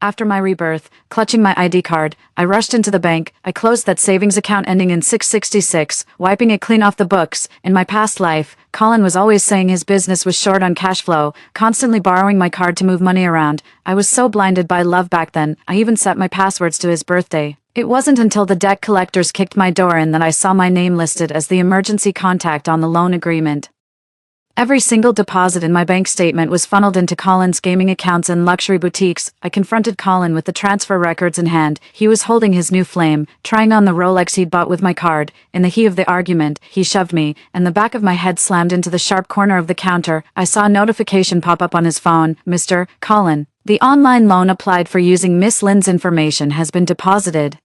After my rebirth, clutching my ID card, I rushed into the bank. I closed that savings account ending in 666, wiping it clean off the books. In my past life, Colin was always saying his business was short on cash flow, constantly borrowing my card to move money around. I was so blinded by love back then, I even set my passwords to his birthday. It wasn't until the debt collectors kicked my door in that I saw my name listed as the emergency contact on the loan agreement. Every single deposit in my bank statement was funneled into Colin's gaming accounts and luxury boutiques. I confronted Colin with the transfer records in hand. He was holding his new flame, trying on the Rolex he'd bought with my card. In the heat of the argument, he shoved me, and the back of my head slammed into the sharp corner of the counter. I saw a notification pop up on his phone. Mr. Colin, the online loan applied for using Miss Lynn's information has been deposited.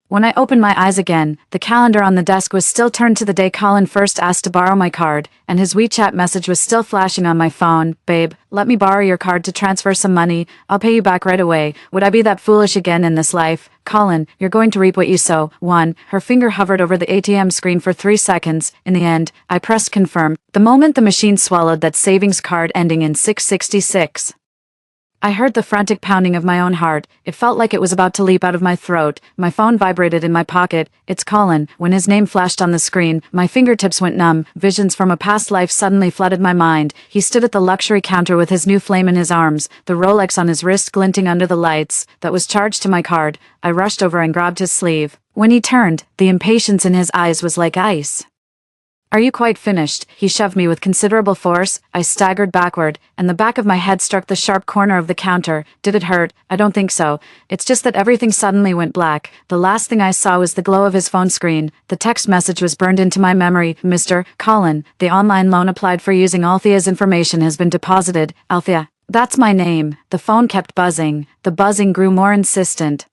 When I opened my eyes again, the calendar on the desk was still turned to the day Colin first asked to borrow my card, and his WeChat message was still flashing on my phone. Babe, let me borrow your card to transfer some money. I'll pay you back right away. Would I be that foolish again in this life? Colin, you're going to reap what you sow. 1. Her finger hovered over the ATM screen for 3 seconds. In the end, I pressed confirm. The moment the machine swallowed that savings card ending in 666. I heard the frantic pounding of my own heart. It felt like it was about to leap out of my throat. My phone vibrated in my pocket. It's Colin. When his name flashed on the screen, my fingertips went numb. Visions from a past life suddenly flooded my mind. He stood at the luxury counter with his new flame in his arms, the Rolex on his wrist glinting under the lights. That was charged to my card. I rushed over and grabbed his sleeve. When he turned, the impatience in his eyes was like ice. Are you quite finished? He shoved me with considerable force. I staggered backward, and the back of my head struck the sharp corner of the counter. Did it hurt? I don't think so. It's just that everything suddenly went black. The last thing I saw was the glow of his phone screen. The text message was burned into my memory. Mr. Colin, the online loan applied for using Althea's information has been deposited. Althea. That's my name. The phone kept buzzing. The buzzing grew more insistent.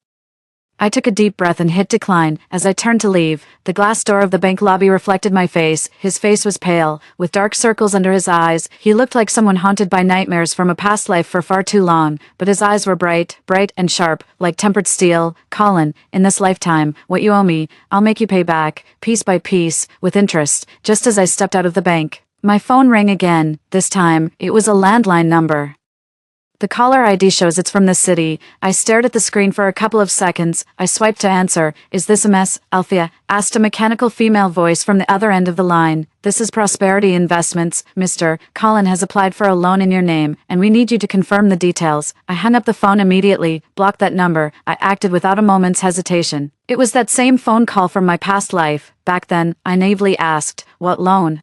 I took a deep breath and hit decline. As I turned to leave, the glass door of the bank lobby reflected my face. His face was pale, with dark circles under his eyes. He looked like someone haunted by nightmares from a past life for far too long, but his eyes were bright and sharp, like tempered steel. Colin, in this lifetime, what you owe me, I'll make you pay back, piece by piece, with interest. Just as I stepped out of the bank, my phone rang again. This time, it was a landline number. The caller ID shows it's from this city. I stared at the screen for a couple of seconds. I swiped to answer. Is this a mess, Althea? Asked a mechanical female voice from the other end of the line. This is Prosperity Investments. Mr. Colin has applied for a loan in your name, and we need you to confirm the details. I hung up the phone immediately, blocked that number. I acted without a moment's hesitation. It was that same phone call from my past life. Back then, I naively asked, what loan?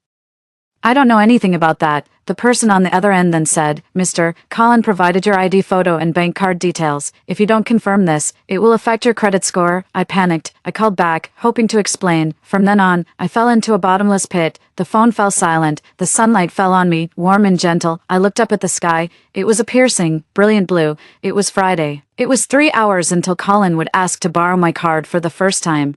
I don't know anything about that. The person on the other end then said, Mr. Colin provided your ID photo and bank card details. If you don't confirm this, it will affect your credit score. I panicked. I called back, hoping to explain. From then on, I fell into a bottomless pit. The phone fell silent. The sunlight fell on me, warm and gentle. I looked up at the sky. It was a piercing, brilliant blue. It was Friday. It was 3 hours until Colin would ask to borrow my card for the first time.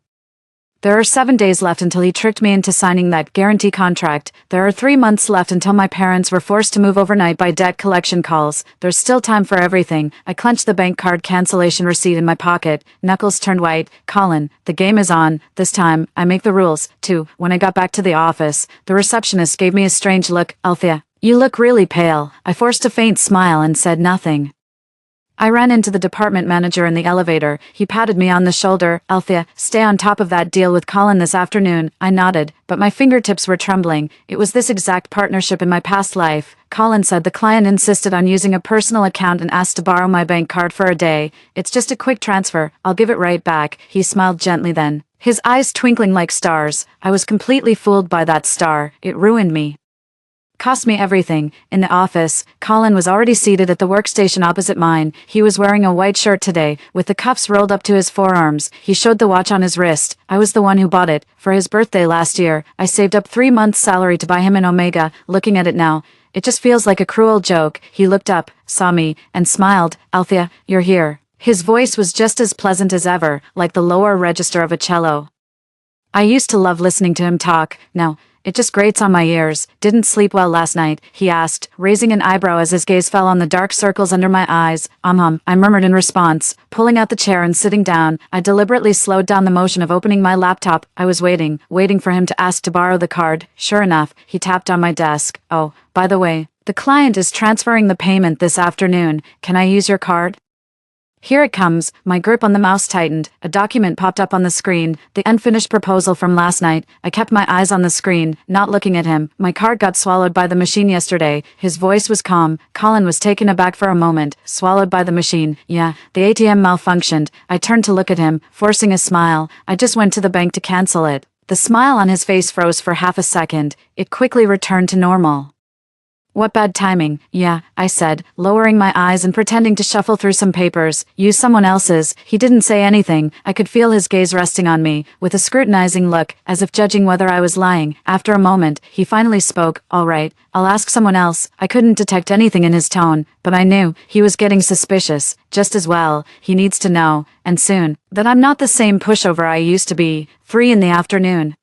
There are 7 days left until he tricked me into signing that guarantee contract. There are 3 months left until my parents were forced to move overnight by debt collection calls. There's still time for everything. I clenched the bank card cancellation receipt in my pocket. Knuckles turned white. Colin, the game is on. This time, I make the rules. 2. When I got back to the office, the receptionist gave me a strange look. Althea, you look really pale. I forced a faint smile and said nothing. I ran into the department manager in the elevator. He patted me on the shoulder. Althea, stay on top of that deal with Colin this afternoon. I nodded, but my fingertips were trembling. It was this exact partnership in my past life. Colin said the client insisted on using a personal account and asked to borrow my bank card for a day. It's just a quick transfer. I'll give it right back. He smiled gently then, his eyes twinkling like stars. I was completely fooled by that star. It ruined me. Cost me everything. In the office, Colin was already seated at the workstation opposite mine. He was wearing a white shirt today, with the cuffs rolled up to his forearms. He showed the watch on his wrist. I was the one who bought it. For his birthday last year, I saved up 3 months' salary to buy him an Omega. Looking at it now, it just feels like a cruel joke. He looked up, saw me, and smiled. Althea, you're here. His voice was just as pleasant as ever, like the lower register of a cello. I used to love listening to him talk. Now, it just grates on my ears. Didn't sleep well last night, he asked, raising an eyebrow as his gaze fell on the dark circles under my eyes. I murmured in response. Pulling out the chair and sitting down, I deliberately slowed down the motion of opening my laptop. I was waiting for him to ask to borrow the card. Sure enough, he tapped on my desk. Oh, by the way, the client is transferring the payment this afternoon. Can I use your card? Here it comes. My grip on the mouse tightened. A document popped up on the screen. The unfinished proposal from last night. I kept my eyes on the screen, not looking at him. My card got swallowed by the machine yesterday. His voice was calm. Colin was taken aback for a moment. Swallowed by the machine. Yeah, the ATM malfunctioned. I turned to look at him, forcing a smile. I just went to the bank to cancel it. The smile on his face froze for half a second. It quickly returned to normal. What bad timing. Yeah, I said, lowering my eyes and pretending to shuffle through some papers. Use someone else's. He didn't say anything. I could feel his gaze resting on me, with a scrutinizing look, as if judging whether I was lying. After a moment, he finally spoke. All right, I'll ask someone else. I couldn't detect anything in his tone, but I knew he was getting suspicious. Just as well, he needs to know, and soon, that I'm not the same pushover I used to be. 3 in the afternoon.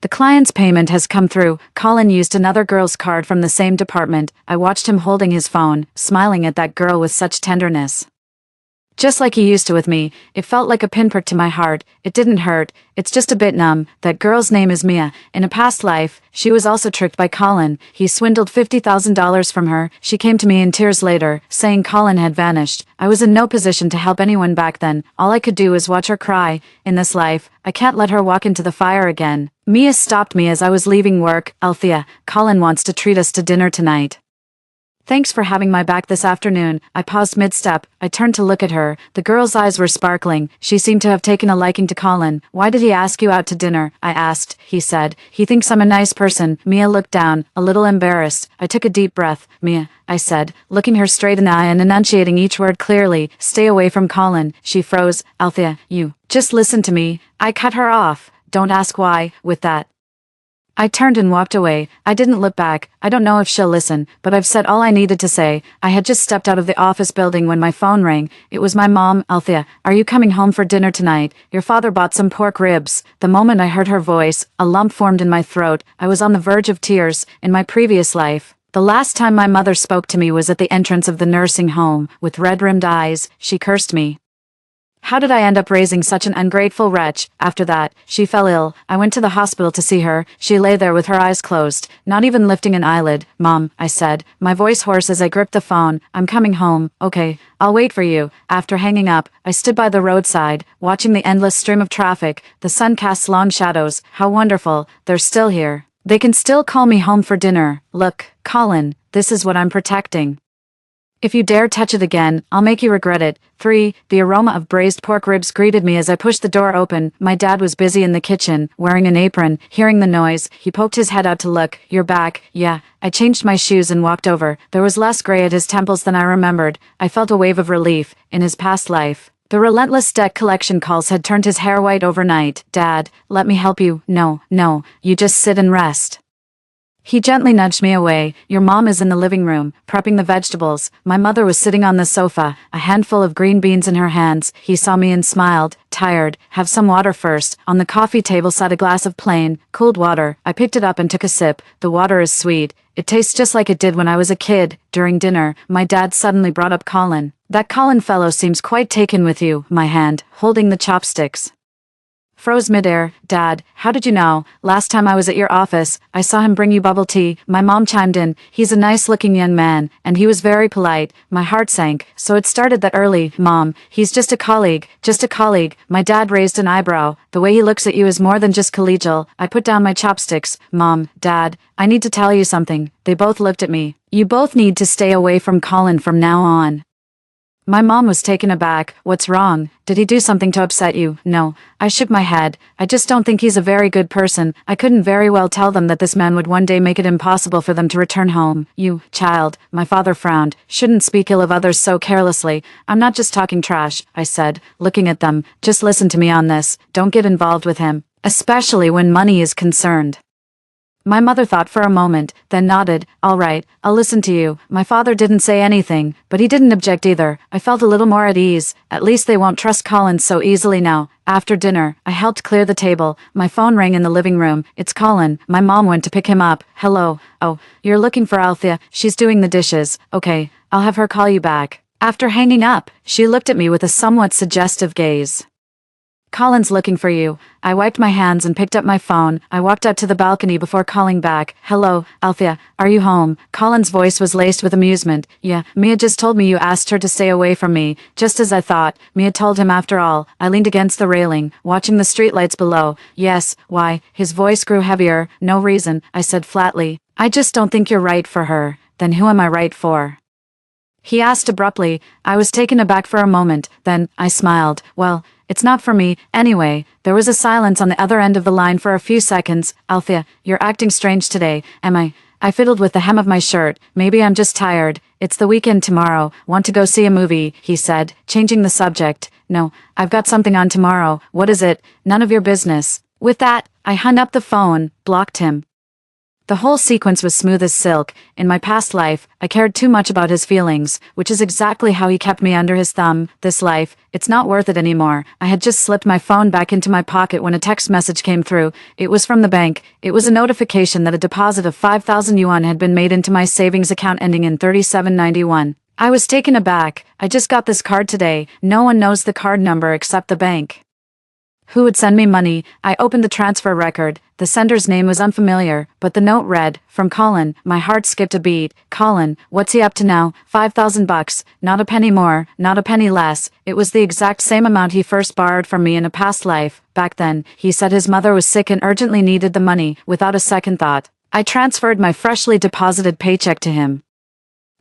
The client's payment has come through. Colin used another girl's card from the same department. I watched him holding his phone, smiling at that girl with such tenderness. Just like he used to with me. It felt like a pinprick to my heart. It didn't hurt. It's just a bit numb. That girl's name is Mia. In a past life, she was also tricked by Colin. He swindled $50,000 from her. She came to me in tears later, saying Colin had vanished. I was in no position to help anyone back then. All I could do was watch her cry. In this life, I can't let her walk into the fire again. Mia stopped me as I was leaving work. Althea, Colin wants to treat us to dinner tonight. Thanks for having my back this afternoon. I paused mid-step. I turned to look at her. The girl's eyes were sparkling. She seemed to have taken a liking to Colin. Why did he ask you out to dinner? I asked. He said, he thinks I'm a nice person. Mia looked down, a little embarrassed. I took a deep breath. Mia, I said, looking her straight in the eye and enunciating each word clearly. Stay away from Colin. She froze. Althea, you. Just listen to me. I cut her off. Don't ask why. With that, I turned and walked away. I didn't look back. I don't know if she'll listen, but I've said all I needed to say. I had just stepped out of the office building when my phone rang. It was my mom. Althea, are you coming home for dinner tonight? Your father bought some pork ribs. The moment I heard her voice, a lump formed in my throat. I was on the verge of tears. In my previous life, the last time my mother spoke to me was at the entrance of the nursing home. With red-rimmed eyes, she cursed me. How did I end up raising such an ungrateful wretch? After that, she fell ill. I went to the hospital to see her. She lay there with her eyes closed, not even lifting an eyelid. Mom, I said, my voice hoarse as I gripped the phone. I'm coming home. Okay, I'll wait for you. After hanging up, I stood by the roadside, watching the endless stream of traffic. The sun casts long shadows. How wonderful. They're still here. They can still call me home for dinner. Look, Colin, this is what I'm protecting. If you dare touch it again, I'll make you regret it. 3. The aroma of braised pork ribs greeted me as I pushed the door open. My dad was busy in the kitchen, wearing an apron. Hearing the noise, he poked his head out to look. You're back. Yeah. I changed my shoes and walked over. There was less gray at his temples than I remembered. I felt a wave of relief. In his past life, the relentless debt collection calls had turned his hair white overnight. Dad, let me help you. No, you just sit and rest. He gently nudged me away. Your mom is in the living room, prepping the vegetables. My mother was sitting on the sofa, a handful of green beans in her hands. He saw me and smiled. Tired. Have some water first. On the coffee table sat a glass of plain, cooled water. I picked it up and took a sip. The water is sweet. It tastes just like it did when I was a kid. During dinner, my dad suddenly brought up Colin. That Colin fellow seems quite taken with you. My hand, holding the chopsticks, froze midair. Dad, how did you know? Last time I was at your office, I saw him bring you bubble tea. My mom chimed in. He's a nice-looking young man, and he was very polite. My heart sank. So it started that early. Mom, he's just a colleague. Just a colleague. My dad raised an eyebrow. The way he looks at you is more than just collegial. I put down my chopsticks. Mom, Dad, I need to tell you something. They both looked at me. You both need to stay away from Colin from now on. My mom was taken aback. What's wrong? Did he do something to upset you? No. I shook my head. I just don't think he's a very good person. I couldn't very well tell them that this man would one day make it impossible for them to return home. You, child, my father frowned. Shouldn't speak ill of others so carelessly. I'm not just talking trash, I said, looking at them. Just listen to me on this. Don't get involved with him, especially when money is concerned. My mother thought for a moment, then nodded. All right, I'll listen to you. My father didn't say anything, but he didn't object either. I felt a little more at ease. At least they won't trust Colin so easily now. After dinner, I helped clear the table. My phone rang in the living room. It's Colin. My mom went to pick him up. Hello. Oh, you're looking for Althea. She's doing the dishes. Okay, I'll have her call you back. After hanging up, she looked at me with a somewhat suggestive gaze. Colin's looking for you. I wiped my hands and picked up my phone. I walked out to the balcony before calling back. Hello, Althea, are you home? Colin's voice was laced with amusement. Yeah, Mia just told me you asked her to stay away from me. Just as I thought, Mia told him after all. I leaned against the railing, watching the streetlights below. Yes, why? His voice grew heavier. No reason, I said flatly. I just don't think you're right for her. Then who am I right for? He asked abruptly. I was taken aback for a moment, then I smiled. Well, it's not for me, anyway. There was a silence on the other end of the line for a few seconds. Althea, you're acting strange today, am I? I fiddled with the hem of my shirt. Maybe I'm just tired. It's the weekend tomorrow. Want to go see a movie, he said, changing the subject. No, I've got something on tomorrow. What is it? None of your business. With that, I hung up the phone, blocked him. The whole sequence was smooth as silk. In my past life, I cared too much about his feelings, which is exactly how he kept me under his thumb. This life, it's not worth it anymore. I had just slipped my phone back into my pocket when a text message came through. It was from the bank. It was a notification that a deposit of 5,000 yuan had been made into my savings account ending in 3791. I was taken aback. I just got this card today. No one knows the card number except the bank. Who would send me money? I opened the transfer record. The sender's name was unfamiliar, but the note read, from Colin. My heart skipped a beat. Colin, what's he up to now? 5,000 bucks. Not a penny more, not a penny less. It was the exact same amount he first borrowed from me in a past life. Back then, he said his mother was sick and urgently needed the money, without a second thought. I transferred my freshly deposited paycheck to him.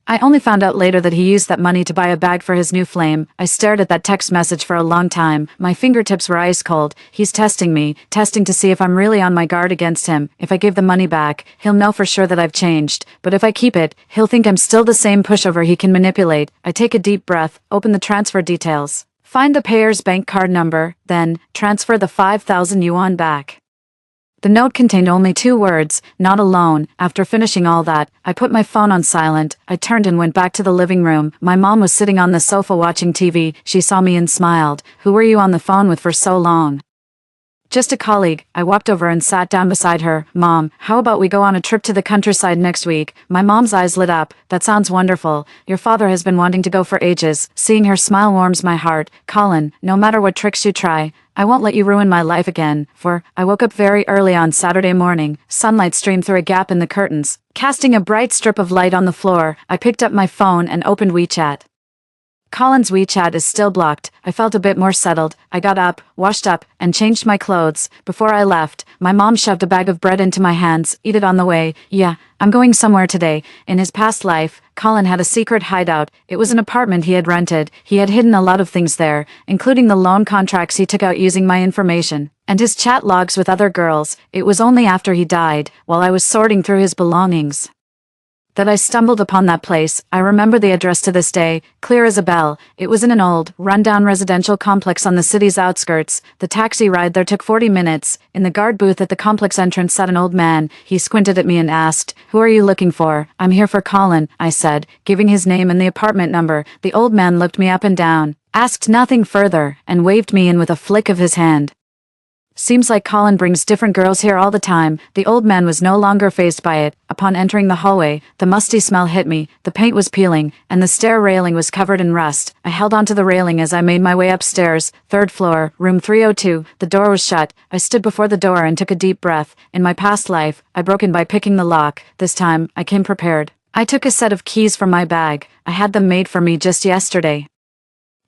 I only found out later that he used that money to buy a bag for his new flame. I stared at that text message for a long time. My fingertips were ice cold. He's testing me, testing to see if I'm really on my guard against him. If I give the money back, he'll know for sure that I've changed. But if I keep it, he'll think I'm still the same pushover he can manipulate. I take a deep breath, open the transfer details. Find the payer's bank card number, then transfer the 5,000 yuan back. The note contained only 2 words, not alone. After finishing all that, I put my phone on silent. I turned and went back to the living room. My mom was sitting on the sofa watching TV. She saw me and smiled. Who were you on the phone with for so long? Just a colleague. I walked over and sat down beside her. Mom, how about we go on a trip to the countryside next week? My mom's eyes lit up. That sounds wonderful. Your father has been wanting to go for ages. Seeing her smile warms my heart. Colin, no matter what tricks you try, I won't let you ruin my life again, for I woke up very early on Saturday morning. Sunlight streamed through a gap in the curtains, casting a bright strip of light on the floor. I picked up my phone and opened WeChat. Colin's WeChat is still blocked. I felt a bit more settled. I got up, washed up, and changed my clothes. Before I left, my mom shoved a bag of bread into my hands. Eat it on the way. Yeah, I'm going somewhere today. In his past life, Colin had a secret hideout. It was an apartment he had rented. He had hidden a lot of things there, including the loan contracts he took out using my information, and his chat logs with other girls. It was only after he died, while I was sorting through his belongings, that I stumbled upon that place. I remember the address to this day, clear as a bell. It was in an old, run-down residential complex on the city's outskirts. The taxi ride there took 40 minutes. In the guard booth at the complex entrance sat an old man. He squinted at me and asked, "Who are you looking for?" "I'm here for Colin," I said, giving his name and the apartment number. The old man looked me up and down, asked nothing further, and waved me in with a flick of his hand. Seems like Colin brings different girls here all the time. The old man was no longer fazed by it. Upon entering the hallway, the musty smell hit me. The paint was peeling, and the stair railing was covered in rust. I held onto the railing as I made my way upstairs. 3rd floor, room 302. The door was shut. I stood before the door and took a deep breath. In my past life, I broke in by picking the lock. This time, I came prepared. I took a set of keys from my bag. I had them made for me just yesterday.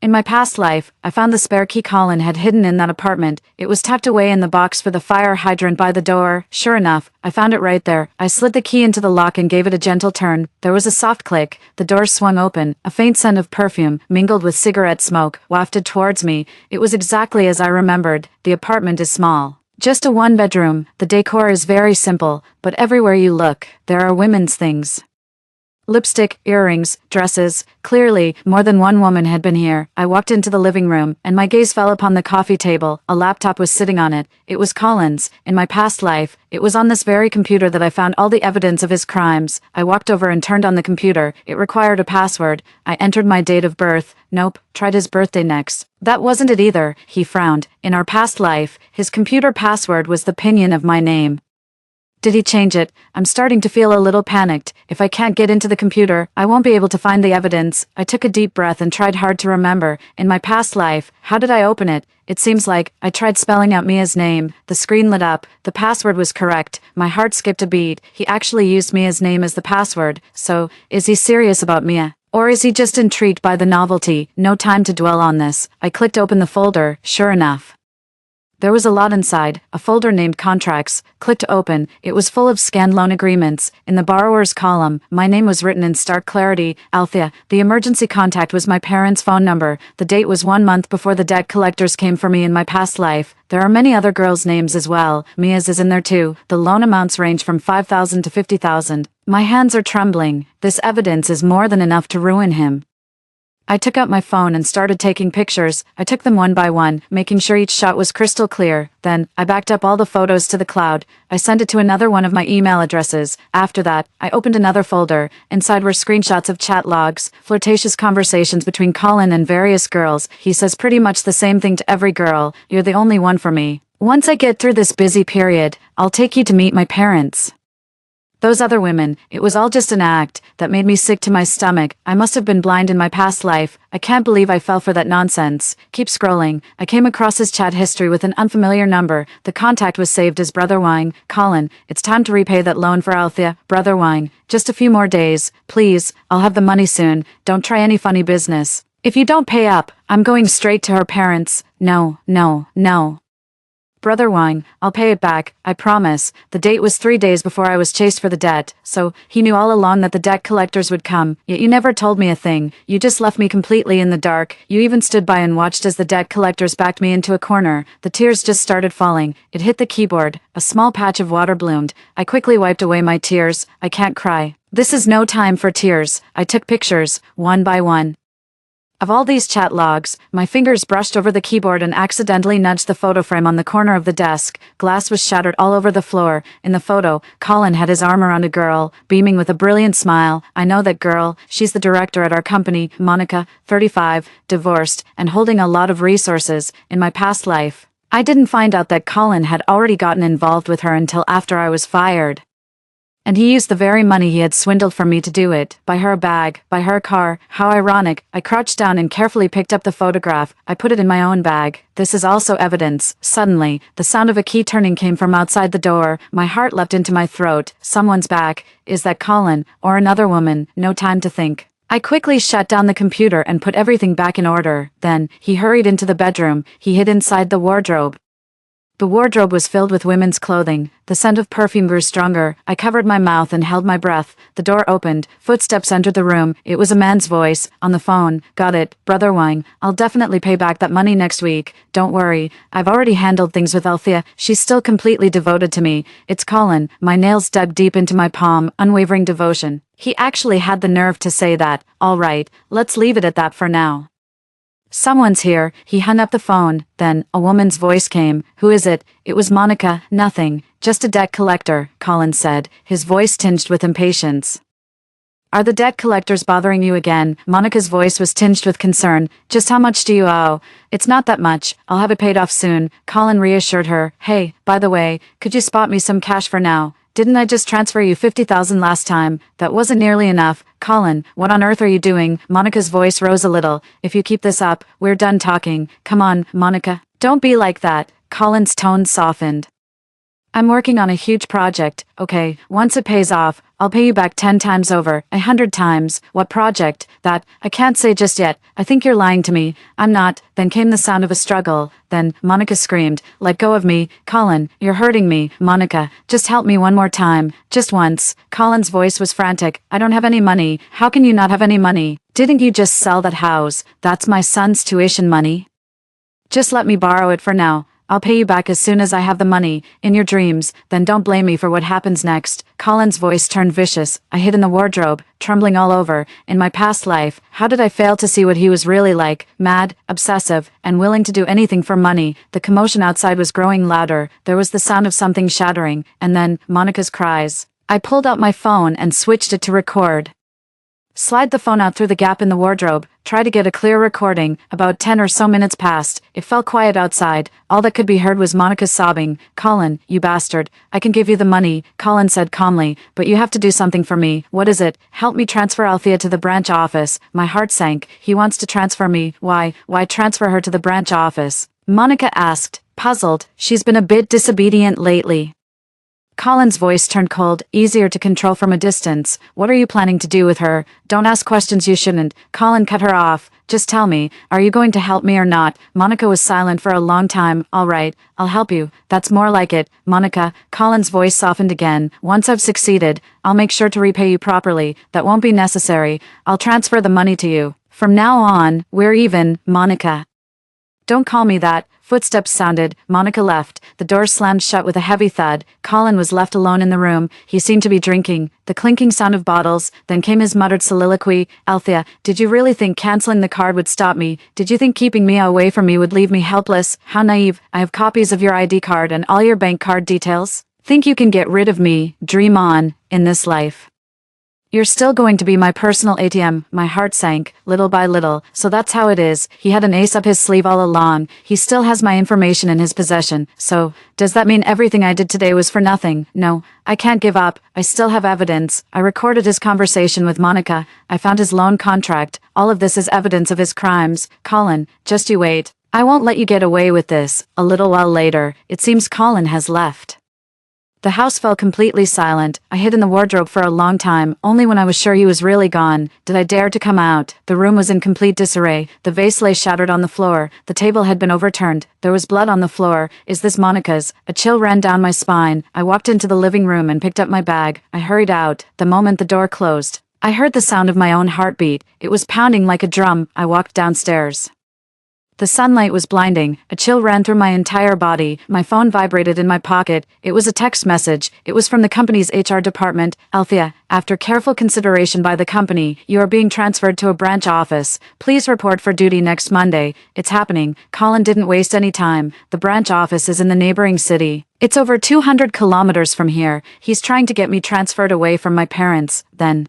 In my past life, I found the spare key Colin had hidden in that apartment. It was tucked away in the box for the fire hydrant by the door. Sure enough, I found it right there. I slid the key into the lock and gave it a gentle turn. There was a soft click. The door swung open. A faint scent of perfume, mingled with cigarette smoke, wafted towards me. It was exactly as I remembered. The apartment is small. Just a 1-bedroom. The decor is very simple, but everywhere you look, there are women's things. Lipstick, earrings, dresses. Clearly, more than one woman had been here. I walked into the living room, and my gaze fell upon the coffee table. A laptop was sitting on it. It was Colin's. In my past life, it was on this very computer that I found all the evidence of his crimes. I walked over and turned on the computer. It required a password. I entered my date of birth. Nope, tried his birthday next. That wasn't it either. He frowned. In our past life, his computer password was the pinyin of my name. Did he change it? I'm starting to feel a little panicked. If I can't get into the computer, I won't be able to find the evidence. I took a deep breath and tried hard to remember. In my past life, how did I open it? It seems like I tried spelling out Mia's name. The screen lit up. The password was correct. My heart skipped a beat. He actually used Mia's name as the password. So, is he serious about Mia? Or is he just intrigued by the novelty? No time to dwell on this. I clicked open the folder. Sure enough, there was a lot inside, a folder named Contracts. Clicked open. It was full of scanned loan agreements. In the borrower's column, my name was written in stark clarity, Althea. The emergency contact was my parents' phone number. The date was 1 month before the debt collectors came for me in my past life. There are many other girls' names as well. Mia's is in there too. The loan amounts range from 5,000 to 50,000. My hands are trembling. This evidence is more than enough to ruin him. I took out my phone and started taking pictures. I took them one by one, making sure each shot was crystal clear. Then, I backed up all the photos to the cloud. I sent it to another one of my email addresses. After that, I opened another folder. Inside were screenshots of chat logs, flirtatious conversations between Colin and various girls. He says pretty much the same thing to every girl. You're the only one for me. Once I get through this busy period, I'll take you to meet my parents. Those other women, it was all just an act that made me sick to my stomach. I must have been blind in my past life. I can't believe I fell for that nonsense. Keep scrolling. I came across his chat history with an unfamiliar number. The contact was saved as Brother Wang. Colin, it's time to repay that loan for Althea. Brother Wang, just a few more days. Please, I'll have the money soon. Don't try any funny business. If you don't pay up, I'm going straight to her parents. No, no, no. Brother Wang, I'll pay it back, I promise. The date was 3 days before I was chased for the debt, so he knew all along that the debt collectors would come, yet you never told me a thing. You just left me completely in the dark. You even stood by and watched as the debt collectors backed me into a corner. The tears just started falling. It hit the keyboard. A small patch of water bloomed. I quickly wiped away my tears. I can't cry. This is no time for tears. I took pictures, one by one. Of all these chat logs, my fingers brushed over the keyboard and accidentally nudged the photo frame on the corner of the desk. Glass was shattered all over the floor. In the photo, Colin had his arm around a girl, beaming with a brilliant smile. I know that girl. She's the director at our company, Monica, 35, divorced, and holding a lot of resources. In my past life, I didn't find out that Colin had already gotten involved with her until after I was fired. And he used the very money he had swindled from me to do it. Buy her a bag, buy her a car. How ironic. I crouched down and carefully picked up the photograph. I put it in my own bag. This is also evidence. Suddenly, the sound of a key turning came from outside the door. My heart leapt into my throat. Someone's back. Is that Colin? Or another woman? No time to think. I quickly shut down the computer and put everything back in order. Then, he hurried into the bedroom. He hid inside the wardrobe. The wardrobe was filled with women's clothing. The scent of perfume grew stronger. I covered my mouth and held my breath. The door opened. Footsteps entered the room. It was a man's voice. On the phone. Got it, Brother Wang. I'll definitely pay back that money next week. Don't worry. I've already handled things with Althea. She's still completely devoted to me. It's Colin. My nails dug deep into my palm. Unwavering devotion. He actually had the nerve to say that. All right, let's leave it at that for now. Someone's here. He hung up the phone. Then, a woman's voice came. Who is it? It was Monica. Nothing. Just a debt collector, Colin said, his voice tinged with impatience. Are the debt collectors bothering you again? Monica's voice was tinged with concern. Just how much do you owe? It's not that much. I'll have it paid off soon. Colin reassured her. Hey, by the way, could you spot me some cash for now? Didn't I just transfer you 50,000 last time? That wasn't nearly enough. Colin, what on earth are you doing? Monica's voice rose a little. If you keep this up, we're done talking. Come on, Monica. Don't be like that. Colin's tone softened. I'm working on a huge project. Okay, once it pays off, I'll pay you back 10 times over, 100 times. What project? That, I can't say just yet. I think you're lying to me. I'm not. Then came the sound of a struggle. Then, Monica screamed, let go of me. Colin, you're hurting me. Monica, just help me one more time. Just once. Colin's voice was frantic. I don't have any money. How can you not have any money? Didn't you just sell that house? That's my son's tuition money. Just let me borrow it for now. I'll pay you back as soon as I have the money, in your dreams, then don't blame me for what happens next. Colin's voice turned vicious. I hid in the wardrobe, trembling all over. In my past life, how did I fail to see what he was really like? Mad, obsessive, and willing to do anything for money. The commotion outside was growing louder. There was the sound of something shattering, and then, Monica's cries. I pulled out my phone and switched it to record. Slide the phone out through the gap in the wardrobe, try to get a clear recording. About 10 or so minutes passed. It fell quiet outside. All that could be heard was Monica sobbing. "Colin, you bastard. I can give you the money," Colin said calmly, "but you have to do something for me." "What is it?" "Help me transfer Althea to the branch office." My heart sank. He wants to transfer me. Why transfer her to the branch office? Monica asked, puzzled. She's been a bit disobedient lately. Colin's voice turned cold, easier to control from a distance. "What are you planning to do with her? Don't ask questions you shouldn't." Colin cut her off. "Just tell me, are you going to help me or not?" Monica was silent for a long time. "All right, I'll help you. That's more like it." "Monica," Colin's voice softened again. "Once I've succeeded, I'll make sure to repay you properly. That won't be necessary. I'll transfer the money to you. From now on, we're even, Monica." "Don't call me that." Footsteps sounded. Monica left. The door slammed shut with a heavy thud. Colin was left alone in the room. He seemed to be drinking. The clinking sound of bottles. Then came his muttered soliloquy. "Althea, did you really think canceling the card would stop me? Did you think keeping Mia away from me would leave me helpless? How naive. I have copies of your ID card and all your bank card details. Think you can get rid of me? Dream on, in this life. You're still going to be my personal ATM." My heart sank, little by little. So that's how it is. He had an ace up his sleeve all along. He still has my information in his possession. So, does that mean everything I did today was for nothing? No, I can't give up. I still have evidence. I recorded his conversation with Monica. I found his loan contract. All of this is evidence of his crimes. Colin, just you wait. I won't let you get away with this. A little while later, it seems Colin has left. The house fell completely silent. I hid in the wardrobe for a long time. Only when I was sure he was really gone did I dare to come out. The room was in complete disarray. The vase lay shattered on the floor. The table had been overturned. There was blood on the floor. Is this Monica's? A chill ran down my spine. I walked into the living room and picked up my bag. I hurried out. The moment the door closed, I heard the sound of my own heartbeat. It was pounding like a drum. I walked downstairs. The sunlight was blinding. A chill ran through my entire body. My phone vibrated in my pocket. It was a text message. It was from the company's HR department. "Althea, after careful consideration by the company, you are being transferred to a branch office. Please report for duty next Monday." It's happening. Colin didn't waste any time. The branch office is in the neighboring city. It's over 200 kilometers from here. He's trying to get me transferred away from my parents. Then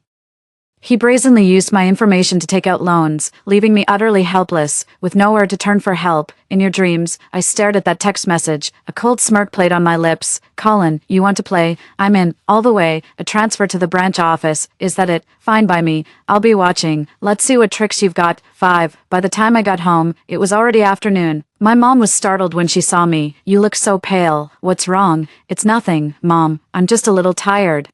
he brazenly used my information to take out loans, leaving me utterly helpless, with nowhere to turn for help. In your dreams, I stared at that text message. A cold smirk played on my lips. "Colin, you want to play? I'm in, all the way. A transfer to the branch office. Is that it? Fine by me. I'll be watching. Let's see what tricks you've got." 5. By the time I got home, it was already afternoon. My mom was startled when she saw me. "You look so pale. What's wrong?" "It's nothing, Mom. I'm just a little tired."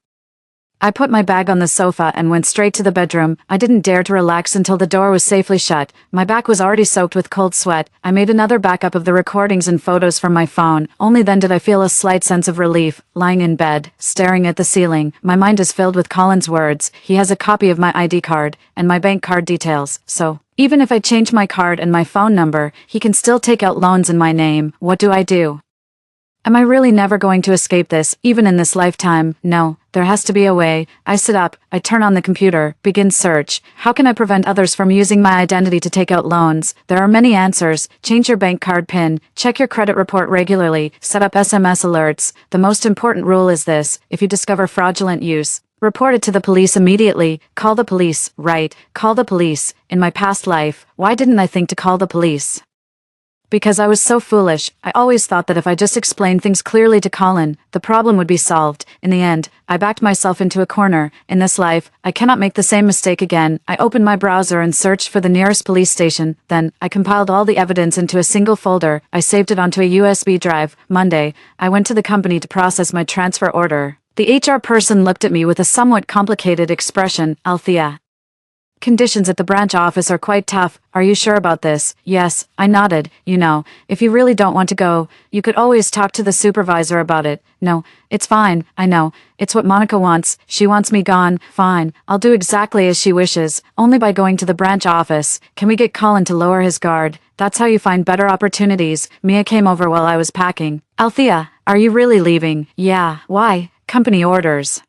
I put my bag on the sofa and went straight to the bedroom. I didn't dare to relax until the door was safely shut. My back was already soaked with cold sweat. I made another backup of the recordings and photos from my phone. Only then did I feel a slight sense of relief. Lying in bed, staring at the ceiling, my mind is filled with Colin's words. He has a copy of my ID card and my bank card details. So, even if I change my card and my phone number, he can still take out loans in my name. What do I do? Am I really never going to escape this, even in this lifetime? No, there has to be a way. I sit up, I turn on the computer, begin search. How can I prevent others from using my identity to take out loans? There are many answers. Change your bank card PIN, check your credit report regularly, set up SMS alerts. The most important rule is this: if you discover fraudulent use, report it to the police immediately. Call the police, right? Call the police. In my past life, why didn't I think to call the police? Because I was so foolish. I always thought that if I just explained things clearly to Colin, the problem would be solved. In the end, I backed myself into a corner. In this life, I cannot make the same mistake again. I opened my browser and searched for the nearest police station. Then, I compiled all the evidence into a single folder. I saved it onto a USB drive. Monday, I went to the company to process my transfer order. The HR person looked at me with a somewhat complicated expression. "Althea, conditions at the branch office are quite tough. Are you sure about this?" "Yes," I nodded. "You know, if you really don't want to go, you could always talk to the supervisor about it." "No, it's fine. I know. It's what Monica wants. She wants me gone." "Fine. I'll do exactly as she wishes. Only by going to the branch office. Can we get Colin to lower his guard? That's how you find better opportunities." Mia came over while I was packing. "Althea, are you really leaving?" "Yeah. Why?" "Company orders."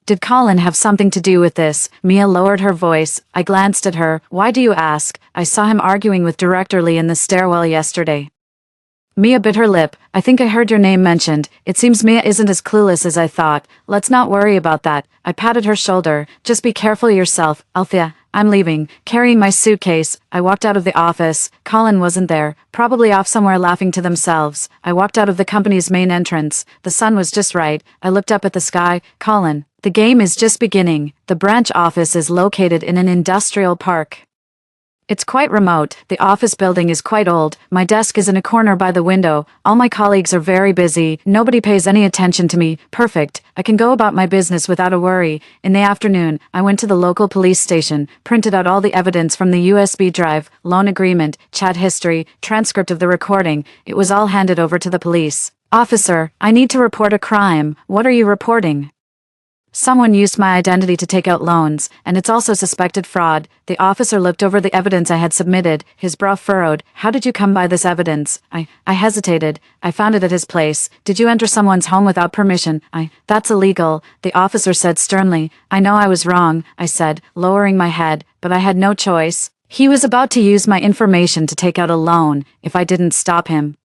"Did Colin have something to do with this?" Mia lowered her voice. I glanced at her. "Why do you ask?" "I saw him arguing with Director Lee in the stairwell yesterday." Mia bit her lip. I think I heard your name mentioned. It seems Mia isn't as clueless as I thought. Let's not worry about that. I patted her shoulder. Just be careful yourself, Althea. I'm leaving, carrying my suitcase. I walked out of the office. Colin wasn't there, probably off somewhere laughing to themselves. I walked out of the company's main entrance. The sun was just right. I looked up at the sky. Colin, the game is just beginning. The branch office is located in an industrial park. It's quite remote. The office building is quite old. My desk is in a corner by the window. All my colleagues are very busy. Nobody pays any attention to me. Perfect. I can go about my business without a worry. In the afternoon, I went to the local police station, printed out all the evidence from the USB drive, loan agreement, chat history, transcript of the recording. It was all handed over to the police. Officer, I need to report a crime. What are you reporting? Someone used my identity to take out loans, and it's also suspected fraud. The officer looked over the evidence I had submitted, his brow furrowed. How did you come by this evidence? I hesitated. I found it at his place. Did you enter someone's home without permission? That's illegal, the officer said sternly. I know I was wrong, I said, lowering my head, but I had no choice. He was about to use my information to take out a loan, if I didn't stop him.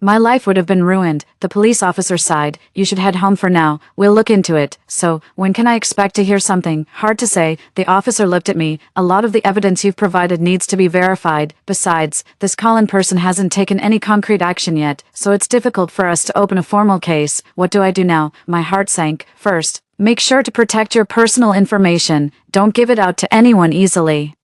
My life would have been ruined, the police officer sighed. You should head home for now. We'll look into it. So, when can I expect to hear something? Hard to say. The officer looked at me. A lot of the evidence you've provided needs to be verified. Besides, this Colin person hasn't taken any concrete action yet, so it's difficult for us to open a formal case. What do I do now? My heart sank. First, make sure to protect your personal information. Don't give it out to anyone easily.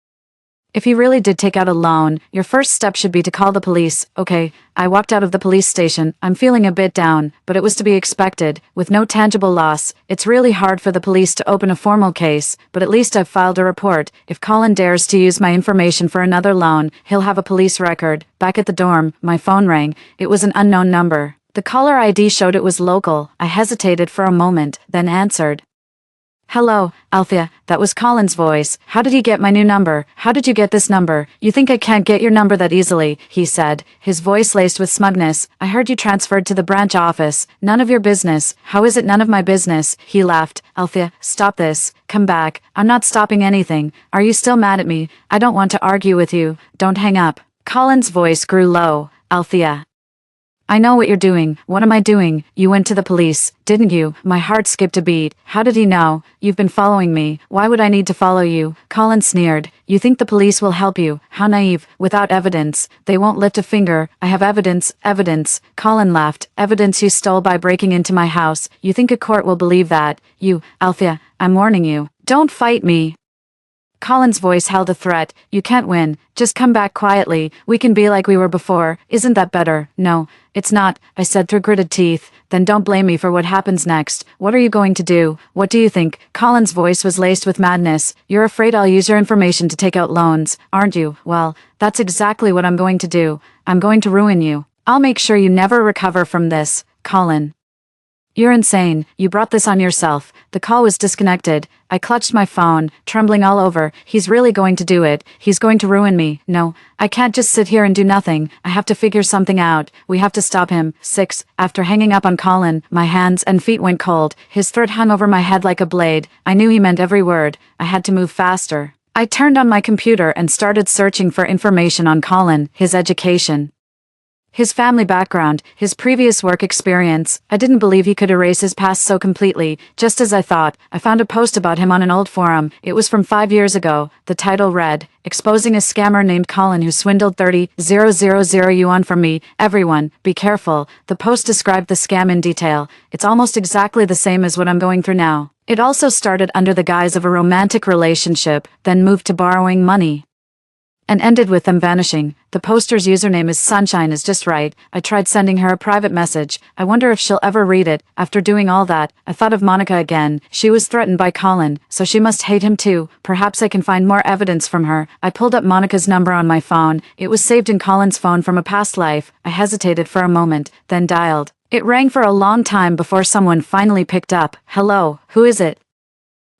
If you really did take out a loan, your first step should be to call the police. Okay, I walked out of the police station. I'm feeling a bit down, but it was to be expected. With no tangible loss, it's really hard for the police to open a formal case, but at least I've filed a report. If Colin dares to use my information for another loan, he'll have a police record. Back at the dorm, my phone rang. It was an unknown number. The caller ID showed it was local. I hesitated for a moment, then answered. Hello, Althea, that was Colin's voice. How did he get my new number? How did you get this number? You think I can't get your number that easily, he said, his voice laced with smugness. I heard you transferred to the branch office. None of your business. How is it none of my business? He laughed. Althea, stop this. Come back. I'm not stopping anything. Are you still mad at me? I don't want to argue with you. Don't hang up. Colin's voice grew low. Althea. I know what you're doing. What am I doing? You went to the police, didn't you? My heart skipped a beat. How did he know? You've been following me. Why would I need to follow you? Colin sneered. You think the police will help you? How naive. Without evidence. They won't lift a finger. I have evidence. Evidence. Colin laughed. Evidence you stole by breaking into my house. You think a court will believe that? You, Althea, I'm warning you. Don't fight me. Colin's voice held a threat. You can't win. Just come back quietly. We can be like we were before. Isn't that better? No, it's not, I said through gritted teeth. Then don't blame me for what happens next. What are you going to do? What do you think? Colin's voice was laced with madness. You're afraid I'll use your information to take out loans, aren't you? Well, that's exactly what I'm going to do. I'm going to ruin you. I'll make sure you never recover from this, Colin. You're insane. You brought this on yourself. The call was disconnected. I clutched my phone, trembling all over. He's really going to do it. He's going to ruin me. No, I can't just sit here and do nothing. I have to figure something out. We have to stop him. 6. After hanging up on Colin, my hands and feet went cold. His threat hung over my head like a blade. I knew he meant every word. I had to move faster. I turned on my computer and started searching for information on Colin, his education, his family background, his previous work experience. I didn't believe he could erase his past so completely. Just as I thought, I found a post about him on an old forum. It was from 5 years ago. The title read, Exposing a Scammer Named Colin Who Swindled 30,000 yuan from Me. Everyone, be careful. The post described the scam in detail. It's almost exactly the same as what I'm going through now. It also started under the guise of a romantic relationship, then moved to borrowing money, and ended with them vanishing. The poster's username is Sunshine is just right. I tried sending her a private message. I wonder if she'll ever read it. After doing all that, I thought of Monica again. She was threatened by Colin, so she must hate him too. Perhaps I can find more evidence from her. I pulled up Monica's number on my phone. It was saved in Colin's phone from a past life. I hesitated for a moment, then dialed. It rang for a long time before someone finally picked up. Hello, who is it?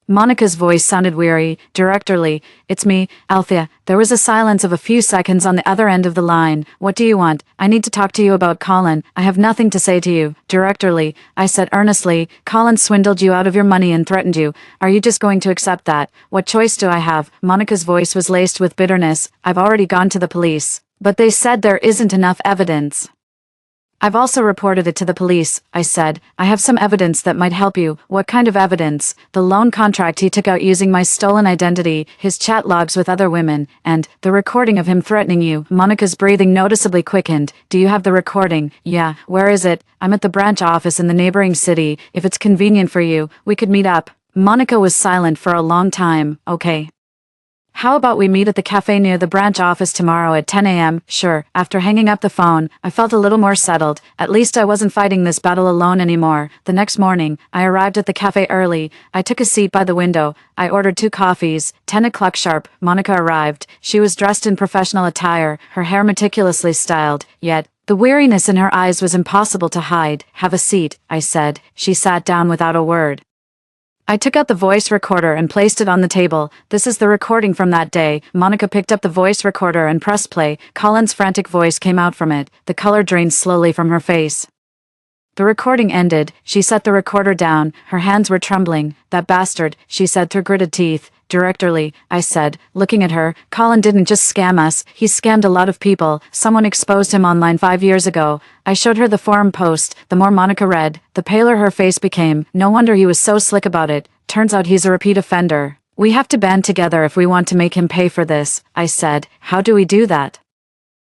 Monica's voice sounded weary, directorly. It's me, Althea. There was a silence of a few seconds on the other end of the line. What do you want? I need to talk to you about Colin. I have nothing to say to you. Directorly, I said earnestly. Colin swindled you out of your money and threatened you. Are you just going to accept that? What choice do I have? Monica's voice was laced with bitterness. I've already gone to the police. But they said there isn't enough evidence. I've also reported it to the police, I said. I have some evidence that might help you. What kind of evidence? The loan contract he took out using my stolen identity, his chat logs with other women, and the recording of him threatening you. Monica's breathing noticeably quickened. Do you have the recording? Yeah. Where is it? I'm at the branch office in the neighboring city. If it's convenient for you, we could meet up. Monica was silent for a long time. Okay. How about we meet at the cafe near the branch office tomorrow at 10 a.m.? Sure. After hanging up the phone, I felt a little more settled. At least I wasn't fighting this battle alone anymore. The next morning, I arrived at the cafe early. I took a seat by the window. I ordered 2 coffees. 10 o'clock sharp, Monica arrived. She was dressed in professional attire, her hair meticulously styled, yet the weariness in her eyes was impossible to hide. Have a seat, I said. She sat down without a word. I took out the voice recorder and placed it on the table. This is the recording from that day. Monica picked up the voice recorder and pressed play. Colin's frantic voice came out from it. The color drained slowly from her face. The recording ended. She set the recorder down. Her hands were trembling. That bastard, she said through gritted teeth. Directly, I said, looking at her. Colin didn't just scam us, he scammed a lot of people. Someone exposed him online 5 years ago. I showed her the forum post. The more Monica read, the paler her face became. No wonder he was so slick about it. Turns out he's a repeat offender. We have to band together if we want to make him pay for this, I said. How do we do that?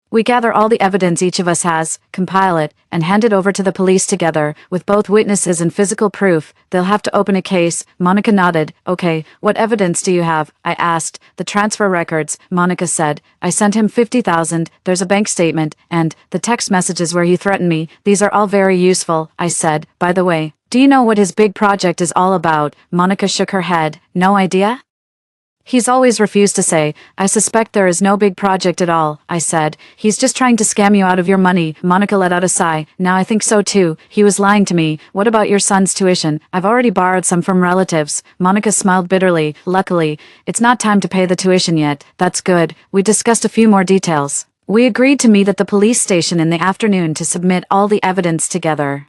We gather all the evidence each of us has, compile it, and hand it over to the police together, with both witnesses and physical proof. They'll have to open a case. Monica nodded. Okay, what evidence do you have? I asked. The transfer records, Monica said. I sent him 50,000, there's a bank statement, and the text messages where he threatened me. These are all very useful, I said. By the way, do you know what his big project is all about? Monica shook her head. No idea? He's always refused to say. I suspect there is no big project at all, I said. He's just trying to scam you out of your money. Monica let out a sigh. Now I think so too. He was lying to me. What about your son's tuition? I've already borrowed some from relatives. Monica smiled bitterly. Luckily, it's not time to pay the tuition yet. That's good. We discussed a few more details. We agreed to meet at the police station in the afternoon to submit all the evidence together.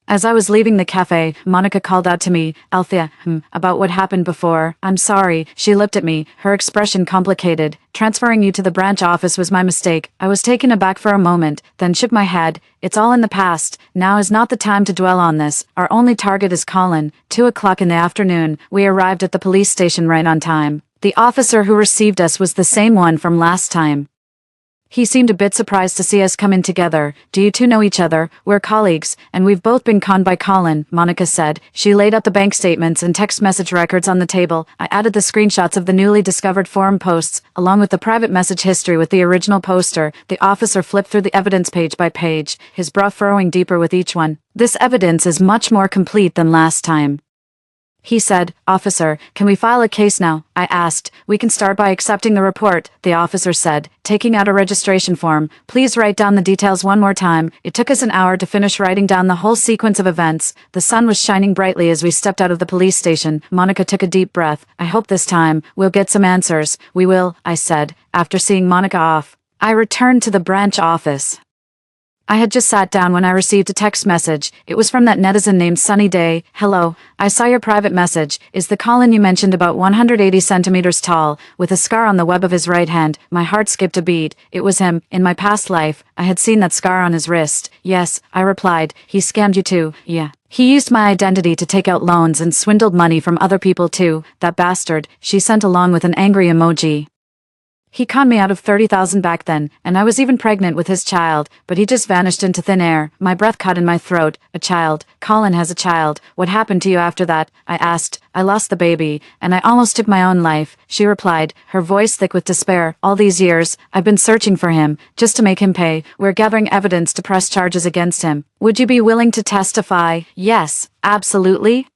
As I was leaving the cafe, Monica called out to me, Althea, about what happened before. I'm sorry. She looked at me, her expression complicated. Transferring you to the branch office was my mistake. I was taken aback for a moment, then shook my head. It's all in the past. Now is not the time to dwell on this. Our only target is Colin. 2 o'clock in the afternoon, we arrived at the police station right on time. The officer who received us was the same one from last time. He seemed a bit surprised to see us come in together. Do you two know each other? We're colleagues, and we've both been conned by Colin, Monica said. She laid out the bank statements and text message records on the table. I added the screenshots of the newly discovered forum posts, along with the private message history with the original poster. The officer flipped through the evidence page by page, his brow furrowing deeper with each one. This evidence is much more complete than last time. He said, Officer, can we file a case now? I asked. We can start by accepting the report, the officer said, taking out a registration form. Please write down the details one more time. It took us an hour to finish writing down the whole sequence of events. The sun was shining brightly as we stepped out of the police station. Monica took a deep breath. I hope this time we'll get some answers. We will, I said, after seeing Monica off. I returned to the branch office. I had just sat down when I received a text message. It was from that netizen named Sunny Day. Hello, I saw your private message. Is the Colin you mentioned about 180 centimeters tall, with a scar on the web of his right hand? My heart skipped a beat. It was him. In my past life, I had seen that scar on his wrist. Yes, I replied. He scammed you too. Yeah. He used my identity to take out loans and swindled money from other people too. That bastard, she sent along with an angry emoji. He conned me out of 30,000 back then, and I was even pregnant with his child, but he just vanished into thin air. My breath caught in my throat. A child. Colin has a child. What happened to you after that? I asked. I lost the baby, and I almost took my own life, she replied, her voice thick with despair. All these years, I've been searching for him, just to make him pay. We're gathering evidence to press charges against him. Would you be willing to testify? Yes, absolutely.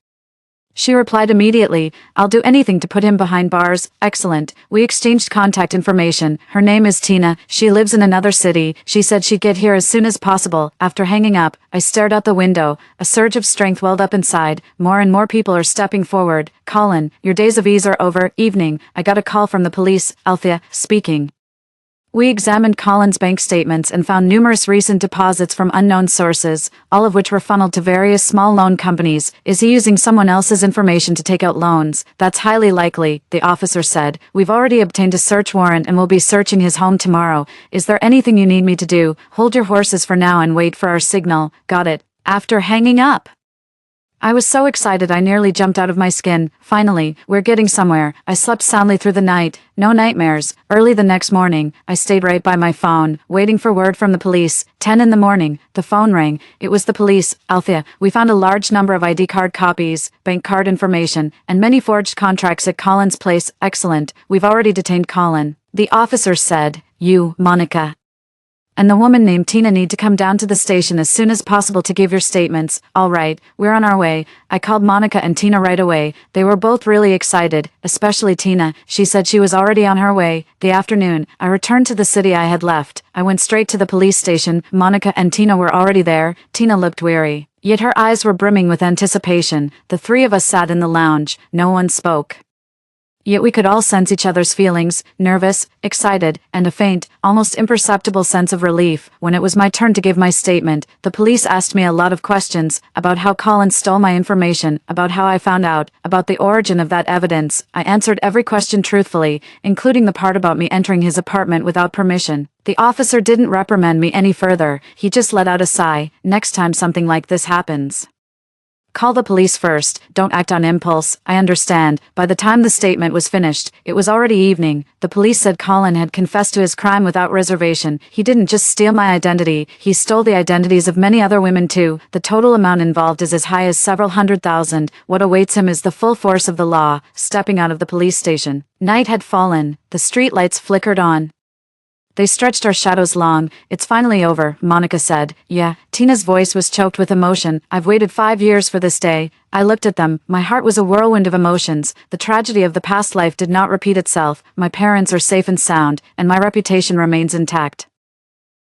She replied immediately, I'll do anything to put him behind bars. Excellent. We exchanged contact information. Her name is Tina. She lives in another city. She said she'd get here as soon as possible. After hanging up, I stared out the window. A surge of strength welled up inside. More and more people are stepping forward. Colin, your days of ease are over. Evening. I got a call from the police. Althea, speaking. We examined Colin's bank statements and found numerous recent deposits from unknown sources, all of which were funneled to various small loan companies. Is he using someone else's information to take out loans? That's highly likely, the officer said. We've already obtained a search warrant and will be searching his home tomorrow. Is there anything you need me to do? Hold your horses for now and wait for our signal. Got it. After hanging up. I was so excited I nearly jumped out of my skin. Finally, we're getting somewhere. I slept soundly through the night. No nightmares. Early the next morning, I stayed right by my phone, waiting for word from the police. 10 in the morning, the phone rang. It was the police. Althea, we found a large number of ID card copies, bank card information, and many forged contracts at Colin's place. Excellent. We've already detained Colin. The officer said, you, Monica, and the woman named Tina need to come down to the station as soon as possible to give your statements. All right, we're on our way. I called Monica and Tina right away. They were both really excited, especially Tina. She said she was already on her way. The afternoon, I returned to the city I had left. I went straight to the police station. Monica and Tina were already there. Tina looked weary, yet her eyes were brimming with anticipation. The three of us sat in the lounge. No one spoke. Yet we could all sense each other's feelings, nervous, excited, and a faint, almost imperceptible sense of relief. When it was my turn to give my statement, the police asked me a lot of questions about how Colin stole my information, about how I found out, about the origin of that evidence. I answered every question truthfully, including the part about me entering his apartment without permission. The officer didn't reprimand me any further. He just let out a sigh. Next time something like this happens, call the police first, don't act on impulse. I understand. By the time the statement was finished, it was already evening. The police said Colin had confessed to his crime without reservation. He didn't just steal my identity, he stole the identities of many other women too. The total amount involved is as high as several $100,000. What awaits him is the full force of the law. Stepping out of the police station. Night had fallen. The streetlights flickered on. They stretched our shadows long. It's finally over, Monica said. Yeah, Tina's voice was choked with emotion. I've waited 5 years for this day. I looked at them. My heart was a whirlwind of emotions. The tragedy of the past life did not repeat itself. My parents are safe and sound, and my reputation remains intact.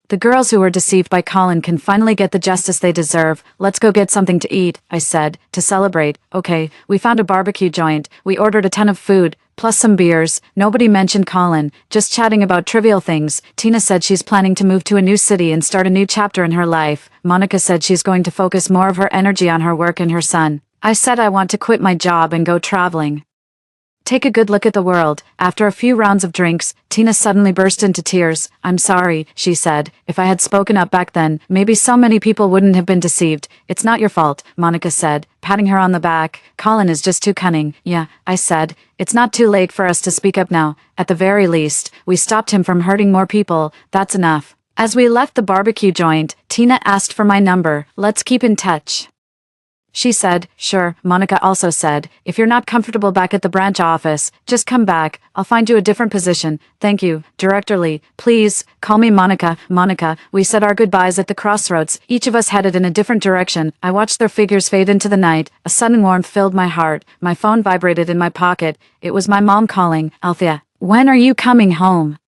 The girls who were deceived by Colin can finally get the justice they deserve. Let's go get something to eat, I said, to celebrate. Okay, we found a barbecue joint. We ordered a ton of food, plus some beers. Nobody mentioned Colin, just chatting about trivial things. Tina said she's planning to move to a new city and start a new chapter in her life. Monica said she's going to focus more of her energy on her work and her son. I said I want to quit my job and go traveling. Take a good look at the world. After a few rounds of drinks, Tina suddenly burst into tears. I'm sorry, she said. If I had spoken up back then, maybe so many people wouldn't have been deceived. It's not your fault, Monica said, patting her on the back. Colin is just too cunning. Yeah, I said. It's not too late for us to speak up now. At the very least, we stopped him from hurting more people. That's enough. As we left the barbecue joint, Tina asked for my number. Let's keep in touch. She said, sure. Monica also said, if you're not comfortable back at the branch office, just come back. I'll find you a different position. Thank you. Director Lee, please, call me Monica. Monica, we said our goodbyes at the crossroads, each of us headed in a different direction. I watched their figures fade into the night. A sudden warmth filled my heart. My phone vibrated in my pocket. It was my mom calling. Althea, when are you coming home?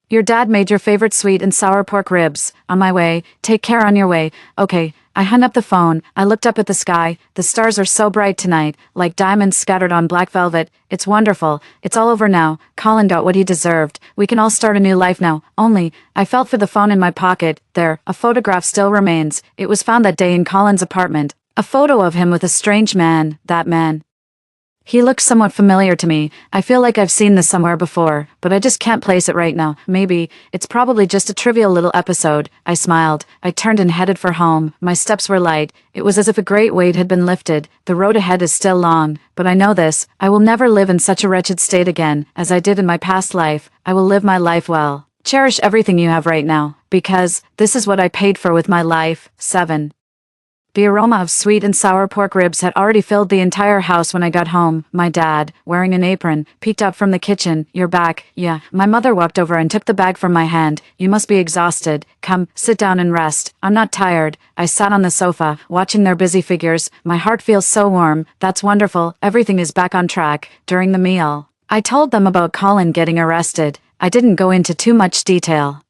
Your dad made your favorite sweet and sour pork ribs. On my way. Take care on your way. Okay. I hung up the phone. I looked up at the sky. The stars are so bright tonight, like diamonds scattered on black velvet. It's wonderful. It's all over now. Colin got what he deserved. We can all start a new life now. Only, I felt for the phone in my pocket. There, a photograph still remains. It was found that day in Colin's apartment. A photo of him with a strange man. That man. He looked somewhat familiar to me. I feel like I've seen this somewhere before, but I just can't place it right now. Maybe, it's probably just a trivial little episode. I smiled. I turned and headed for home. My steps were light. It was as if a great weight had been lifted. The road ahead is still long, but I know this. I will never live in such a wretched state again, as I did in my past life. I will live my life well. Cherish everything you have right now, because this is what I paid for with my life. 7. The aroma of sweet and sour pork ribs had already filled the entire house when I got home. My dad, wearing an apron, peeked out from the kitchen. You're back. Yeah. My mother walked over and took the bag from my hand. You must be exhausted. Come, sit down and rest. I'm not tired. I sat on the sofa, watching their busy figures. My heart feels so warm. That's wonderful. Everything is back on track. During the meal, I told them about Colin getting arrested. I didn't go into too much detail.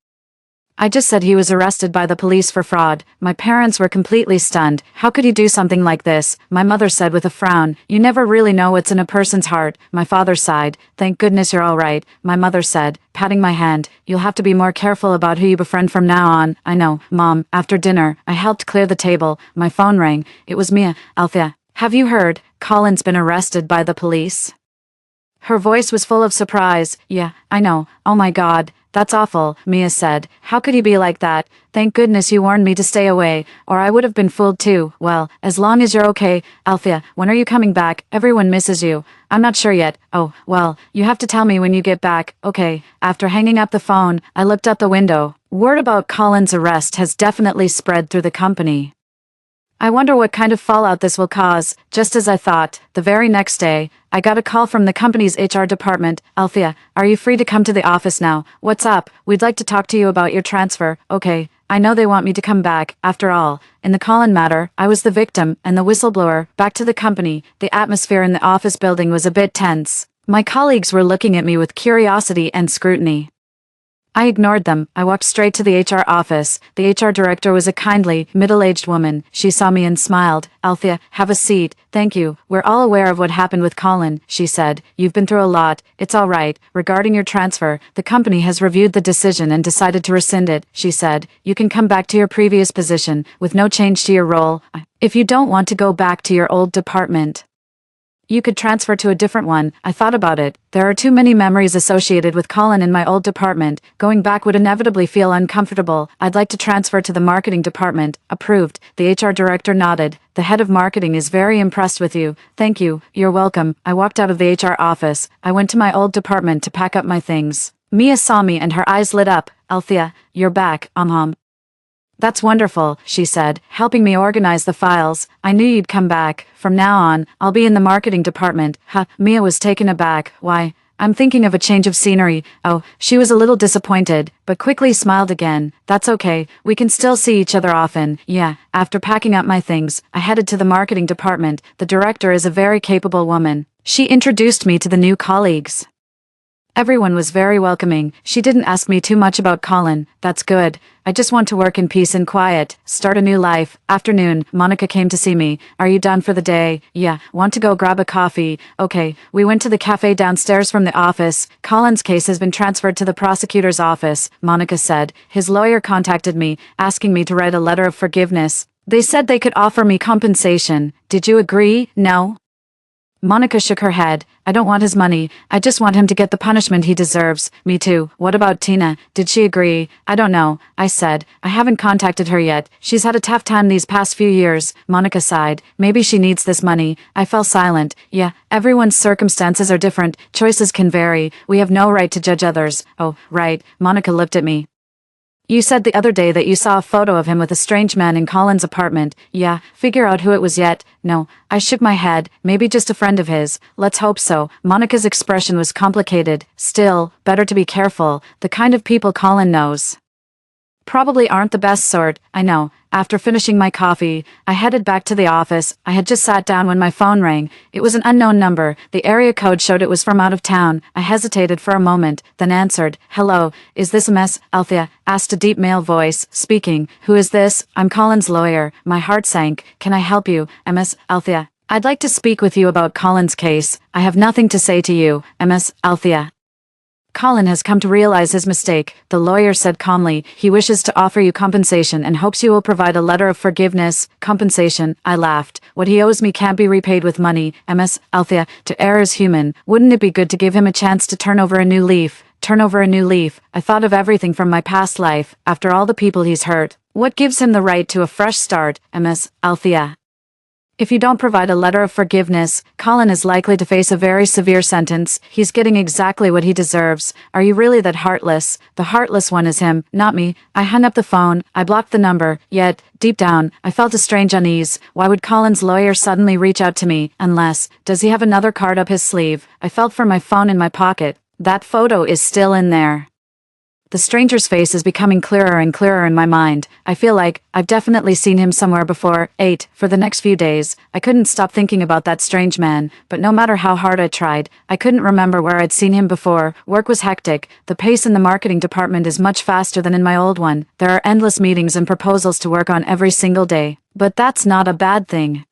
I just said he was arrested by the police for fraud. My parents were completely stunned. How could he do something like this? My mother said with a frown. You never really know what's in a person's heart. My father sighed. Thank goodness you're all right. My mother said, patting my hand. You'll have to be more careful about who you befriend from now on. I know, Mom. After dinner, I helped clear the table. My phone rang. It was Mia. Althea. Have you heard? Colin's been arrested by the police. Her voice was full of surprise. Yeah, I know. Oh my God. That's awful, Mia said. How could he be like that? Thank goodness you warned me to stay away, or I would have been fooled too. Well, as long as you're okay. Althea, when are you coming back? Everyone misses you. I'm not sure yet. Oh, well, you have to tell me when you get back. Okay. After hanging up the phone, I looked out the window. Word about Colin's arrest has definitely spread through the company. I wonder what kind of fallout this will cause. Just as I thought, the very next day, I got a call from the company's HR department. Althea, are you free to come to the office now? What's up? We'd like to talk to you about your transfer. Okay, I know they want me to come back. After all, in the Colin matter, I was the victim and the whistleblower. Back to the company, the atmosphere in the office building was a bit tense. My colleagues were looking at me with curiosity and scrutiny. I ignored them. I walked straight to the HR office. The HR director was a kindly, middle-aged woman. She saw me and smiled. Althea, have a seat. Thank you. We're all aware of what happened with Colin, she said. You've been through a lot. It's all right. Regarding your transfer, the company has reviewed the decision and decided to rescind it, she said. You can come back to your previous position, with no change to your role. If you don't want to go back to your old department, you could transfer to a different one. I thought about it. There are too many memories associated with Colin in my old department. Going back would inevitably feel uncomfortable. I'd like to transfer to the marketing department. Approved. The HR director nodded. The head of marketing is very impressed with you. Thank you. You're welcome. I walked out of the HR office. I went to my old department to pack up my things. Mia saw me and her eyes lit up. Althea, you're back. That's wonderful, she said, helping me organize the files. I knew you'd come back. From now on, I'll be in the marketing department. Mia was taken aback. Why? I'm thinking of a change of scenery. Oh, she was a little disappointed, but quickly smiled again. That's okay. We can still see each other often. Yeah. After packing up my things, I headed to the marketing department. The director is a very capable woman. She introduced me to the new colleagues. Everyone was very welcoming. She didn't ask me too much about Colin. That's good. I just want to work in peace and quiet, start a new life. Afternoon, Monica came to see me. Are you done for the day? Yeah. Want to go grab a coffee? Okay. We went to the cafe downstairs from the office. Colin's case has been transferred to the prosecutor's office, Monica said. His lawyer contacted me, asking me to write a letter of forgiveness. They said they could offer me compensation. Did you agree? No? Monica shook her head. I don't want his money. I just want him to get the punishment he deserves. Me too. What about Tina? Did she agree? I don't know, I said. I haven't contacted her yet. She's had a tough time these past few years. Monica sighed. Maybe she needs this money. I fell silent. Yeah, everyone's circumstances are different. Choices can vary. We have no right to judge others. Oh, right. Monica looked at me. You said the other day that you saw a photo of him with a strange man in Colin's apartment. Yeah, figure out who it was yet? No. I shook my head. Maybe just a friend of his. Let's hope so. Monica's expression was complicated. Still, better to be careful. The kind of people Colin knows probably aren't the best sort. I know. After finishing my coffee, I headed back to the office. I had just sat down when my phone rang. It was an unknown number. The area code showed it was from out of town. I hesitated for a moment, then answered. Hello, is this MS? Althea asked a deep male voice. Speaking. Who is this? I'm Colin's lawyer. My heart sank. Can I help you? MS? Althea. I'd like to speak with you about Colin's case. I have nothing to say to you. MS? Althea. Colin has come to realize his mistake, the lawyer said calmly. He wishes to offer you compensation and hopes you will provide a letter of forgiveness. Compensation, I laughed. What he owes me can't be repaid with money. MS, Althea, to err is human. Wouldn't it be good to give him a chance to turn over a new leaf? Turn over a new leaf. I thought of everything from my past life, after all the people he's hurt. What gives him the right to a fresh start? MS, Althea. If you don't provide a letter of forgiveness, Colin is likely to face a very severe sentence. He's getting exactly what he deserves. Are you really that heartless? The heartless one is him, not me. I hung up the phone. I blocked the number. Yet, deep down, I felt a strange unease. Why would Colin's lawyer suddenly reach out to me? Unless, does he have another card up his sleeve? I felt for my phone in my pocket. That photo is still in there. The stranger's face is becoming clearer and clearer in my mind. I feel like I've definitely seen him somewhere before. 8. For the next few days, I couldn't stop thinking about that strange man, but no matter how hard I tried, I couldn't remember where I'd seen him before. Work was hectic. The pace in the marketing department is much faster than in my old one. There are endless meetings and proposals to work on every single day. But that's not a bad thing.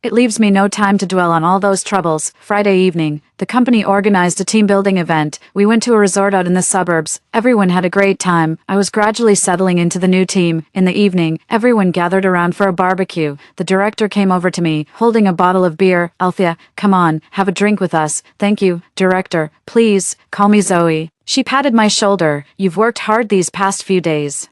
It leaves me no time to dwell on all those troubles. Friday evening, the company organized a team-building event. We went to a resort out in the suburbs. Everyone had a great time. I was gradually settling into the new team. In the evening, everyone gathered around for a barbecue. The director came over to me, holding a bottle of beer. Althea, come on, have a drink with us. Thank you, director. Please, call me Zoe. She patted my shoulder. You've worked hard these past few days.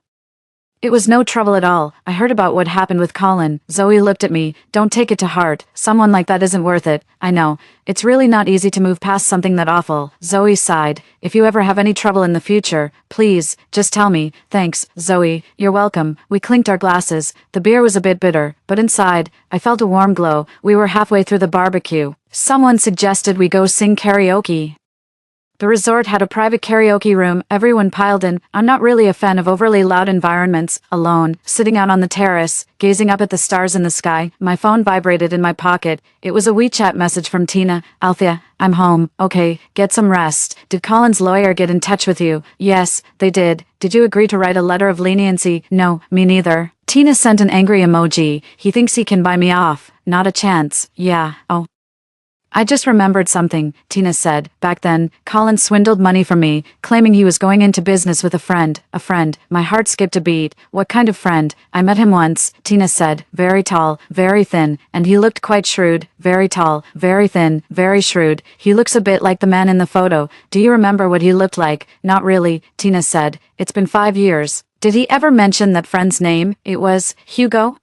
It was no trouble at all. I heard about what happened with Colin. Zoe looked at me. Don't take it to heart. Someone like that isn't worth it. I know. It's really not easy to move past something that awful. Zoe sighed. If you ever have any trouble in the future, please, just tell me. Thanks, Zoe. You're welcome. We clinked our glasses. The beer was a bit bitter, but inside, I felt a warm glow. We were halfway through the barbecue. Someone suggested we go sing karaoke. The resort had a private karaoke room. Everyone piled in. I'm not really a fan of overly loud environments. Alone, sitting out on the terrace, gazing up at the stars in the sky, my phone vibrated in my pocket. It was a WeChat message from Tina. Althea, I'm home. Okay, get some rest. Did Colin's lawyer get in touch with you? Yes, they did. Did you agree to write a letter of leniency? No, me neither. Tina sent an angry emoji. He thinks he can buy me off. Not a chance. Yeah, oh. I just remembered something, Tina said. Back then, Colin swindled money from me, claiming he was going into business with a friend. A friend. My heart skipped a beat. What kind of friend? I met him once, Tina said. Very tall, very thin, and he looked quite shrewd. Very tall, very thin, very shrewd. He looks a bit like the man in the photo. Do you remember what he looked like? Not really, Tina said. It's been 5 years. Did he ever mention that friend's name? It was Hugo?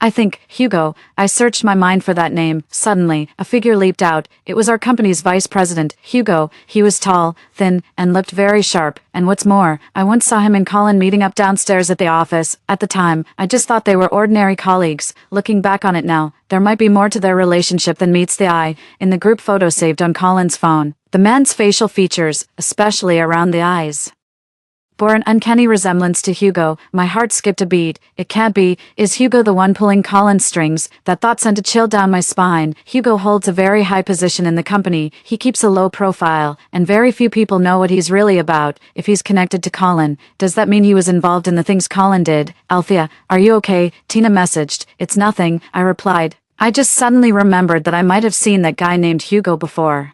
I think, Hugo. I searched my mind for that name. Suddenly, a figure leaped out. It was our company's vice president, Hugo. He was tall, thin, and looked very sharp. And what's more, I once saw him and Colin meeting up downstairs at the office. At the time, I just thought they were ordinary colleagues. Looking back on it now, there might be more to their relationship than meets the eye. In the group photo saved on Colin's phone, the man's facial features, especially around the eyes, bore an uncanny resemblance to Hugo. My heart skipped a beat. It can't be. Is Hugo the one pulling Colin's strings? That thought sent a chill down my spine. Hugo holds a very high position in the company. He keeps a low profile, and very few people know what he's really about. If he's connected to Colin, does that mean he was involved in the things Colin did? Althea, are you okay? Tina messaged. It's nothing, I replied. I just suddenly remembered that I might have seen that guy named Hugo before.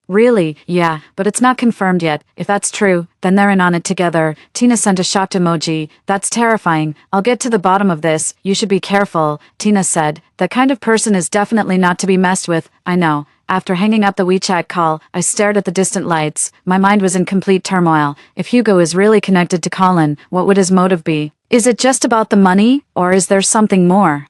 Really? Yeah, but it's not confirmed yet. If that's true, then they're in on it together. Tina sent a shocked emoji. That's terrifying. I'll get to the bottom of this. You should be careful, Tina said. That kind of person is definitely not to be messed with. I know. After hanging up the WeChat call, I stared at the distant lights. My mind was in complete turmoil. If Hugo is really connected to Colin, what would his motive be? Is it just about the money, or is there something more?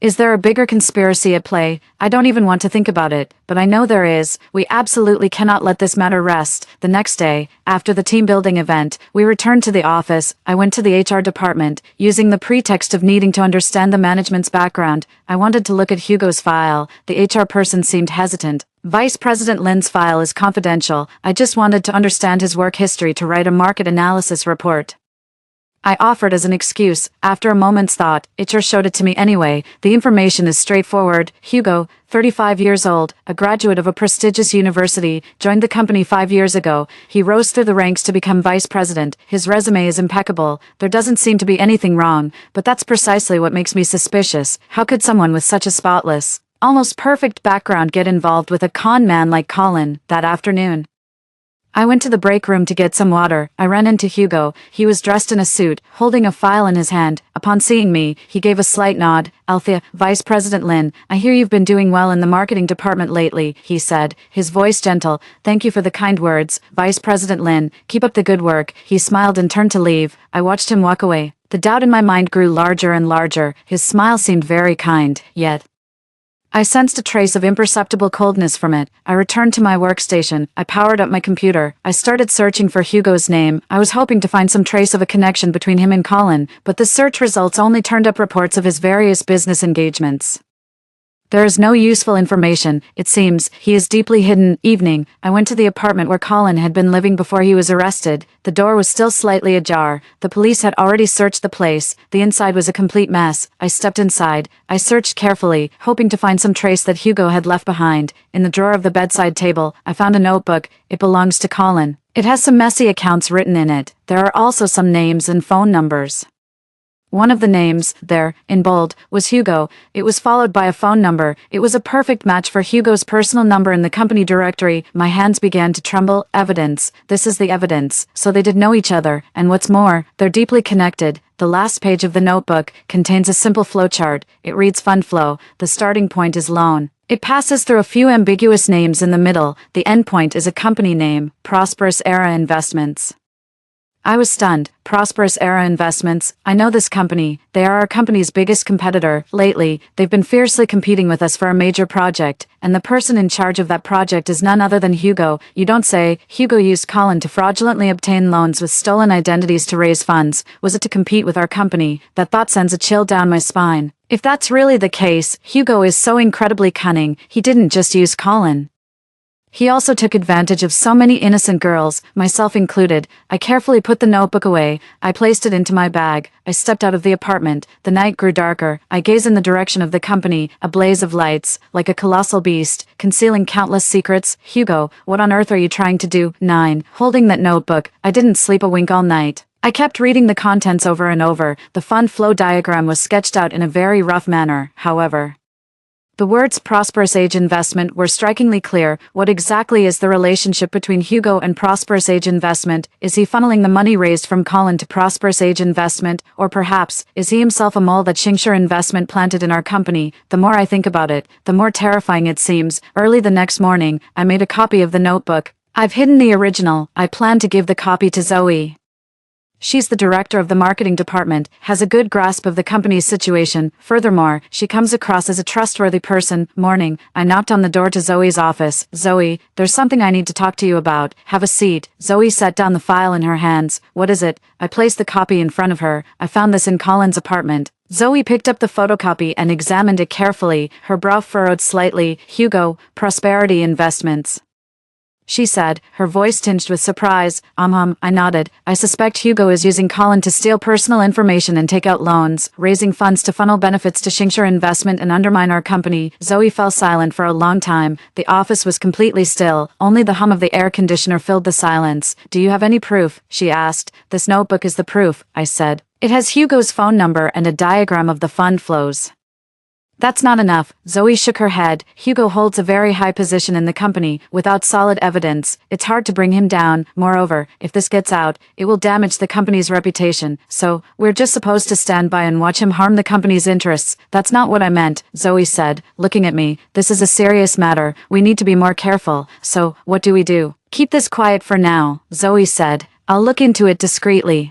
Is there a bigger conspiracy at play? I don't even want to think about it, but I know there is. We absolutely cannot let this matter rest. The next day, after the team-building event, we returned to the office. I went to the HR department, using the pretext of needing to understand the management's background. I wanted to look at Hugo's file. The HR person seemed hesitant. Vice President Lin's file is confidential. I just wanted to understand his work history to write a market analysis report. I offered as an excuse. After a moment's thought, HR showed it to me anyway. The information is straightforward. Hugo, 35 years old, a graduate of a prestigious university, joined the company 5 years ago. He rose through the ranks to become vice president. His resume is impeccable. There doesn't seem to be anything wrong, but that's precisely what makes me suspicious. How could someone with such a spotless, almost perfect background get involved with a con man like Colin? That afternoon, I went to the break room to get some water. I ran into Hugo. He was dressed in a suit, holding a file in his hand. Upon seeing me, he gave a slight nod. Althea, Vice President Lin, I hear you've been doing well in the marketing department lately, he said, his voice gentle. Thank you for the kind words, Vice President Lin. Keep up the good work. He smiled and turned to leave. I watched him walk away. The doubt in my mind grew larger and larger. His smile seemed very kind, yet I sensed a trace of imperceptible coldness from it. I returned to my workstation. I powered up my computer. I started searching for Hugo's name. I was hoping to find some trace of a connection between him and Colin, but the search results only turned up reports of his various business engagements. There is no useful information, it seems. He is deeply hidden. Evening, I went to the apartment where Colin had been living before he was arrested. The door was still slightly ajar. The police had already searched the place. The inside was a complete mess. I stepped inside. I searched carefully, hoping to find some trace that Hugo had left behind. In the drawer of the bedside table, I found a notebook. It belongs to Colin. It has some messy accounts written in it. There are also some names and phone numbers. One of the names, there, in bold, was Hugo. It was followed by a phone number. It was a perfect match for Hugo's personal number in the company directory. My hands began to tremble. Evidence. This is the evidence. So they did know each other, and what's more, they're deeply connected. The last page of the notebook contains a simple flowchart. It reads fund flow. The starting point is loan. It passes through a few ambiguous names in the middle. The endpoint is a company name, Prosperous Era Investments. I was stunned. Prosperous Era Investments. I know this company. They are our company's biggest competitor. Lately, they've been fiercely competing with us for a major project, and the person in charge of that project is none other than Hugo. You don't say. Hugo used Colin to fraudulently obtain loans with stolen identities to raise funds. Was it to compete with our company? That thought sends a chill down my spine. If that's really the case, Hugo is so incredibly cunning. He didn't just use Colin. He also took advantage of so many innocent girls, myself included. I carefully put the notebook away. I placed it into my bag. I stepped out of the apartment. The night grew darker. I gazed in the direction of the company, a blaze of lights, like a colossal beast, concealing countless secrets. Hugo, what on earth are you trying to do? 9. Holding that notebook, I didn't sleep a wink all night. I kept reading the contents over and over. The fund flow diagram was sketched out in a very rough manner, however. The words Prosperous Age Investment were strikingly clear. What exactly is the relationship between Hugo and Prosperous Age Investment? Is he funneling the money raised from Colin to Prosperous Age Investment? Or perhaps, is he himself a mole that Shingsure Investment planted in our company? The more I think about it, the more terrifying it seems. Early the next morning, I made a copy of the notebook. I've hidden the original. I plan to give the copy to Zoe. She's the director of the marketing department, has a good grasp of the company's situation. Furthermore, she comes across as a trustworthy person. Morning, I knocked on the door to Zoe's office. Zoe, there's something I need to talk to you about. Have a seat. Zoe set down the file in her hands. What is it? I placed the copy in front of her. I found this in Colin's apartment. Zoe picked up the photocopy and examined it carefully, her brow furrowed slightly. Hugo, Prosperity Investments, she said, her voice tinged with surprise. I nodded. I suspect Hugo is using Colin to steal personal information and take out loans, raising funds to funnel benefits to Shingsure Investment and undermine our company. Zoe fell silent for a long time. The office was completely still. Only the hum of the air conditioner filled the silence. Do you have any proof? She asked. This notebook is the proof, I said. It has Hugo's phone number and a diagram of the fund flows. That's not enough. Zoe shook her head. Hugo holds a very high position in the company. Without solid evidence, it's hard to bring him down. Moreover, if this gets out, it will damage the company's reputation. So, we're just supposed to stand by and watch him harm the company's interests. That's not what I meant, Zoe said, looking at me. This is a serious matter. We need to be more careful. So, what do we do? Keep this quiet for now, Zoe said. I'll look into it discreetly.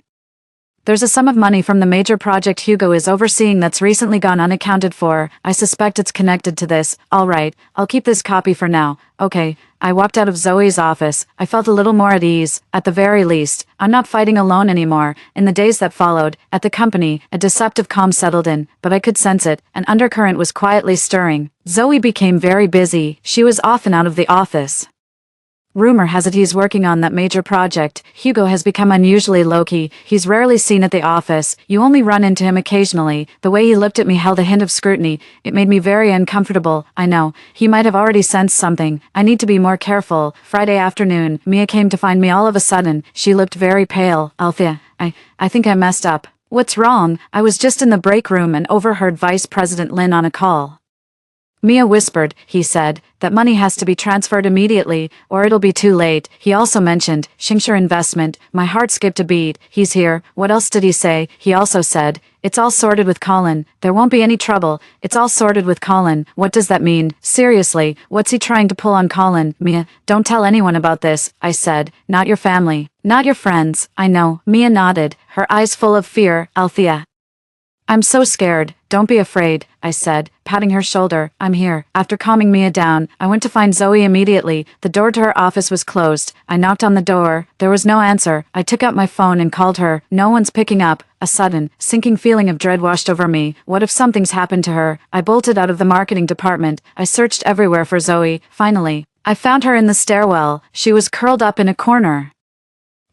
There's a sum of money from the major project Hugo is overseeing that's recently gone unaccounted for. I suspect it's connected to this. All right, I'll keep this copy for now. Okay. I walked out of Zoe's office. I felt a little more at ease. At the very least, I'm not fighting alone anymore. In the days that followed, at the company, a deceptive calm settled in, but I could sense it. An undercurrent was quietly stirring. Zoe became very busy. She was often out of the office. Rumor has it he's working on that major project. Hugo has become unusually low-key. He's rarely seen at the office. You only run into him occasionally. The way he looked at me held a hint of scrutiny. It made me very uncomfortable. I know. He might have already sensed something. I need to be more careful. Friday afternoon, Mia came to find me all of a sudden. She looked very pale. Althea, I think I messed up. What's wrong? I was just in the break room and overheard Vice President Lin on a call. Mia whispered, he said, that money has to be transferred immediately, or it'll be too late. He also mentioned, Shingsure Investment. My heart skipped a beat. He's here. What else did he say? He also said, it's all sorted with Colin. There won't be any trouble. It's all sorted with Colin. What does that mean? Seriously, what's he trying to pull on Colin? Mia, don't tell anyone about this, I said. Not your family. Not your friends. I know. Mia nodded, her eyes full of fear. Althea, I'm so scared. Don't be afraid, I said, patting her shoulder. I'm here. After calming Mia down, I went to find Zoe immediately. The door to her office was closed. I knocked on the door. There was no answer. I took out my phone and called her. No one's picking up. A sudden, sinking feeling of dread washed over me. What if something's happened to her? I bolted out of the marketing department. I searched everywhere for Zoe. Finally, I found her in the stairwell. She was curled up in a corner.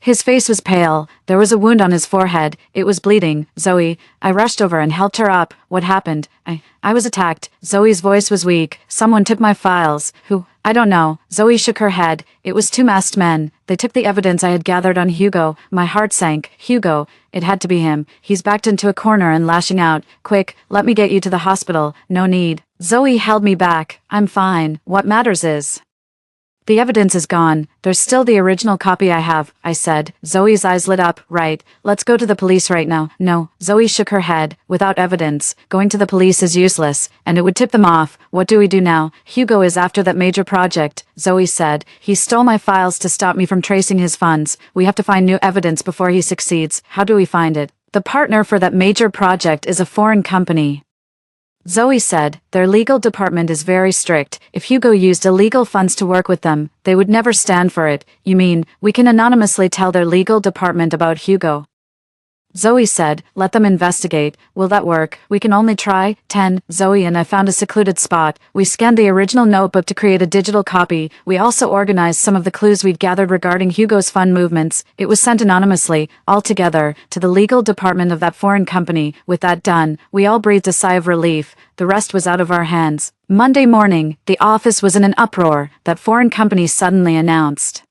His face was pale. There was a wound on his forehead. It was bleeding. Zoe. I rushed over and helped her up. What happened? I was attacked. Zoe's voice was weak. Someone took my files. Who? I don't know. Zoe shook her head. It was two masked men. They took the evidence I had gathered on Hugo. My heart sank. Hugo. It had to be him. He's backed into a corner and lashing out. Quick, let me get you to the hospital. No need. Zoe held me back. I'm fine. What matters is the evidence is gone. There's still the original copy I have, I said. Zoe's eyes lit up. Right. Let's go to the police right now. No. Zoe shook her head. Without evidence, going to the police is useless, and it would tip them off. What do we do now? Hugo is after that major project, Zoe said. He stole my files to stop me from tracing his funds. We have to find new evidence before he succeeds. How do we find it? The partner for that major project is a foreign company, Zoe said. Their legal department is very strict. If Hugo used illegal funds to work with them, they would never stand for it. You mean, we can anonymously tell their legal department about Hugo? Zoe said, let them investigate. Will that work? We can only try. 10. Zoe and I found a secluded spot. We scanned the original notebook to create a digital copy. We also organized some of the clues we'd gathered regarding Hugo's fund movements. It was sent anonymously, all together, to the legal department of that foreign company. With that done, we all breathed a sigh of relief. The rest was out of our hands. Monday morning, the office was in an uproar. That foreign company suddenly announced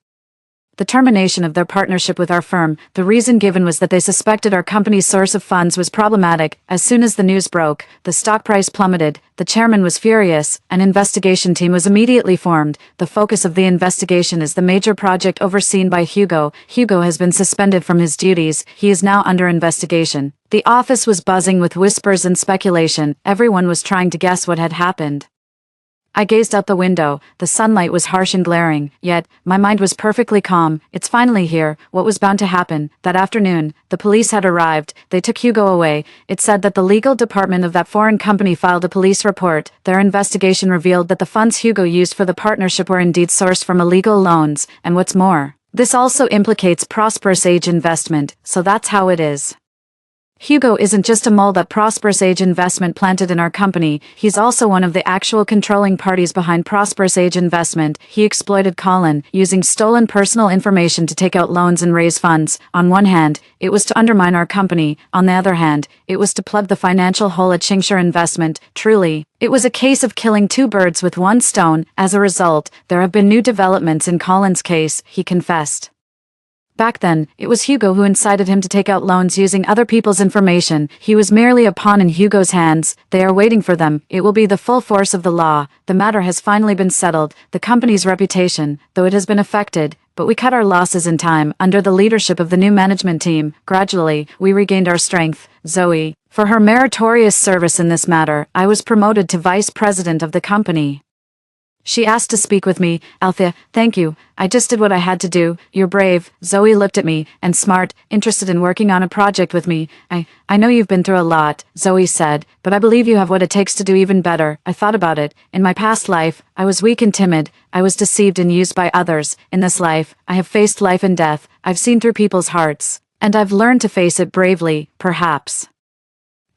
the termination of their partnership with our firm. The reason given was that they suspected our company's source of funds was problematic. As soon as the news broke, the stock price plummeted. The chairman was furious. An investigation team was immediately formed. The focus of the investigation is the major project overseen by Hugo. Hugo has been suspended from his duties. He is now under investigation. The office was buzzing with whispers and speculation. Everyone was trying to guess what had happened. I gazed out the window. The sunlight was harsh and glaring, yet my mind was perfectly calm. It's finally here. What was bound to happen? That afternoon, the police had arrived. They took Hugo away. It said that the legal department of that foreign company filed a police report. Their investigation revealed that the funds Hugo used for the partnership were indeed sourced from illegal loans, and what's more, this also implicates Prosperous Age Investment, so that's how it is. Hugo isn't just a mole that Prosperous Age Investment planted in our company, he's also one of the actual controlling parties behind Prosperous Age Investment. He exploited Colin, using stolen personal information to take out loans and raise funds. On one hand, it was to undermine our company. On the other hand, it was to plug the financial hole at Chingshire Investment. Truly, it was a case of killing two birds with one stone. As a result, there have been new developments in Colin's case, he confessed. Back then, it was Hugo who incited him to take out loans using other people's information. He was merely a pawn in Hugo's hands. They are waiting for them. It will be the full force of the law. The matter has finally been settled. The company's reputation, though it has been affected, but we cut our losses in time. Under the leadership of the new management team, gradually, we regained our strength. Zoe, for her meritorious service in this matter, I was promoted to vice president of the company. She asked to speak with me. Althea, thank you. I just did what I had to do. You're brave. Zoe looked at me, and smart, interested in working on a project with me. I know you've been through a lot, Zoe said, but I believe you have what it takes to do even better. I thought about it. In my past life, I was weak and timid. I was deceived and used by others. In this life, I have faced life and death. I've seen through people's hearts. And I've learned to face it bravely, perhaps.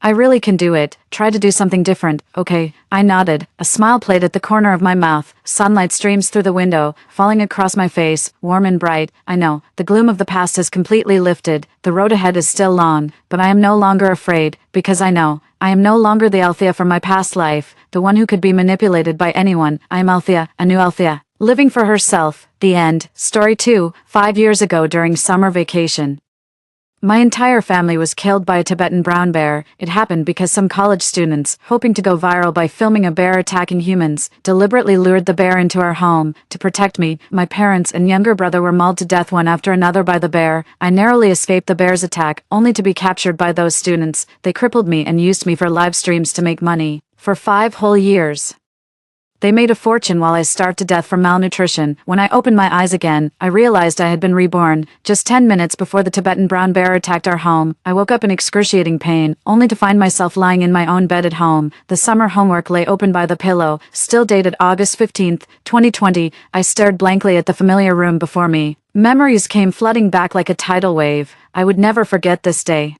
I really can do it. Try to do something different, okay? I nodded. A smile played at the corner of my mouth. Sunlight streams through the window, falling across my face, warm and bright. I know. The gloom of the past has completely lifted. The road ahead is still long, but I am no longer afraid, because I know. I am no longer the Althea from my past life, the one who could be manipulated by anyone. I am Althea, a new Althea, living for herself. The end. Story 2, 5 years ago during summer vacation. My entire family was killed by a Tibetan brown bear. It happened because some college students, hoping to go viral by filming a bear attacking humans, deliberately lured the bear into our home. To protect me, my parents and younger brother were mauled to death one after another by the bear. I narrowly escaped the bear's attack, only to be captured by those students. They crippled me and used me for live streams to make money. For 5 whole years. They made a fortune while I starved to death from malnutrition. When I opened my eyes again, I realized I had been reborn. Just 10 minutes before the Tibetan brown bear attacked our home, I woke up in excruciating pain, only to find myself lying in my own bed at home. The summer homework lay open by the pillow, still dated August 15th, 2020. I stared blankly at the familiar room before me. Memories came flooding back like a tidal wave. I would never forget this day.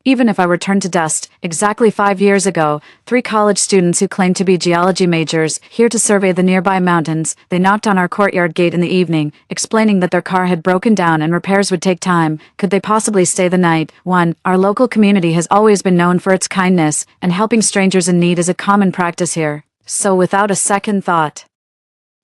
Even if I were turned to dust, exactly 5 years ago, 3 college students who claimed to be geology majors, here to survey the nearby mountains, they knocked on our courtyard gate in the evening, explaining that their car had broken down and repairs would take time. Could they possibly stay the night? 1. Our local community has always been known for its kindness, and helping strangers in need is a common practice here. So without a second thought,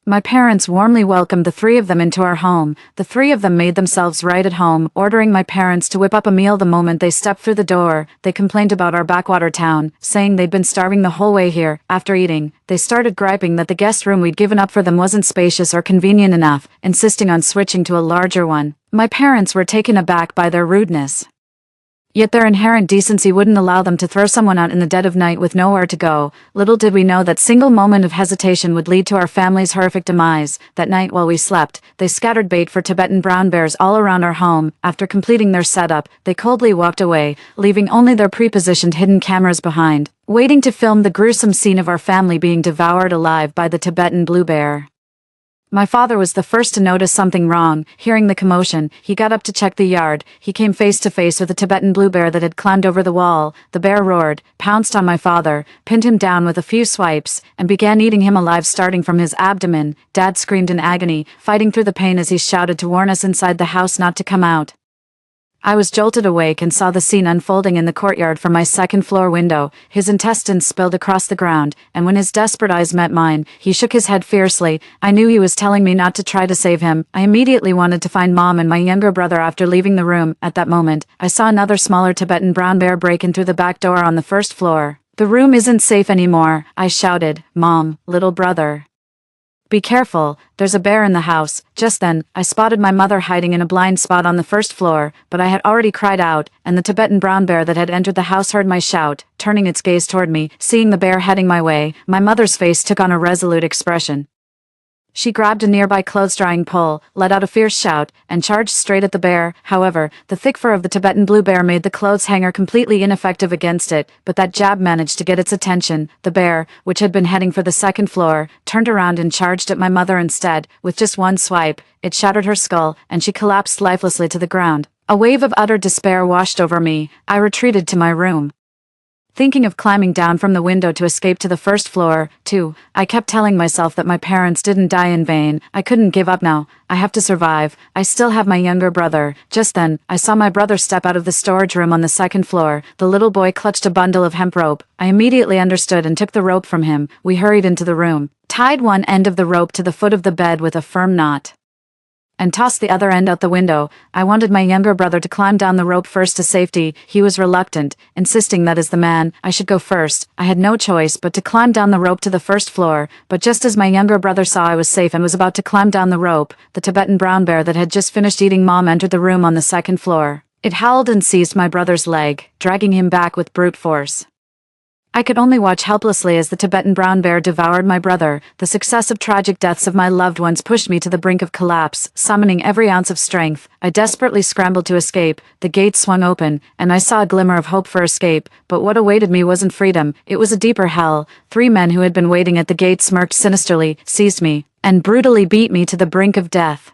my parents warmly welcomed the 3 of them into our home. The 3 of them made themselves right at home, ordering my parents to whip up a meal the moment they stepped through the door. They complained about our backwater town, saying they'd been starving the whole way here. After eating, they started griping that the guest room we'd given up for them wasn't spacious or convenient enough, insisting on switching to a larger one. My parents were taken aback by their rudeness. Yet their inherent decency wouldn't allow them to throw someone out in the dead of night with nowhere to go. Little did we know that single moment of hesitation would lead to our family's horrific demise. That night while we slept, they scattered bait for Tibetan brown bears all around our home. After completing their setup, they coldly walked away, leaving only their pre-positioned hidden cameras behind, waiting to film the gruesome scene of our family being devoured alive by the Tibetan blue bear. My father was the first to notice something wrong. Hearing the commotion, he got up to check the yard. He came face to face with a Tibetan blue bear that had climbed over the wall. The bear roared, pounced on my father, pinned him down with a few swipes, and began eating him alive starting from his abdomen. Dad screamed in agony, fighting through the pain as he shouted to warn us inside the house not to come out. I was jolted awake and saw the scene unfolding in the courtyard from my second-floor window. His intestines spilled across the ground, and when his desperate eyes met mine, he shook his head fiercely. I knew he was telling me not to try to save him. I immediately wanted to find Mom and my younger brother after leaving the room. At that moment, I saw another smaller Tibetan brown bear break in through the back door on the first floor. "The room isn't safe anymore," I shouted. "Mom, little brother, be careful, there's a bear in the house." Just then, I spotted my mother hiding in a blind spot on the first floor, but I had already cried out, and the Tibetan brown bear that had entered the house heard my shout. Turning its gaze toward me, seeing the bear heading my way, my mother's face took on a resolute expression. She grabbed a nearby clothes-drying pole, let out a fierce shout, and charged straight at the bear. However, the thick fur of the Tibetan blue bear made the clothes hanger completely ineffective against it, but that jab managed to get its attention. The bear, which had been heading for the second floor, turned around and charged at my mother instead. With just one swipe, it shattered her skull, and she collapsed lifelessly to the ground. A wave of utter despair washed over me. I retreated to my room, thinking of climbing down from the window to escape to the first floor. 2. I kept telling myself that my parents didn't die in vain. I couldn't give up now. I have to survive. I still have my younger brother. Just then, I saw my brother step out of the storage room on the second floor. The little boy clutched a bundle of hemp rope. I immediately understood and took the rope from him. We hurried into the room, tied one end of the rope to the foot of the bed with a firm knot, and tossed the other end out the window. I wanted my younger brother to climb down the rope first to safety. He was reluctant, insisting that as the man, I should go first. I had no choice but to climb down the rope to the first floor, but just as my younger brother saw I was safe and was about to climb down the rope, the Tibetan brown bear that had just finished eating Mom entered the room on the second floor. It howled and seized my brother's leg, dragging him back with brute force. I could only watch helplessly as the Tibetan brown bear devoured my brother. The successive tragic deaths of my loved ones pushed me to the brink of collapse. Summoning every ounce of strength, I desperately scrambled to escape. The gate swung open, and I saw a glimmer of hope for escape, but what awaited me wasn't freedom, it was a deeper hell. 3 men who had been waiting at the gate smirked sinisterly, seized me, and brutally beat me to the brink of death.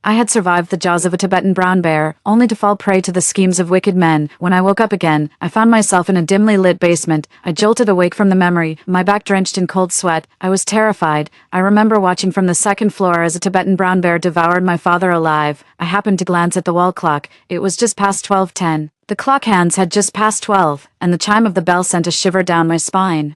I had survived the jaws of a Tibetan brown bear, only to fall prey to the schemes of wicked men. When I woke up again, I found myself in a dimly lit basement. I jolted awake from the memory, my back drenched in cold sweat. I was terrified. I remember watching from the second floor as a Tibetan brown bear devoured my father alive. I happened to glance at the wall clock. It was just past 12:10. The clock hands had just passed 12, and the chime of the bell sent a shiver down my spine.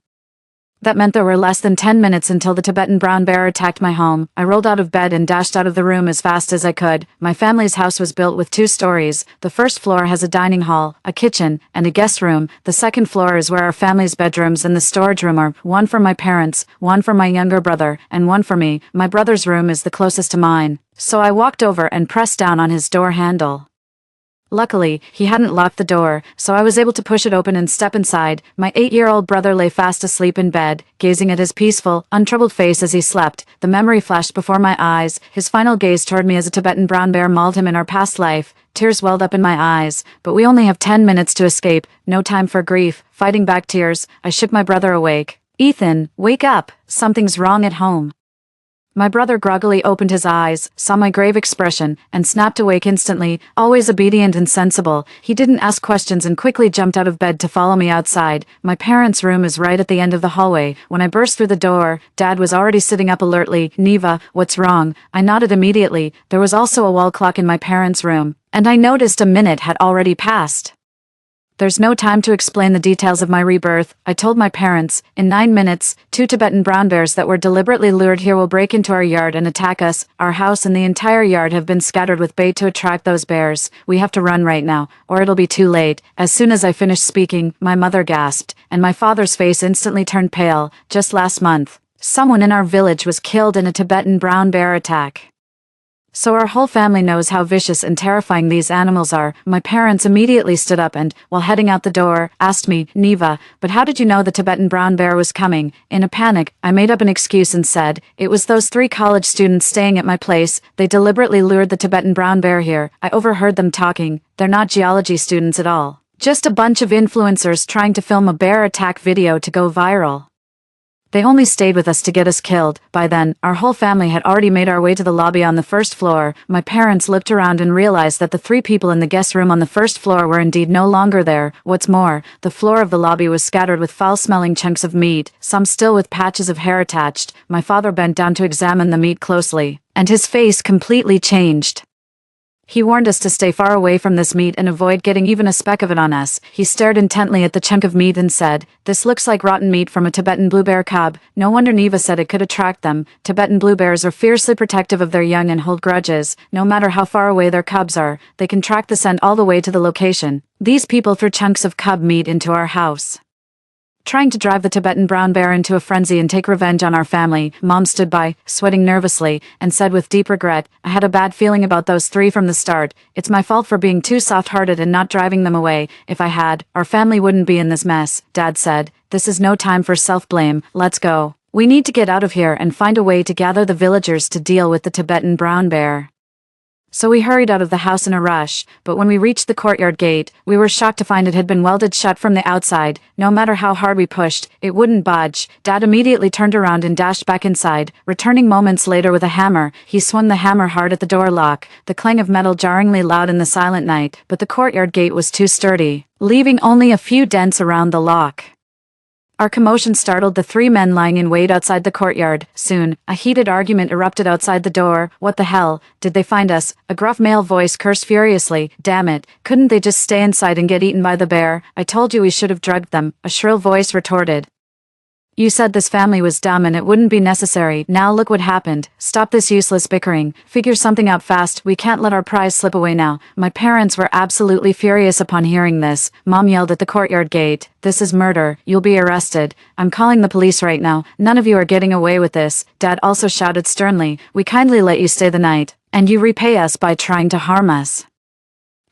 That meant there were less than 10 minutes until the Tibetan brown bear attacked my home. I rolled out of bed and dashed out of the room as fast as I could. My family's house was built with 2 stories. The first floor has a dining hall, a kitchen, and a guest room. The second floor is where our family's bedrooms and the storage room are. One for my parents, one for my younger brother, and one for me. My brother's room is the closest to mine, so I walked over and pressed down on his door handle. Luckily, he hadn't locked the door, so I was able to push it open and step inside. My 8-year-old brother lay fast asleep in bed, gazing at his peaceful, untroubled face as he slept. The memory flashed before my eyes, his final gaze toward me as a Tibetan brown bear mauled him in our past life. Tears welled up in my eyes, but we only have 10 minutes to escape, no time for grief. Fighting back tears, I shook my brother awake. "Ethan, wake up, something's wrong at home." My brother groggily opened his eyes, saw my grave expression, and snapped awake instantly. Always obedient and sensible, he didn't ask questions and quickly jumped out of bed to follow me outside. My parents' room is right at the end of the hallway. When I burst through the door, Dad was already sitting up alertly. "Neva, what's wrong?" I nodded immediately. There was also a wall clock in my parents' room, and I noticed a minute had already passed. "There's no time to explain the details of my rebirth," I told my parents. "In 9 minutes, 2 Tibetan brown bears that were deliberately lured here will break into our yard and attack us. Our house and the entire yard have been scattered with bait to attract those bears. We have to run right now, or it'll be too late." As soon as I finished speaking, my mother gasped, and my father's face instantly turned pale. Just last month, someone in our village was killed in a Tibetan brown bear attack. So our whole family knows how vicious and terrifying these animals are. My parents immediately stood up and, while heading out the door, asked me, "Neva, but how did you know the Tibetan brown bear was coming?" In a panic, I made up an excuse and said, "It was those 3 college students staying at my place. They deliberately lured the Tibetan brown bear here. I overheard them talking. They're not geology students at all. Just a bunch of influencers trying to film a bear attack video to go viral. They only stayed with us to get us killed." By then, our whole family had already made our way to the lobby on the first floor. My parents looked around and realized that the 3 people in the guest room on the first floor were indeed no longer there. What's more, the floor of the lobby was scattered with foul-smelling chunks of meat, some still with patches of hair attached. My father bent down to examine the meat closely, and his face completely changed. He warned us to stay far away from this meat and avoid getting even a speck of it on us. He stared intently at the chunk of meat and said, "This looks like rotten meat from a Tibetan blue bear cub." No wonder Neva said it could attract them. Tibetan blue bears are fiercely protective of their young and hold grudges. No matter how far away their cubs are, they can track the scent all the way to the location. These people threw chunks of cub meat into our house, trying to drive the Tibetan brown bear into a frenzy and take revenge on our family. Mom stood by, sweating nervously, and said with deep regret, "I had a bad feeling about those 3 from the start. It's my fault for being too soft-hearted and not driving them away. If I had, our family wouldn't be in this mess." Dad said, "This is no time for self-blame. Let's go. We need to get out of here and find a way to gather the villagers to deal with the Tibetan brown bear." So we hurried out of the house in a rush, but when we reached the courtyard gate, we were shocked to find it had been welded shut from the outside. No matter how hard we pushed, it wouldn't budge. Dad immediately turned around and dashed back inside, returning moments later with a hammer. He swung the hammer hard at the door lock, the clang of metal jarringly loud in the silent night, but the courtyard gate was too sturdy, leaving only a few dents around the lock. Our commotion startled the 3 men lying in wait outside the courtyard. Soon, a heated argument erupted outside the door. "What the hell? Did they find us?" A gruff male voice cursed furiously. "Damn it, couldn't they just stay inside and get eaten by the bear? I told you we should have drugged them," a shrill voice retorted. "You said this family was dumb and it wouldn't be necessary. Now look what happened. Stop this useless bickering. Figure something out fast. We can't let our prize slip away now." My parents were absolutely furious upon hearing this. Mom yelled at the courtyard gate, "This is murder. You'll be arrested. I'm calling the police right now. None of you are getting away with this." Dad also shouted sternly, "We kindly let you stay the night, and you repay us by trying to harm us.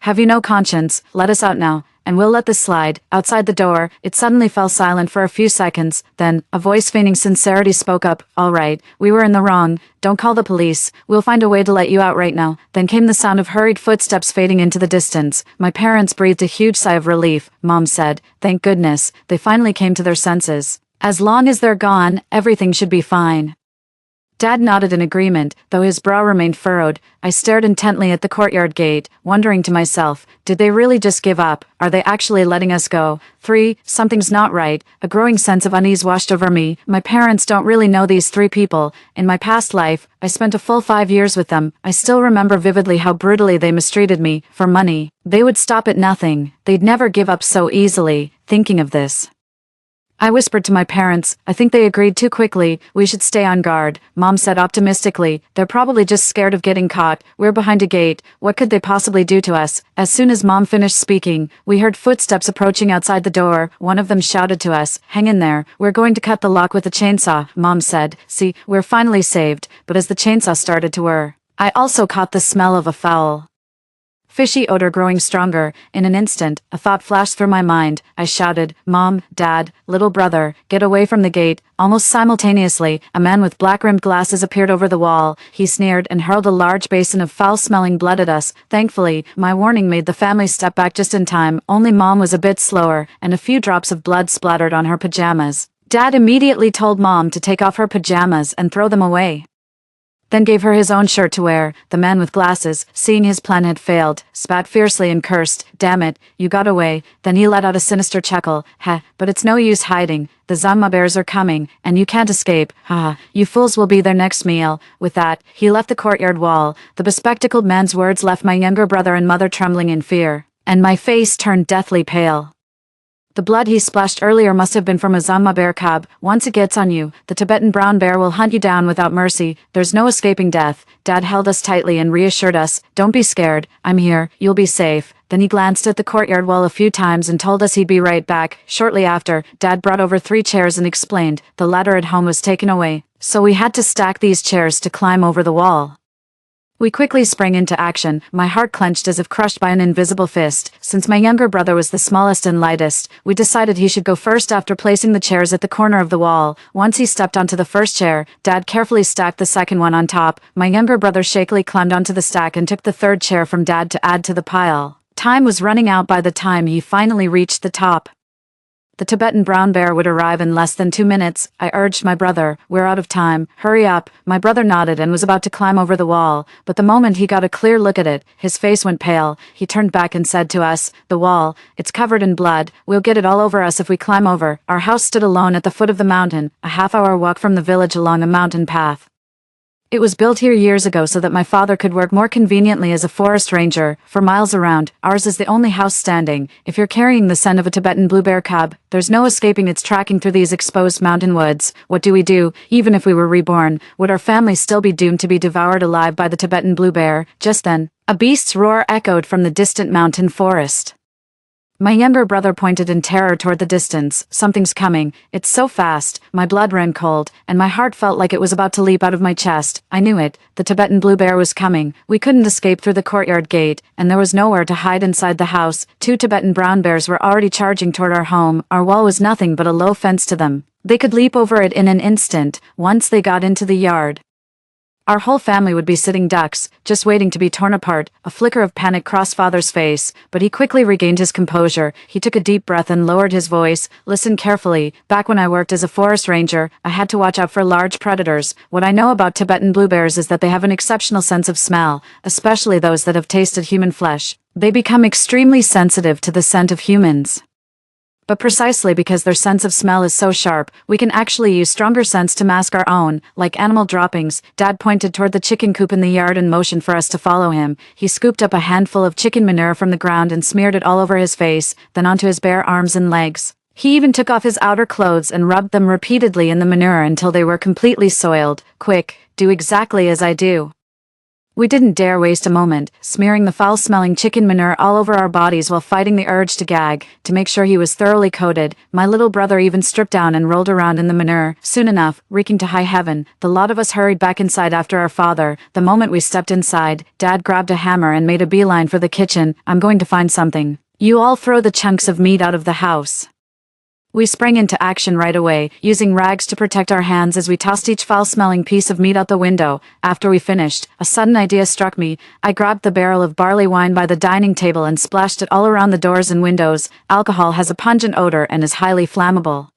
Have you no conscience? Let us out now, and we'll let this slide." Outside the door, it suddenly fell silent for a few seconds. Then, a voice feigning sincerity spoke up, "All right, we were in the wrong. Don't call the police. We'll find a way to let you out right now." Then came the sound of hurried footsteps fading into the distance. My parents breathed a huge sigh of relief. Mom said, "Thank goodness, they finally came to their senses. As long as they're gone, everything should be fine." Dad nodded in agreement, though his brow remained furrowed. I stared intently at the courtyard gate, wondering to myself, did they really just give up? Are they actually letting us go? 3. Something's not right. A growing sense of unease washed over me. My parents don't really know these 3 people. In my past life, I spent a full 5 years with them. I still remember vividly how brutally they mistreated me. For money, they would stop at nothing. They'd never give up so easily. Thinking of this, I whispered to my parents. I think they agreed too quickly. "We should stay on guard," Mom said optimistically. "They're probably just scared of getting caught. We're behind a gate. What could they possibly do to us?" As soon as Mom finished speaking, we heard footsteps approaching outside the door. One of them shouted to us, "Hang in there. We're going to cut the lock with a chainsaw." Mom said, "See, we're finally saved." But as the chainsaw started to whir, I also caught the smell of a foul fishy odor growing stronger. In an instant, a thought flashed through my mind. I shouted, "Mom, Dad, little brother, get away from the gate." Almost simultaneously, a man with black-rimmed glasses appeared over the wall. He sneered and hurled a large basin of foul-smelling blood at us. Thankfully, my warning made the family step back just in time. Only Mom was a bit slower, and a few drops of blood splattered on her pajamas. Dad immediately told Mom to take off her pajamas and throw them away, then gave her his own shirt to wear. The man with glasses, seeing his plan had failed, spat fiercely and cursed, "Damn it, you got away." Then he let out a sinister chuckle. "Heh, but it's no use hiding. The Zama bears are coming, and you can't escape. Haha, you fools will be their next meal." With that, he left the courtyard wall. The bespectacled man's words left my younger brother and mother trembling in fear, and my face turned deathly pale. The blood he splashed earlier must have been from a Zama bear cub. Once it gets on you, the Tibetan brown bear will hunt you down without mercy. There's no escaping death. Dad held us tightly and reassured us, "Don't be scared. I'm here. You'll be safe." Then he glanced at the courtyard wall a few times and told us he'd be right back. Shortly after, Dad brought over 3 chairs and explained the ladder at home was taken away, so we had to stack these chairs to climb over the wall. We quickly sprang into action, my heart clenched as if crushed by an invisible fist. Since my younger brother was the smallest and lightest, we decided he should go first after placing the chairs at the corner of the wall. Once he stepped onto the first chair, Dad carefully stacked the second one on top. My younger brother shakily climbed onto the stack and took the third chair from Dad to add to the pile. Time was running out by the time he finally reached the top. The Tibetan brown bear would arrive in less than 2 minutes. I urged my brother, "We're out of time. Hurry up." My brother nodded and was about to climb over the wall, but the moment he got a clear look at it, his face went pale. He turned back and said to us, "The wall, it's covered in blood. We'll get it all over us if we climb over." Our house stood alone at the foot of the mountain, a half-hour walk from the village along a mountain path. It was built here years ago so that my father could work more conveniently as a forest ranger. For miles around, ours is the only house standing. If you're carrying the scent of a Tibetan blue bear cub, there's no escaping its tracking through these exposed mountain woods. What do we do? Even if we were reborn, would our family still be doomed to be devoured alive by the Tibetan blue bear? Just then, a beast's roar echoed from the distant mountain forest. My younger brother pointed in terror toward the distance. "Something's coming. It's so fast." My blood ran cold, and my heart felt like it was about to leap out of my chest. I knew it. The Tibetan blue bear was coming. We couldn't escape through the courtyard gate, and there was nowhere to hide inside the house. 2 Tibetan brown bears were already charging toward our home. Our wall was nothing but a low fence to them. They could leap over it in an instant, once they got into the yard. Our whole family would be sitting ducks, just waiting to be torn apart. A flicker of panic crossed Father's face, but he quickly regained his composure. He took a deep breath and lowered his voice. "Listen carefully. Back when I worked as a forest ranger, I had to watch out for large predators. What I know about Tibetan blue bears is that they have an exceptional sense of smell, especially those that have tasted human flesh. They become extremely sensitive to the scent of humans. But precisely because their sense of smell is so sharp, we can actually use stronger scents to mask our own, like animal droppings." Dad pointed toward the chicken coop in the yard and motioned for us to follow him. He scooped up a handful of chicken manure from the ground and smeared it all over his face, then onto his bare arms and legs. He even took off his outer clothes and rubbed them repeatedly in the manure until they were completely soiled. "Quick, do exactly as I do." We didn't dare waste a moment, smearing the foul-smelling chicken manure all over our bodies while fighting the urge to gag. To make sure he was thoroughly coated, my little brother even stripped down and rolled around in the manure. Soon enough, reeking to high heaven, the lot of us hurried back inside after our father. The moment we stepped inside, Dad grabbed a hammer and made a beeline for the kitchen. "I'm going to find something. You all throw the chunks of meat out of the house." We sprang into action right away, using rags to protect our hands as we tossed each foul-smelling piece of meat out the window. After we finished, a sudden idea struck me. I grabbed the barrel of barley wine by the dining table and splashed it all around the doors and windows. Alcohol has a pungent odor and is highly flammable.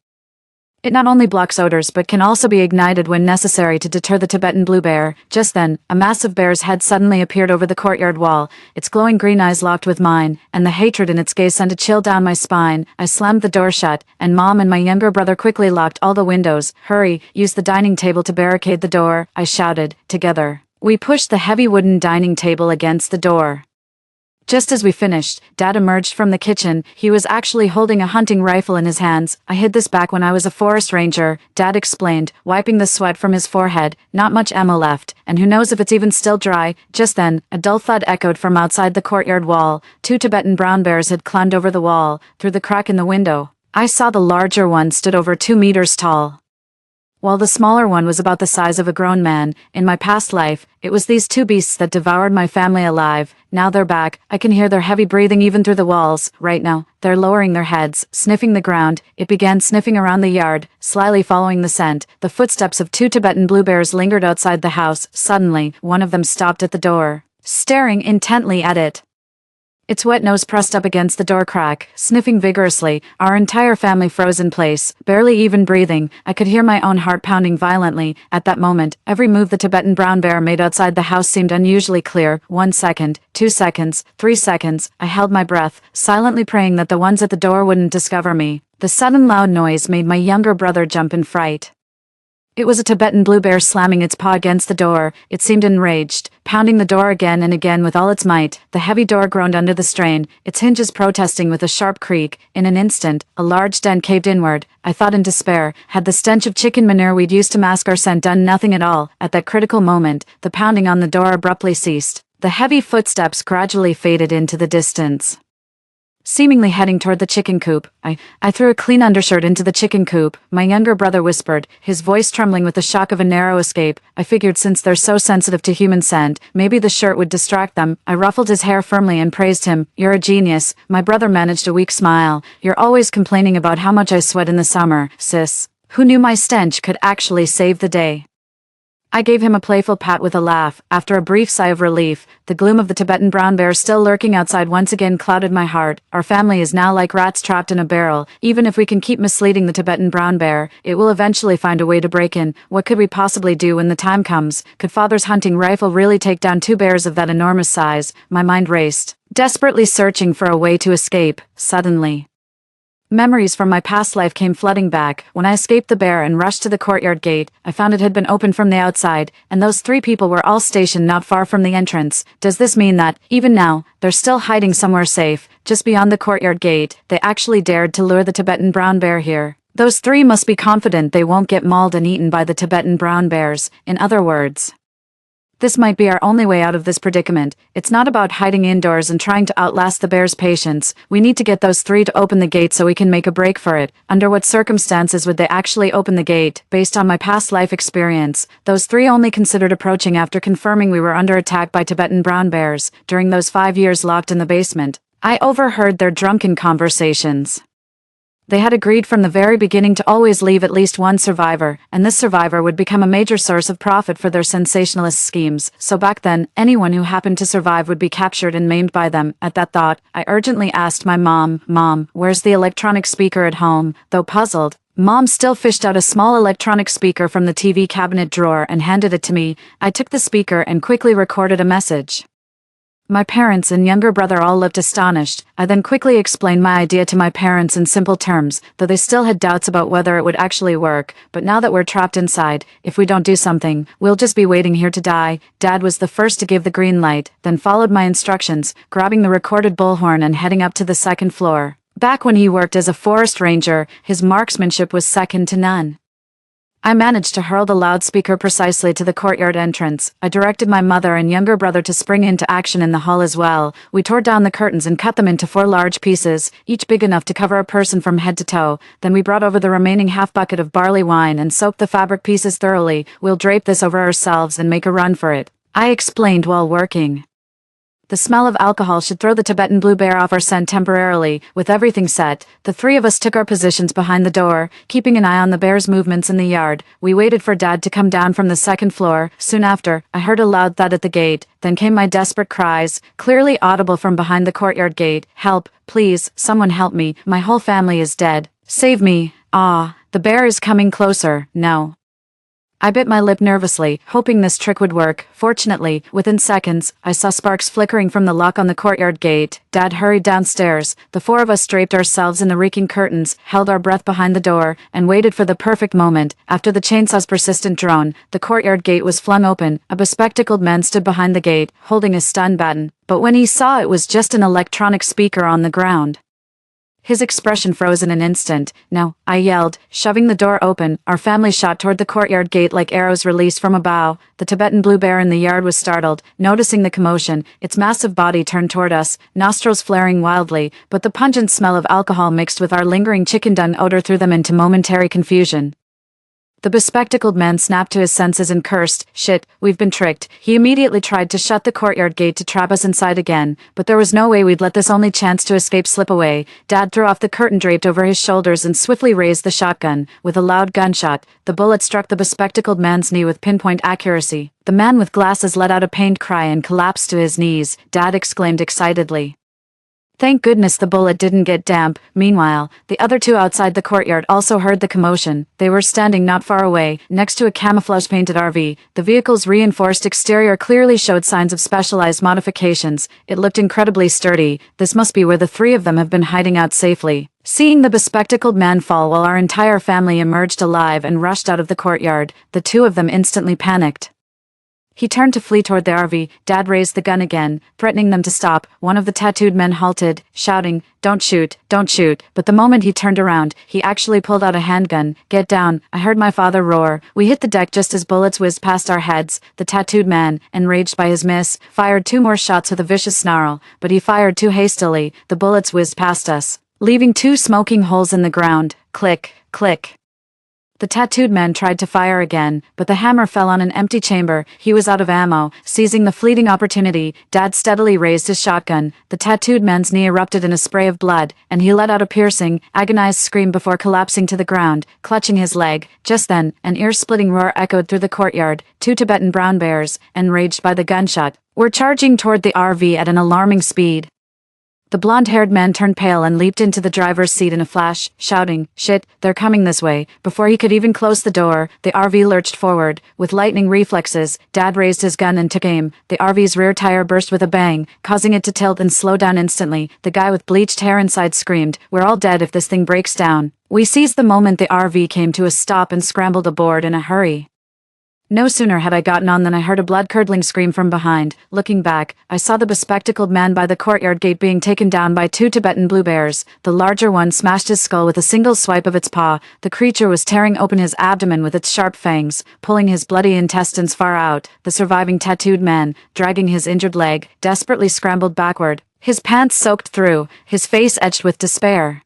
It not only blocks odors but can also be ignited when necessary to deter the Tibetan blue bear. Just then, a massive bear's head suddenly appeared over the courtyard wall, its glowing green eyes locked with mine, and the hatred in its gaze sent a chill down my spine. I slammed the door shut, and Mom and my younger brother quickly locked all the windows. "Hurry, use the dining table to barricade the door," I shouted. Together, we pushed the heavy wooden dining table against the door. Just as we finished, Dad emerged from the kitchen. He was actually holding a hunting rifle in his hands. "I hid this back when I was a forest ranger," Dad explained, wiping the sweat from his forehead. "Not much ammo left, and who knows if it's even still dry." Just then, a dull thud echoed from outside the courtyard wall. 2 Tibetan brown bears had climbed over the wall, through the crack in the window. I saw the larger one stood over 2 meters tall. while the smaller one was about the size of a grown man. In my past life, it was these two beasts that devoured my family alive. Now they're back. I can hear their heavy breathing even through the walls. Right now, they're lowering their heads, sniffing the ground. It began sniffing around the yard, slyly following the scent. The footsteps of two Tibetan blue bears lingered outside the house. Suddenly, one of them stopped at the door, staring intently at it. Its wet nose pressed up against the door crack, sniffing vigorously. Our entire family froze in place, barely even breathing. I could hear my own heart pounding violently. At that moment, every move the Tibetan brown bear made outside the house seemed unusually clear. 1 second, 2 seconds, 3 seconds. I held my breath, silently praying that the ones at the door wouldn't discover me. The sudden loud noise made my younger brother jump in fright. It was a Tibetan blue bear slamming its paw against the door. It seemed enraged, pounding the door again and again with all its might. The heavy door groaned under the strain, its hinges protesting with a sharp creak. In an instant, a large dent caved inward. I thought in despair, had the stench of chicken manure we'd used to mask our scent done nothing at all? At that critical moment, the pounding on the door abruptly ceased. The heavy footsteps gradually faded into the distance, seemingly heading toward the chicken coop. I threw a clean undershirt into the chicken coop, my younger brother whispered, his voice trembling with the shock of a narrow escape. I figured since they're so sensitive to human scent, maybe the shirt would distract them. I ruffled his hair firmly and praised him. You're a genius. My brother managed a weak smile. You're always complaining about how much I sweat in the summer, sis. Who knew my stench could actually save the day? I gave him a playful pat with a laugh. After a brief sigh of relief, the gloom of the Tibetan brown bear still lurking outside once again clouded my heart. Our family is now like rats trapped in a barrel. Even if we can keep misleading the Tibetan brown bear, it will eventually find a way to break in. What could we possibly do when the time comes? Could father's hunting rifle really take down two bears of that enormous size? My mind raced, desperately searching for a way to escape. Suddenly, memories from my past life came flooding back. When I escaped the bear and rushed to the courtyard gate, I found it had been opened from the outside, and those three people were all stationed not far from the entrance. Does this mean that, even now, they're still hiding somewhere safe, just beyond the courtyard gate? They actually dared to lure the Tibetan brown bear here. Those three must be confident they won't get mauled and eaten by the Tibetan brown bears. In other words, this might be our only way out of this predicament. It's not about hiding indoors and trying to outlast the bear's patience. We need to get those three to open the gate so we can make a break for it. Under what circumstances would they actually open the gate? Based on my past life experience, those three only considered approaching after confirming we were under attack by Tibetan brown bears. During those 5 years locked in the basement, I overheard their drunken conversations. They had agreed from the very beginning to always leave at least one survivor, and this survivor would become a major source of profit for their sensationalist schemes. So back then, anyone who happened to survive would be captured and maimed by them. At that thought, I urgently asked my mom, where's the electronic speaker at home? Though puzzled, Mom still fished out a small electronic speaker from the TV cabinet drawer and handed it to me. I took the speaker and quickly recorded a message. My parents and younger brother all looked astonished. I then quickly explained my idea to my parents in simple terms, though they still had doubts about whether it would actually work. But now that we're trapped inside, if we don't do something, we'll just be waiting here to die. Dad was the first to give the green light, then followed my instructions, grabbing the recorded bullhorn and heading up to the second floor. Back when he worked as a forest ranger, his marksmanship was second to none. I managed to hurl the loudspeaker precisely to the courtyard entrance. I directed my mother and younger brother to spring into action in the hall as well. We tore down the curtains and cut them into 4 large pieces, each big enough to cover a person from head to toe. Then we brought over the remaining half bucket of barley wine and soaked the fabric pieces thoroughly. We'll drape this over ourselves and make a run for it, I explained while working. The smell of alcohol should throw the Tibetan blue bear off our scent temporarily. With everything set, the three of us took our positions behind the door, keeping an eye on the bear's movements in the yard. We waited for Dad to come down from the second floor. Soon after, I heard a loud thud at the gate. Then came my desperate cries, clearly audible from behind the courtyard gate. Help, please, someone help me. My whole family is dead. Save me. Ah, the bear is coming closer. No. I bit my lip nervously, hoping this trick would work. Fortunately, within seconds, I saw sparks flickering from the lock on the courtyard gate. Dad hurried downstairs. The 4 of us draped ourselves in the reeking curtains, held our breath behind the door, and waited for the perfect moment. After the chainsaw's persistent drone, the courtyard gate was flung open. A bespectacled man stood behind the gate, holding a stun button. But when he saw it was just an electronic speaker on the ground, his expression froze in an instant. "No," I yelled, shoving the door open. Our family shot toward the courtyard gate like arrows released from a bow. The Tibetan blue bear in the yard was startled, noticing the commotion. Its massive body turned toward us, nostrils flaring wildly, but the pungent smell of alcohol mixed with our lingering chicken dung odor threw them into momentary confusion. The bespectacled man snapped to his senses and cursed, "Shit, we've been tricked." He immediately tried to shut the courtyard gate to trap us inside again, but there was no way we'd let this only chance to escape slip away. Dad threw off the curtain draped over his shoulders and swiftly raised the shotgun. With a loud gunshot, the bullet struck the bespectacled man's knee with pinpoint accuracy. The man with glasses let out a pained cry and collapsed to his knees. Dad exclaimed excitedly, "Thank goodness the bullet didn't get damp." Meanwhile, the other two outside the courtyard also heard the commotion. They were standing not far away, next to a camouflage-painted RV. The vehicle's reinforced exterior clearly showed signs of specialized modifications. It looked incredibly sturdy. This must be where the three of them have been hiding out safely. Seeing the bespectacled man fall while our entire family emerged alive and rushed out of the courtyard, the two of them instantly panicked. He turned to flee toward the RV. Dad raised the gun again, threatening them to stop. One of the tattooed men halted, shouting, "Don't shoot, don't shoot." But the moment he turned around, he actually pulled out a handgun. "Get down," I heard my father roar. We hit the deck just as bullets whizzed past our heads. The tattooed man, enraged by his miss, fired two more shots with a vicious snarl, but he fired too hastily. The bullets whizzed past us, leaving two smoking holes in the ground. Click, click. The tattooed man tried to fire again, but the hammer fell on an empty chamber. He was out of ammo. Seizing the fleeting opportunity, Dad steadily raised his shotgun. The tattooed man's knee erupted in a spray of blood, and he let out a piercing, agonized scream before collapsing to the ground, clutching his leg. Just then, an ear-splitting roar echoed through the courtyard. Two Tibetan brown bears, enraged by the gunshot, were charging toward the RV at an alarming speed. The blonde-haired man turned pale and leaped into the driver's seat in a flash, shouting, "Shit, they're coming this way." Before he could even close the door, the RV lurched forward. With lightning reflexes, Dad raised his gun and took aim. The RV's rear tire burst with a bang, causing it to tilt and slow down instantly. The guy with bleached hair inside screamed, "We're all dead if this thing breaks down." We seized the moment the RV came to a stop and scrambled aboard in a hurry. No sooner had I gotten on than I heard a blood-curdling scream from behind. Looking back, I saw the bespectacled man by the courtyard gate being taken down by two Tibetan blue bears. The larger one smashed his skull with a single swipe of its paw. The creature was tearing open his abdomen with its sharp fangs, pulling his bloody intestines far out. The surviving tattooed man, dragging his injured leg, desperately scrambled backward, his pants soaked through, his face etched with despair.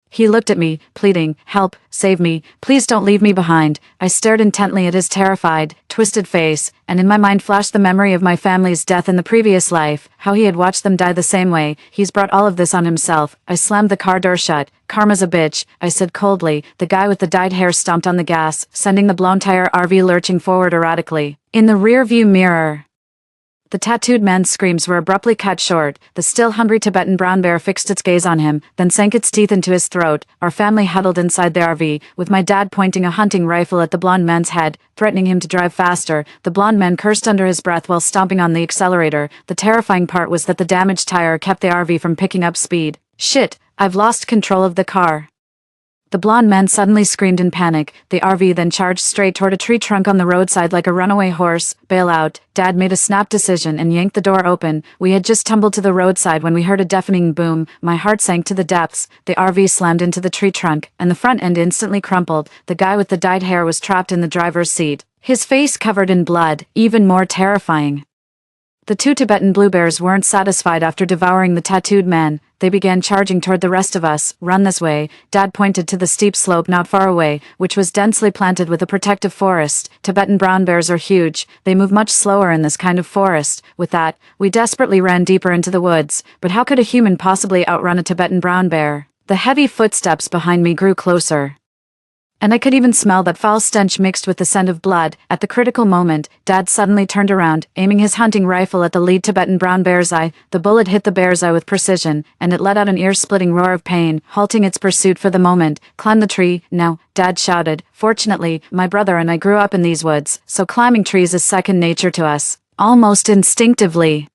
He looked at me, pleading, "Help, save me, please don't leave me behind." I stared intently at his terrified, twisted face, and in my mind flashed the memory of my family's death in the previous life, how he had watched them die the same way. He's brought all of this on himself. I slammed the car door shut. "Karma's a bitch," I said coldly. The guy with the dyed hair stomped on the gas, sending the blown tire RV lurching forward erratically. In the rear-view mirror, the tattooed man's screams were abruptly cut short. The still hungry Tibetan brown bear fixed its gaze on him, then sank its teeth into his throat. Our family huddled inside the RV, with my dad pointing a hunting rifle at the blonde man's head, threatening him to drive faster. The blonde man cursed under his breath while stomping on the accelerator. The terrifying part was that the damaged tire kept the RV from picking up speed. "Shit, I've lost control of the car." The blonde man suddenly screamed in panic. The RV then charged straight toward a tree trunk on the roadside like a runaway horse. "Bail out." Dad made a snap decision and yanked the door open. We had just tumbled to the roadside when we heard a deafening boom. My heart sank to the depths. The RV slammed into the tree trunk, and the front end instantly crumpled. The guy with the dyed hair was trapped in the driver's seat, his face covered in blood, even more terrifying. The two Tibetan blue bears weren't satisfied after devouring the tattooed man. They began charging toward the rest of us. "Run this way." Dad pointed to the steep slope not far away, which was densely planted with a protective forest. Tibetan brown bears are huge. They move much slower in this kind of forest. With that, we desperately ran deeper into the woods. But how could a human possibly outrun a Tibetan brown bear? The heavy footsteps behind me grew closer, and I could even smell that foul stench mixed with the scent of blood. At the critical moment, Dad suddenly turned around, aiming his hunting rifle at the lead Tibetan brown bear's eye. The bullet hit the bear's eye with precision, and it let out an ear-splitting roar of pain, halting its pursuit for the moment. "Climb the tree, now," Dad shouted. Fortunately, my brother and I grew up in these woods, so climbing trees is second nature to us. Almost instinctively,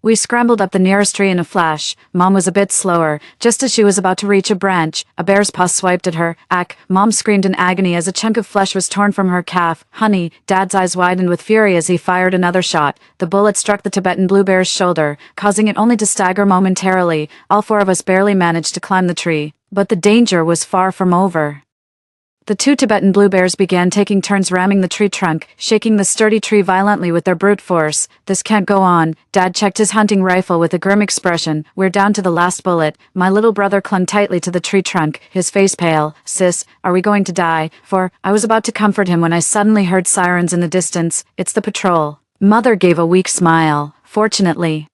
we scrambled up the nearest tree in a flash. Mom was a bit slower. Just as she was about to reach a branch, a bear's paw swiped at her. "Ack!" Mom screamed in agony as a chunk of flesh was torn from her calf. "Honey!" Dad's eyes widened with fury as he fired another shot. The bullet struck the Tibetan blue bear's shoulder, causing it only to stagger momentarily. All four of us barely managed to climb the tree. But the danger was far from over. The two Tibetan blue bears began taking turns ramming the tree trunk, shaking the sturdy tree violently with their brute force. "This can't go on." Dad checked his hunting rifle with a grim expression. "We're down to the last bullet." My little brother clung tightly to the tree trunk, his face pale. "Sis, are we going to die?" I was about to comfort him when I suddenly heard sirens in the distance. "It's the patrol." Mother gave a weak smile. Fortunately,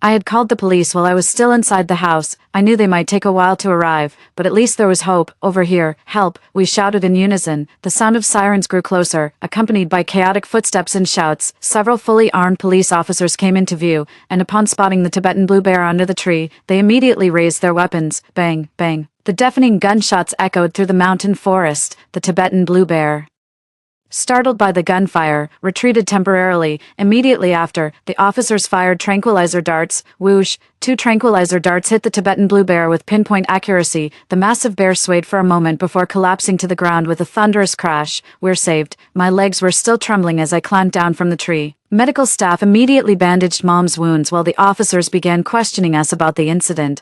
I had called the police while I was still inside the house. I knew they might take a while to arrive, but at least there was hope. "Over here, help," we shouted in unison. The sound of sirens grew closer, accompanied by chaotic footsteps and shouts. Several fully armed police officers came into view, and upon spotting the Tibetan blue bear under the tree, they immediately raised their weapons. Bang, bang. The deafening gunshots echoed through the mountain forest. The Tibetan blue bear, startled by the gunfire, retreated temporarily. Immediately after, the officers fired tranquilizer darts. Whoosh! 2 tranquilizer darts hit the Tibetan blue bear with pinpoint accuracy. The massive bear swayed for a moment before collapsing to the ground with a thunderous crash. "We're saved." My legs were still trembling as I climbed down from the tree. Medical staff immediately bandaged Mom's wounds while the officers began questioning us about the incident.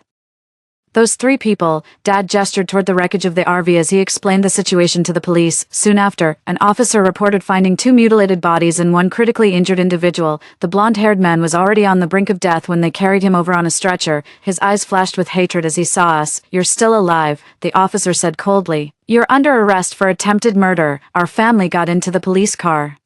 "Those 3 people," Dad gestured toward the wreckage of the RV as he explained the situation to the police. Soon after, an officer reported finding 2 mutilated bodies and 1 critically injured individual. The blonde-haired man was already on the brink of death when they carried him over on a stretcher. His eyes flashed with hatred as he saw us. "You're still alive," the officer said coldly. "You're under arrest for attempted murder." Our family got into the police car,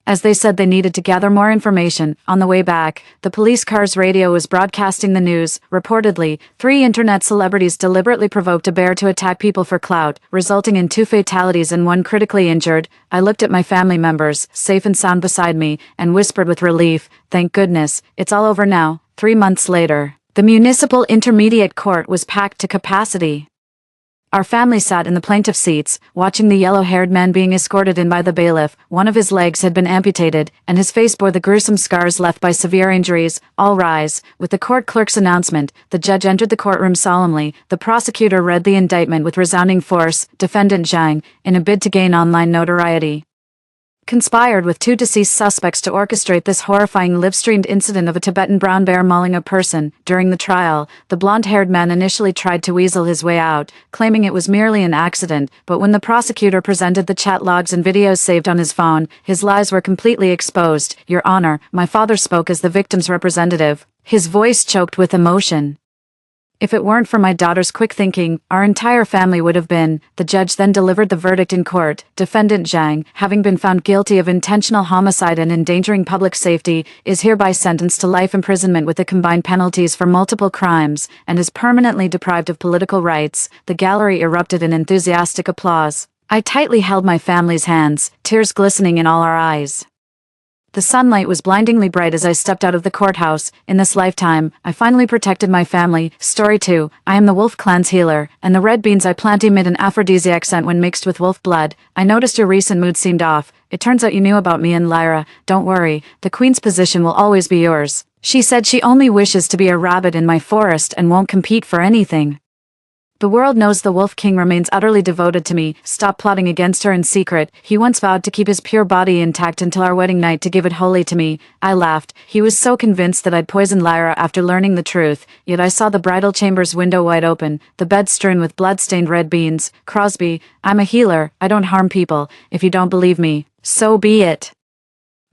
as they said they needed to gather more information. On the way back, the police car's radio was broadcasting the news. Reportedly, 3 internet celebrities deliberately provoked a bear to attack people for clout, resulting in 2 fatalities and 1 critically injured. I looked at my family members, safe and sound beside me, and whispered with relief, "Thank goodness, it's all over now." 3 months later, the municipal intermediate court was packed to capacity. Our family sat in the plaintiff seats, watching the yellow-haired man being escorted in by the bailiff. One of his legs had been amputated, and his face bore the gruesome scars left by severe injuries. "All rise." With the court clerk's announcement, the judge entered the courtroom solemnly. The prosecutor read the indictment with resounding force. Defendant Zhang, in a bid to gain online notoriety, conspired with 2 deceased suspects to orchestrate this horrifying live-streamed incident of a Tibetan brown bear mauling a person. During the trial, the blonde-haired man initially tried to weasel his way out, claiming it was merely an accident, but when the prosecutor presented the chat logs and videos saved on his phone, his lies were completely exposed. "Your Honor," my father spoke as the victim's representative, his voice choked with emotion. "If it weren't for my daughter's quick thinking, our entire family would have been." The judge then delivered the verdict in court. Defendant Zhang, having been found guilty of intentional homicide and endangering public safety, is hereby sentenced to life imprisonment with the combined penalties for multiple crimes, and is permanently deprived of political rights. The gallery erupted in enthusiastic applause. I tightly held my family's hands, tears glistening in all our eyes. The sunlight was blindingly bright as I stepped out of the courthouse. In this lifetime, I finally protected my family. Story 2. I am the Wolf Clan's healer, and the red beans I plant emit an aphrodisiac scent when mixed with wolf blood. I noticed your recent mood seemed off. It turns out you knew about me and Lyra. Don't worry, the queen's position will always be yours. She said she only wishes to be a rabbit in my forest and won't compete for anything. The world knows the Wolf King remains utterly devoted to me. Stop plotting against her in secret. He once vowed to keep his pure body intact until our wedding night to give it wholly to me. I laughed. He was so convinced that I'd poisoned Lyra after learning the truth, yet I saw the bridal chamber's window wide open, the bed strewn with blood-stained red beans. "Crosby, I'm a healer. I don't harm people. If you don't believe me, so be it."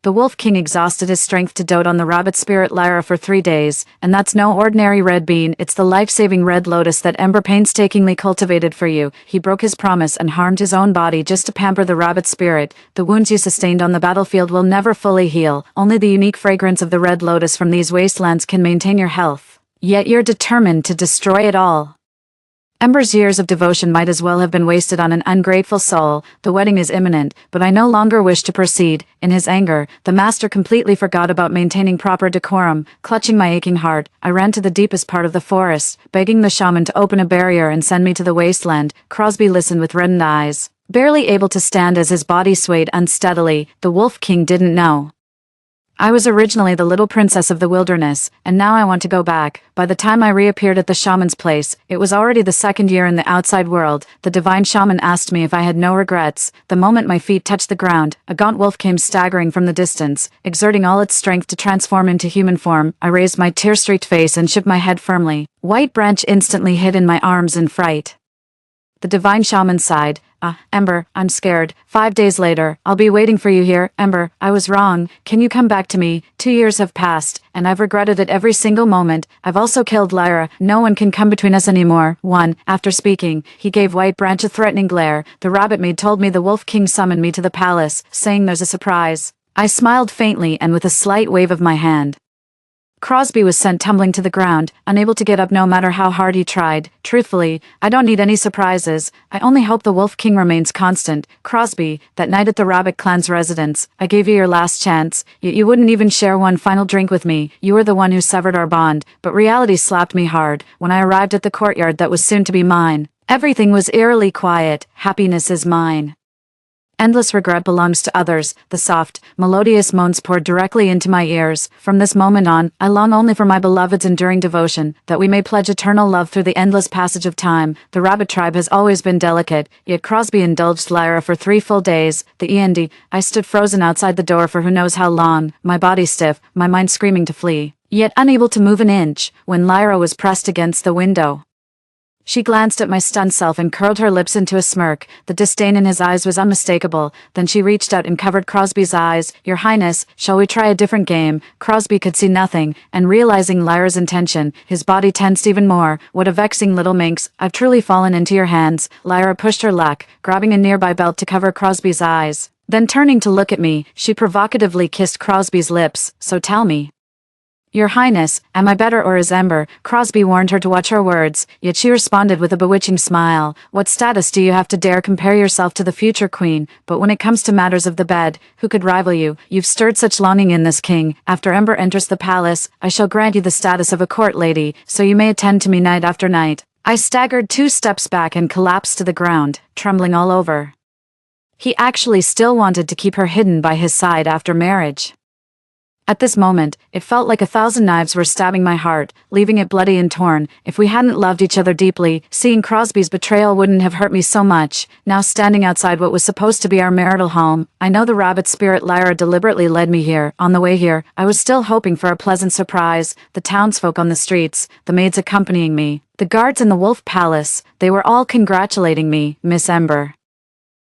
The Wolf King exhausted his strength to dote on the rabbit spirit Lyra for 3 days, and that's no ordinary red bean, it's the life-saving red lotus that Ember painstakingly cultivated for you. He broke his promise and harmed his own body just to pamper the rabbit spirit. The wounds you sustained on the battlefield will never fully heal. Only the unique fragrance of the red lotus from these wastelands can maintain your health. Yet you're determined to destroy it all. Ember's years of devotion might as well have been wasted on an ungrateful soul. The wedding is imminent, but I no longer wish to proceed. In his anger, the master completely forgot about maintaining proper decorum. Clutching my aching heart, I ran to the deepest part of the forest, begging the shaman to open a barrier and send me to the wasteland. Crosby listened with reddened eyes, barely able to stand as his body swayed unsteadily. The Wolf King didn't know I was originally the little princess of the wilderness, and now I want to go back. By the time I reappeared at the shaman's place, it was already the 2nd year in the outside world. The divine shaman asked me if I had no regrets. The moment my feet touched the ground, a gaunt wolf came staggering from the distance, exerting all its strength to transform into human form. I raised my tear-streaked face and shook my head firmly. White Branch instantly hid in my arms in fright. The divine shaman sighed. Ember, I'm scared. 5 days later, I'll be waiting for you here. Ember, I was wrong. Can you come back to me? 2 years have passed, and I've regretted it every single moment. I've also killed Lyra. No one can come between us anymore. After speaking, he gave White Branch a threatening glare. The rabbit maid told me the Wolf King summoned me to the palace, saying there's a surprise. I smiled faintly and with a slight wave of my hand. Crosby was sent tumbling to the ground, unable to get up no matter how hard he tried. Truthfully, I don't need any surprises. I only hope the Wolf King remains constant. Crosby, that night at the Rabbit Clan's residence, I gave you your last chance, yet you wouldn't even share one final drink with me. You were the one who severed our bond, but reality slapped me hard. When I arrived at the courtyard that was soon to be mine, everything was eerily quiet. Happiness is mine. Endless regret belongs to others. The soft, melodious moans poured directly into my ears. From this moment on, I long only for my beloved's enduring devotion, that we may pledge eternal love through the endless passage of time. The rabbit tribe has always been delicate, yet Crosby indulged Lyra for 3 full days. The END. I stood frozen outside the door for who knows how long, my body stiff, my mind screaming to flee, yet unable to move an inch, when Lyra was pressed against the window. She glanced at my stunned self and curled her lips into a smirk. The disdain in his eyes was unmistakable. Then she reached out and covered Crosby's eyes. Your Highness, shall we try a different game? Crosby could see nothing, and realizing Lyra's intention, his body tensed even more. What a vexing little minx. I've truly fallen into your hands. Lyra pushed her luck, grabbing a nearby belt to cover Crosby's eyes. Then turning to look at me, she provocatively kissed Crosby's lips. So tell me. Your Highness, am I better or is Ember? Crosby warned her to watch her words, yet she responded with a bewitching smile. What status do you have to dare compare yourself to the future queen? But when it comes to matters of the bed, who could rival you? You've stirred such longing in this king. After Ember enters the palace, I shall grant you the status of a court lady, so you may attend to me night after night. I staggered 2 steps back and collapsed to the ground, trembling all over. He actually still wanted to keep her hidden by his side after marriage. At this moment, it felt like 1,000 knives were stabbing my heart, leaving it bloody and torn. If we hadn't loved each other deeply, seeing Crosby's betrayal wouldn't have hurt me so much. Now standing outside what was supposed to be our marital home, I know the rabbit spirit Lyra deliberately led me here. On the way here, I was still hoping for a pleasant surprise. The townsfolk on the streets, the maids accompanying me, the guards in the Wolf Palace, they were all congratulating me, Miss Ember.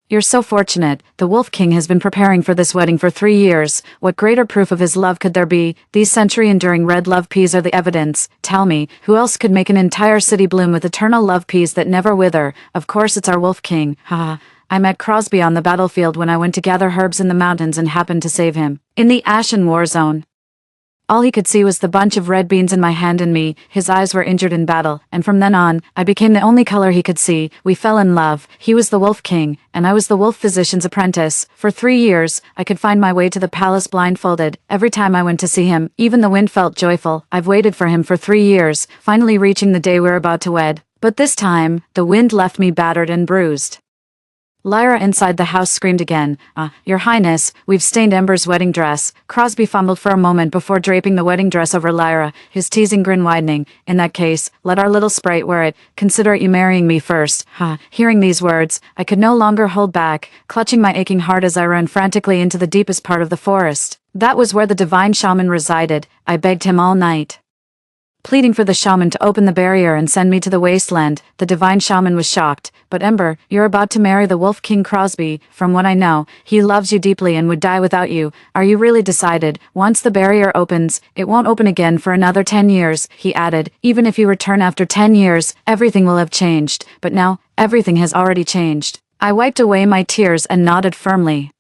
You're so fortunate. The Wolf King has been preparing for this wedding for 3 years. What greater proof of his love could there be? These century-enduring red love peas are the evidence. Tell me, who else could make an entire city bloom with eternal love peas that never wither? Of course it's our Wolf King. Ha! I met Crosby on the battlefield when I went to gather herbs in the mountains and happened to save him. In the Ashen War Zone. All he could see was the bunch of red beans in my hand and me. His eyes were injured in battle, and from then on, I became the only color he could see. We fell in love. He was the Wolf King, and I was the Wolf Physician's apprentice. For 3 years, I could find my way to the palace blindfolded. Every time I went to see him, even the wind felt joyful. I've waited for him for 3 years, finally reaching the day we're about to wed. But this time, the wind left me battered and bruised. Lyra inside the house screamed again. Your Highness, we've stained Ember's wedding dress. Crosby fumbled for a moment before draping the wedding dress over Lyra, his teasing grin widening. In that case, let our little sprite wear it. Consider you marrying me first. Hearing these words, I could no longer hold back, clutching my aching heart as I ran frantically into the deepest part of the forest. That was where the divine shaman resided. I begged him all night, pleading for the shaman to open the barrier and send me to the wasteland. The divine shaman was shocked. But Ember, you're about to marry the Wolf King Crosby. From what I know, he loves you deeply and would die without you. Are you really decided? Once the barrier opens, it won't open again for another 10 years, he added. Even if you return after 10 years, everything will have changed. But now, everything has already changed. I wiped away my tears and nodded firmly.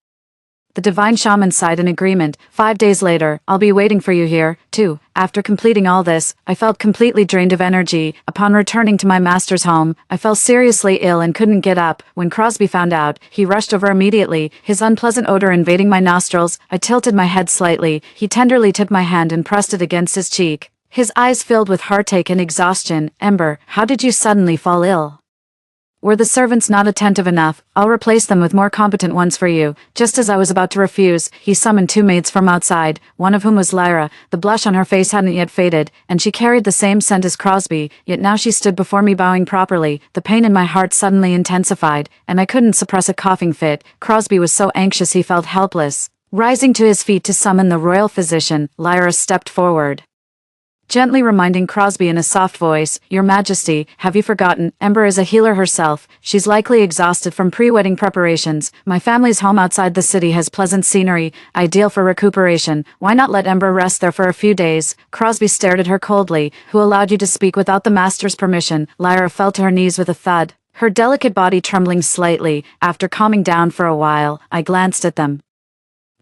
The divine shaman sighed in agreement. 5 days later, I'll be waiting for you here, too. After completing all this, I felt completely drained of energy. Upon returning to my master's home, I fell seriously ill and couldn't get up. When Crosby found out, he rushed over immediately, his unpleasant odor invading my nostrils. I tilted my head slightly. He tenderly took my hand and pressed it against his cheek. His eyes filled with heartache and exhaustion. Ember, how did you suddenly fall ill? Were the servants not attentive enough? I'll replace them with more competent ones for you. Just as I was about to refuse, he summoned 2 maids from outside, one of whom was Lyra. The blush on her face hadn't yet faded, and she carried the same scent as Crosby, yet now she stood before me bowing properly. The pain in my heart suddenly intensified, and I couldn't suppress a coughing fit. Crosby was so anxious he felt helpless. Rising to his feet to summon the royal physician, Lyra stepped forward. gently reminding Crosby in a soft voice, "Your Majesty, have you forgotten? Ember is a healer herself. She's likely exhausted from pre-wedding preparations. My family's home outside the city has pleasant scenery, ideal for recuperation. Why not let Ember rest there for a few days?" Crosby stared at her coldly. "Who allowed you to speak without the master's permission?" Lyra fell to her knees with a thud, her delicate body trembling slightly. After calming down for a while, I glanced at them,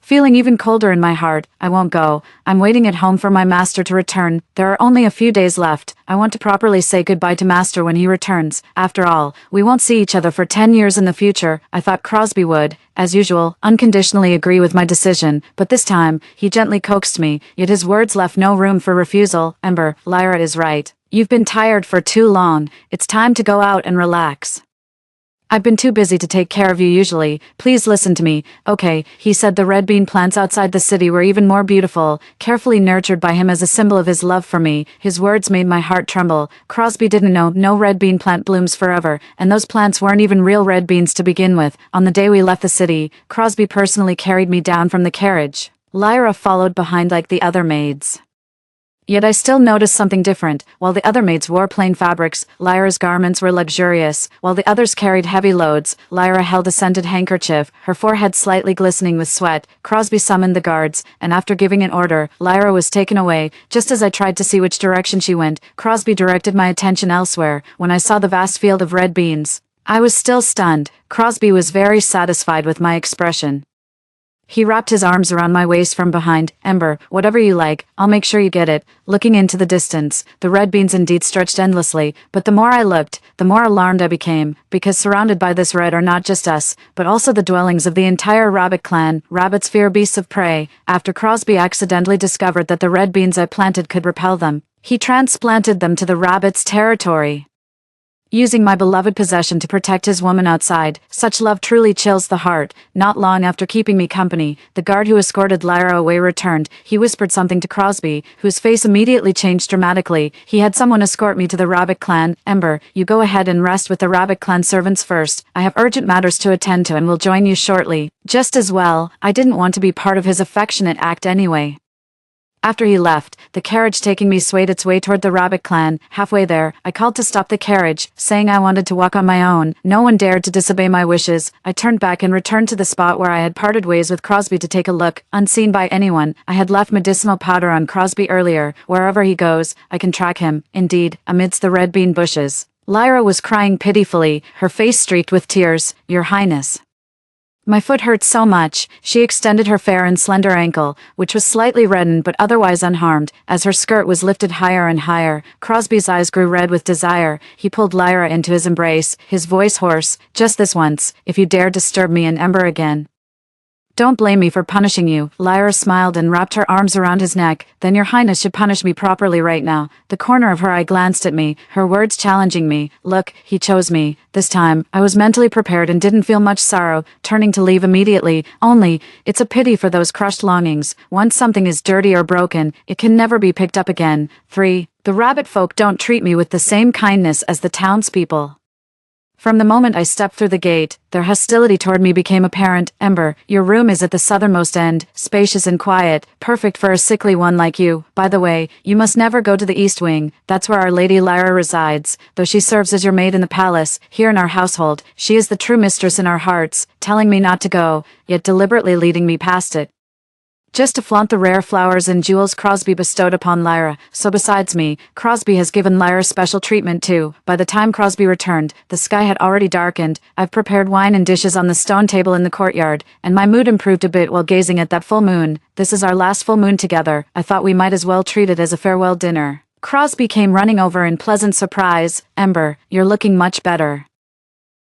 feeling even colder in my heart. "I won't go. I'm waiting at home for my master to return. There are only a few days left. I want to properly say goodbye to master when he returns. After all, we won't see each other for 10 years in the future." I thought Crosby would, as usual, unconditionally agree with my decision, but this time, he gently coaxed me, yet his words left no room for refusal. "Ember, Lyra is right. You've been tired for too long. It's time to go out and relax. I've been too busy to take care of you usually. Please listen to me." "Okay," he said. The red bean plants outside the city were even more beautiful, carefully nurtured by him as a symbol of his love for me. His words made my heart tremble. Crosby didn't know no red bean plant blooms forever, and those plants weren't even real red beans to begin with. On the day we left the city, Crosby personally carried me down from the carriage. Lyra followed behind like the other maids. Yet I still noticed something different. While the other maids wore plain fabrics, Lyra's garments were luxurious. While the others carried heavy loads, Lyra held a scented handkerchief, her forehead slightly glistening with sweat. Crosby summoned the guards, and after giving an order, Lyra was taken away. Just as I tried to see which direction she went, Crosby directed my attention elsewhere. When I saw the vast field of red beans, I was still stunned. Crosby was very satisfied with my expression. He wrapped his arms around my waist from behind. "Ember, whatever you like, I'll make sure you get it." Looking into the distance, the red beans indeed stretched endlessly, but the more I looked, the more alarmed I became, because surrounded by this red are not just us, but also the dwellings of the entire rabbit clan. Rabbits fear beasts of prey. After Crosby accidentally discovered that the red beans I planted could repel them, he transplanted them to the rabbits' territory, using my beloved possession to protect his woman outside. Such love truly chills the heart. Not long after keeping me company, the guard who escorted Lyra away returned. He whispered something to Crosby, whose face immediately changed dramatically. He had someone escort me to the rabbit clan. "Ember, you go ahead and rest with the rabbit clan servants first. I have urgent matters to attend to and will join you shortly." Just as well, I didn't want to be part of his affectionate act anyway. After he left, the carriage taking me swayed its way toward the rabbit clan. Halfway there, I called to stop the carriage, saying I wanted to walk on my own. No one dared to disobey my wishes. I turned back and returned to the spot where I had parted ways with Crosby to take a look. Unseen by anyone, I had left medicinal powder on Crosby earlier. Wherever he goes, I can track him. Indeed, amidst the red bean bushes, Lyra was crying pitifully, her face streaked with tears. "Your Highness, my foot hurt so much." She extended her fair and slender ankle, which was slightly reddened but otherwise unharmed, as her skirt was lifted higher and higher. Crosby's eyes grew red with desire. He pulled Lyra into his embrace, his voice hoarse. "Just this once, if you dare disturb me and Ember again, don't blame me for punishing you." Lyra smiled and wrapped her arms around his neck. "Then your Highness should punish me properly right now." The corner of her eye glanced at me, her words challenging me. "Look, he chose me. This time, I was mentally prepared and didn't feel much sorrow, turning to leave immediately. Only, it's a pity for those crushed longings. Once something is dirty or broken, it can never be picked up again." 3. The rabbit folk don't treat me with the same kindness as the townspeople. From the moment I stepped through the gate, their hostility toward me became apparent. "Ember, your room is at the southernmost end, spacious and quiet, perfect for a sickly one like you. By the way, you must never go to the east wing. That's where our Lady Lyra resides. Though she serves as your maid in the palace, here in our household, she is the true mistress in our hearts," telling me not to go, yet deliberately leading me past it, just to flaunt the rare flowers and jewels Crosby bestowed upon Lyra. So besides me, Crosby has given Lyra special treatment too. By the time Crosby returned, the sky had already darkened. I've prepared wine and dishes on the stone table in the courtyard, and my mood improved a bit while gazing at that full moon. This is our last full moon together. I thought we might as well treat it as a farewell dinner. Crosby came running over in pleasant surprise. "Ember, you're looking much better.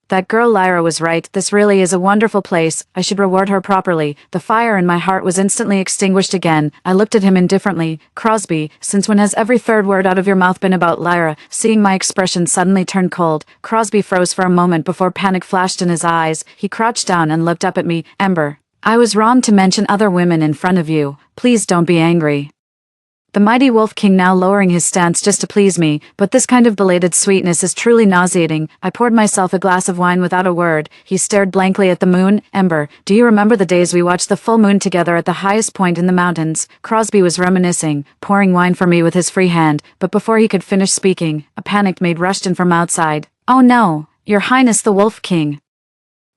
That girl Lyra was right. This really is a wonderful place. I should reward her properly." The fire in my heart was instantly extinguished again. I looked at him indifferently. "Crosby, since when has every third word out of your mouth been about Lyra?" Seeing my expression suddenly turn cold, Crosby froze for a moment before panic flashed in his eyes. He crouched down and looked up at me. "Ember, I was wrong to mention other women in front of you. Please don't be angry." The mighty Wolf King now lowering his stance just to please me, but this kind of belated sweetness is truly nauseating. I poured myself a glass of wine without a word. He stared blankly at the moon. Ember, do you remember the days we watched the full moon together at the highest point in the mountains? Crosby was reminiscing, pouring wine for me with his free hand, but before he could finish speaking, a panicked maid rushed in from outside. Oh no, Your Highness the Wolf King.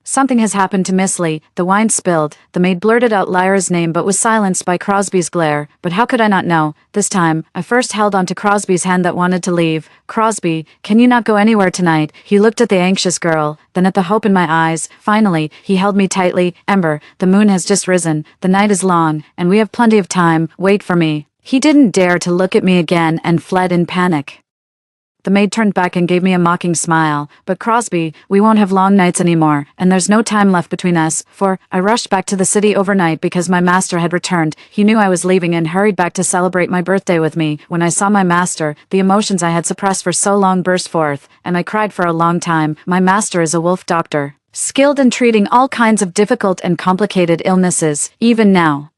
Something has happened to Miss Lee. The wine spilled. The maid blurted out Lyra's name but was silenced by Crosby's glare. But how could I not know? This time, I first held onto Crosby's hand that wanted to leave. Crosby, can you not go anywhere tonight? He looked at the anxious girl, then at the hope in my eyes. Finally, he held me tightly. Ember, the moon has just risen. The night is long, and we have plenty of time. Wait for me. He didn't dare to look at me again and fled in panic. The maid turned back and gave me a mocking smile. But Crosby, we won't have long nights anymore, and there's no time left between us, for I rushed back to the city overnight because my master had returned. He knew I was leaving and hurried back to celebrate my birthday with me. When I saw my master, the emotions I had suppressed for so long burst forth, and I cried for a long time. My master is a wolf doctor, skilled in treating all kinds of difficult and complicated illnesses, even now.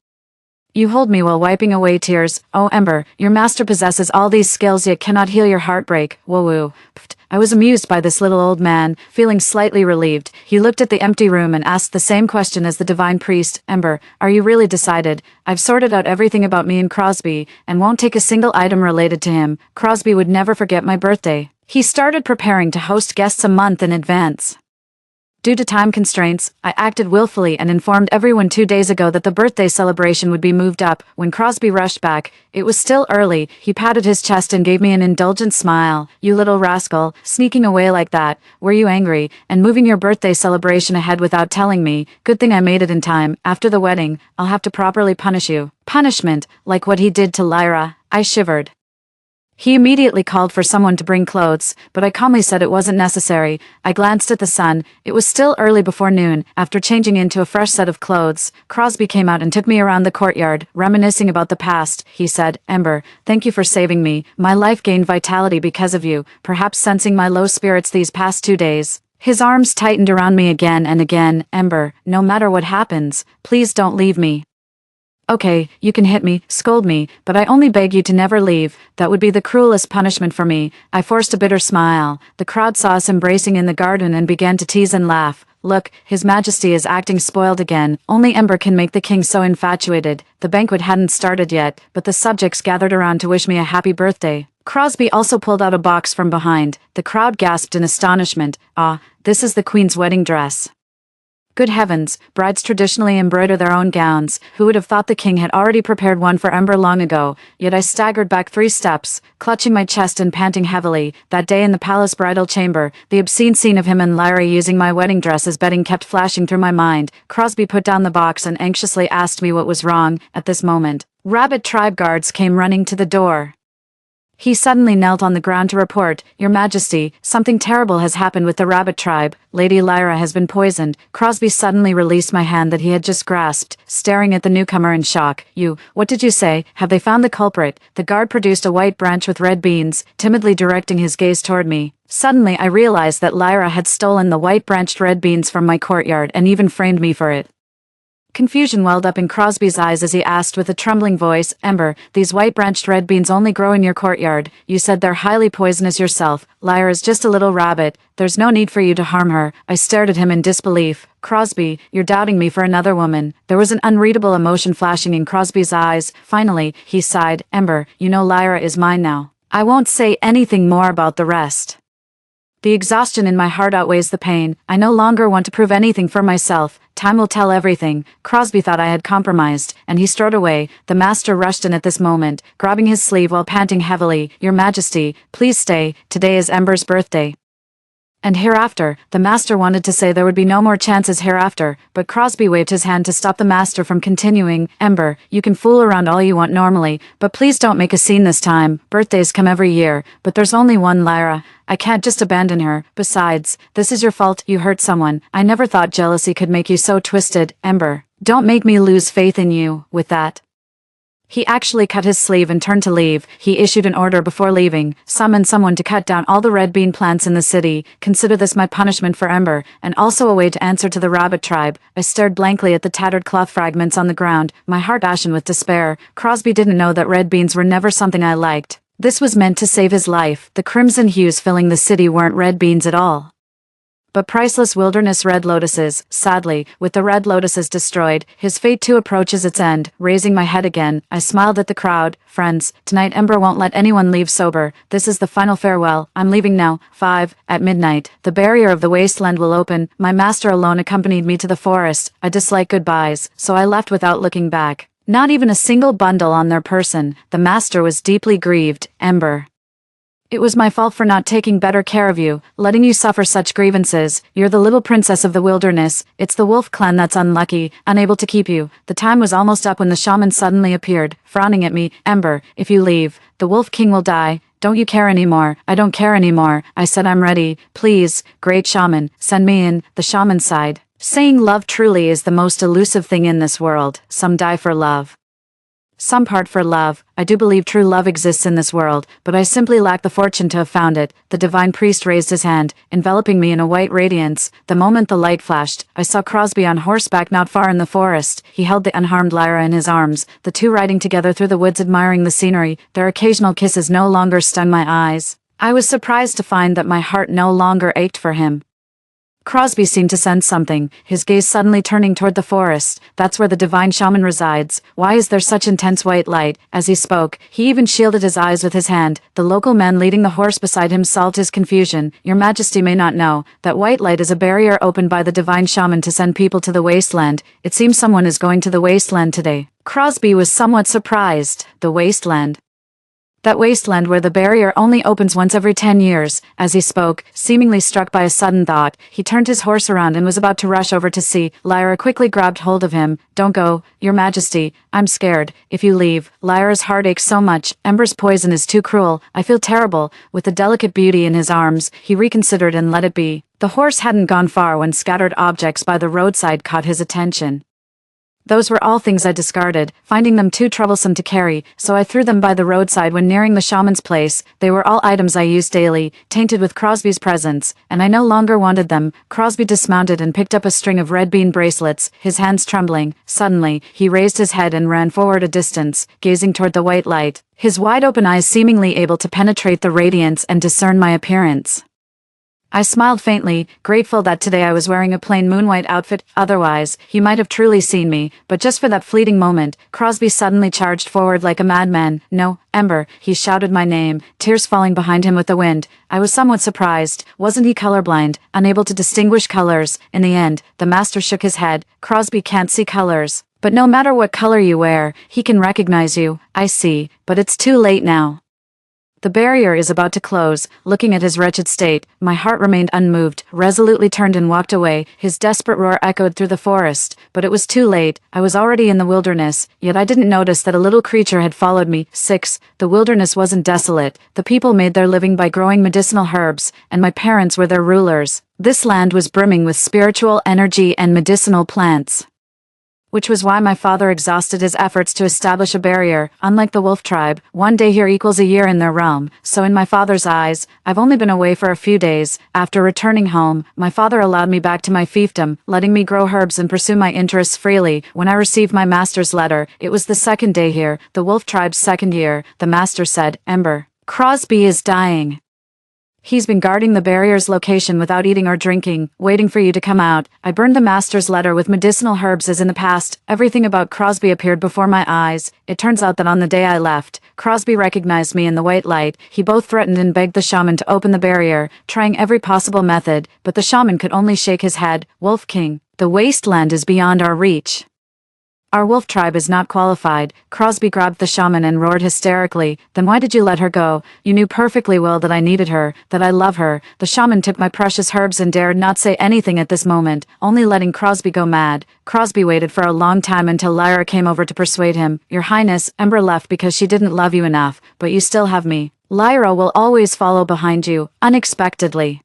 You hold me while wiping away tears. Oh, Ember, your master possesses all these skills yet cannot heal your heartbreak. Woo-woo. I was amused by this little old man, feeling slightly relieved. He looked at the empty room and asked the same question as the divine priest. Ember, are you really decided? I've sorted out everything about me and Crosby, and won't take a single item related to him. Crosby would never forget my birthday. He started preparing to host guests a month in advance. Due to time constraints, I acted willfully and informed everyone 2 days ago that the birthday celebration would be moved up. When Crosby rushed back, it was still early. He patted his chest and gave me an indulgent smile. You little rascal, sneaking away like that. Were you angry, and moving your birthday celebration ahead without telling me? Good thing I made it in time. After the wedding, I'll have to properly punish you. Punishment, like what he did to Lyra. I shivered. He immediately called for someone to bring clothes, but I calmly said it wasn't necessary. I glanced at the sun. It was still early before noon. After changing into a fresh set of clothes, Crosby came out and took me around the courtyard, reminiscing about the past. He said, Ember, thank you for saving me. My life gained vitality because of you, perhaps sensing my low spirits these past 2 days. His arms tightened around me again and again. Ember, no matter what happens, please don't leave me. Okay, you can hit me, scold me, but I only beg you to never leave. That would be the cruelest punishment for me. I forced a bitter smile. The crowd saw us embracing in the garden and began to tease and laugh. Look, His Majesty is acting spoiled again. Only Ember can make the king so infatuated. The banquet hadn't started yet, but the subjects gathered around to wish me a happy birthday. Crosby also pulled out a box from behind. The crowd gasped in astonishment. Ah, this is the queen's wedding dress. Good heavens, brides traditionally embroider their own gowns. Who would have thought the king had already prepared one for Ember long ago? Yet I staggered back 3 steps, clutching my chest and panting heavily. That day in the palace bridal chamber, the obscene scene of him and Lyra using my wedding dress as bedding kept flashing through my mind. Crosby put down the box and anxiously asked me what was wrong. At this moment, Rabbit tribe guards came running to the door. He suddenly knelt on the ground to report, Your Majesty, something terrible has happened with the Rabbit tribe. Lady Lyra has been poisoned. Crosby suddenly released my hand that he had just grasped, staring at the newcomer in shock. What did you say? Have they found the culprit? The guard produced a white branch with red beans, timidly directing his gaze toward me. Suddenly I realized that Lyra had stolen the white-branched red beans from my courtyard and even framed me for it. Confusion welled up in Crosby's eyes as he asked with a trembling voice, Ember, these white-branched red beans only grow in your courtyard. You said they're highly poisonous yourself. Lyra's just a little rabbit. There's no need for you to harm her. I stared at him in disbelief. Crosby, you're doubting me for another woman. There was an unreadable emotion flashing in Crosby's eyes. Finally, he sighed, Ember, you know Lyra is mine now. I won't say anything more about the rest. The exhaustion in my heart outweighs the pain. I no longer want to prove anything for myself. Time will tell everything. Crosby thought I had compromised, and he strode away. The master rushed in at this moment, grabbing his sleeve while panting heavily. Your Majesty, please stay. Today is Ember's birthday. And hereafter, the master wanted to say there would be no more chances hereafter, but Crosby waved his hand to stop the master from continuing. Ember, you can fool around all you want normally, but please don't make a scene this time. Birthdays come every year, but there's only one Lyra. I can't just abandon her. Besides, this is your fault. You hurt someone. I never thought jealousy could make you so twisted. Ember, don't make me lose faith in you. With that, He actually cut his sleeve and turned to leave. He issued an order before leaving, summoned someone to cut down all the red bean plants in the city. Consider this my punishment for Ember, and also a way to answer to the rabbit tribe. I stared blankly at the tattered cloth fragments on the ground, my heart ashen with despair. Crosby didn't know that red beans were never something I liked. This was meant to save his life. The crimson hues filling the city weren't red beans at all, but priceless wilderness red lotuses. Sadly, with the red lotuses destroyed, his fate too approaches its end. Raising my head again, I smiled at the crowd. Friends, tonight Ember won't let anyone leave sober. This is the final farewell. I'm leaving now. 5. At midnight, the barrier of the wasteland will open. My master alone accompanied me to the forest. I dislike goodbyes, so I left without looking back. Not even a single bundle on their person. The master was deeply grieved. Ember, it was my fault for not taking better care of you, letting you suffer such grievances. You're the little princess of the wilderness. It's the wolf clan that's unlucky, unable to keep you. The time was almost up when the shaman suddenly appeared, frowning at me. Ember, if you leave, the wolf king will die. Don't you care anymore? I don't care anymore. I said I'm ready. Please, great shaman, send me in. The shaman sighed, saying love truly is the most elusive thing in this world. Some die for love, some part for love. I do believe true love exists in this world, but I simply lack the fortune to have found it. The divine priest raised his hand, enveloping me in a white radiance. The moment the light flashed, I saw Crosby on horseback not far in the forest. He held the unharmed Lyra in his arms, the two riding together through the woods admiring the scenery. Their occasional kisses no longer stung my eyes. I was surprised to find that my heart no longer ached for him. Crosby seemed to sense something, his gaze suddenly turning toward the forest. That's where the divine shaman resides. Why is there such intense white light? As he spoke, he even shielded his eyes with his hand. The local man leading the horse beside him solved his confusion. Your Majesty may not know that white light is a barrier opened by the divine shaman to send people to the wasteland. It seems someone is going to the wasteland today. Crosby was somewhat surprised. The wasteland. That wasteland where the barrier only opens once every 10 years. As he spoke, seemingly struck by a sudden thought, he turned his horse around and was about to rush over to see. Lyra quickly grabbed hold of him. Don't go, Your Majesty. I'm scared. If you leave, Lyra's heart aches so much. Ember's poison is too cruel. I feel terrible. With the delicate beauty in his arms, he reconsidered and let it be. The horse hadn't gone far when scattered objects by the roadside caught his attention. Those were all things I discarded, finding them too troublesome to carry, so I threw them by the roadside when nearing the shaman's place. They were all items I used daily, tainted with Crosby's presence, and I no longer wanted them. Crosby dismounted and picked up a string of red bean bracelets, his hands trembling. Suddenly, he raised his head and ran forward a distance, gazing toward the white light, his wide-open eyes seemingly able to penetrate the radiance and discern my appearance. I smiled faintly, grateful that today I was wearing a plain moonwhite outfit. Otherwise, he might have truly seen me, but just for that fleeting moment, Crosby suddenly charged forward like a madman. No, Ember, he shouted my name, tears falling behind him with the wind. I was somewhat surprised. Wasn't he colorblind, unable to distinguish colors? In the end, the master shook his head. Crosby can't see colors. But no matter what color you wear, he can recognize you. I see, but it's too late now. The barrier is about to close. Looking at his wretched state, my heart remained unmoved, resolutely turned and walked away. His desperate roar echoed through the forest, but it was too late. I was already in the wilderness, yet I didn't notice that a little creature had followed me. 6. The wilderness wasn't desolate. The people made their living by growing medicinal herbs, and my parents were their rulers. This land was brimming with spiritual energy and medicinal plants, which was why my father exhausted his efforts to establish a barrier. Unlike the wolf tribe, one day here equals a year in their realm, so in my father's eyes, I've only been away for a few days. After returning home, my father allowed me back to my fiefdom, letting me grow herbs and pursue my interests freely. When I received my master's letter, it was the second day here, the wolf tribe's second year. The master said, Ember, Crosby is dying. He's been guarding the barrier's location without eating or drinking, waiting for you to come out. I burned the master's letter with medicinal herbs as in the past. Everything about Crosby appeared before my eyes. It turns out that on the day I left, Crosby recognized me in the white light. He both threatened and begged the shaman to open the barrier, trying every possible method, but the shaman could only shake his head. Wolf King, the wasteland is beyond our reach. Our wolf tribe is not qualified. Crosby grabbed the shaman and roared hysterically. Then why did you let her go? You knew perfectly well that I needed her, that I love her. The shaman took my precious herbs and dared not say anything at this moment, only letting Crosby go mad. Crosby waited for a long time until Lyra came over to persuade him. Your Highness, Ember left because she didn't love you enough, but you still have me. Lyra will always follow behind you, unexpectedly.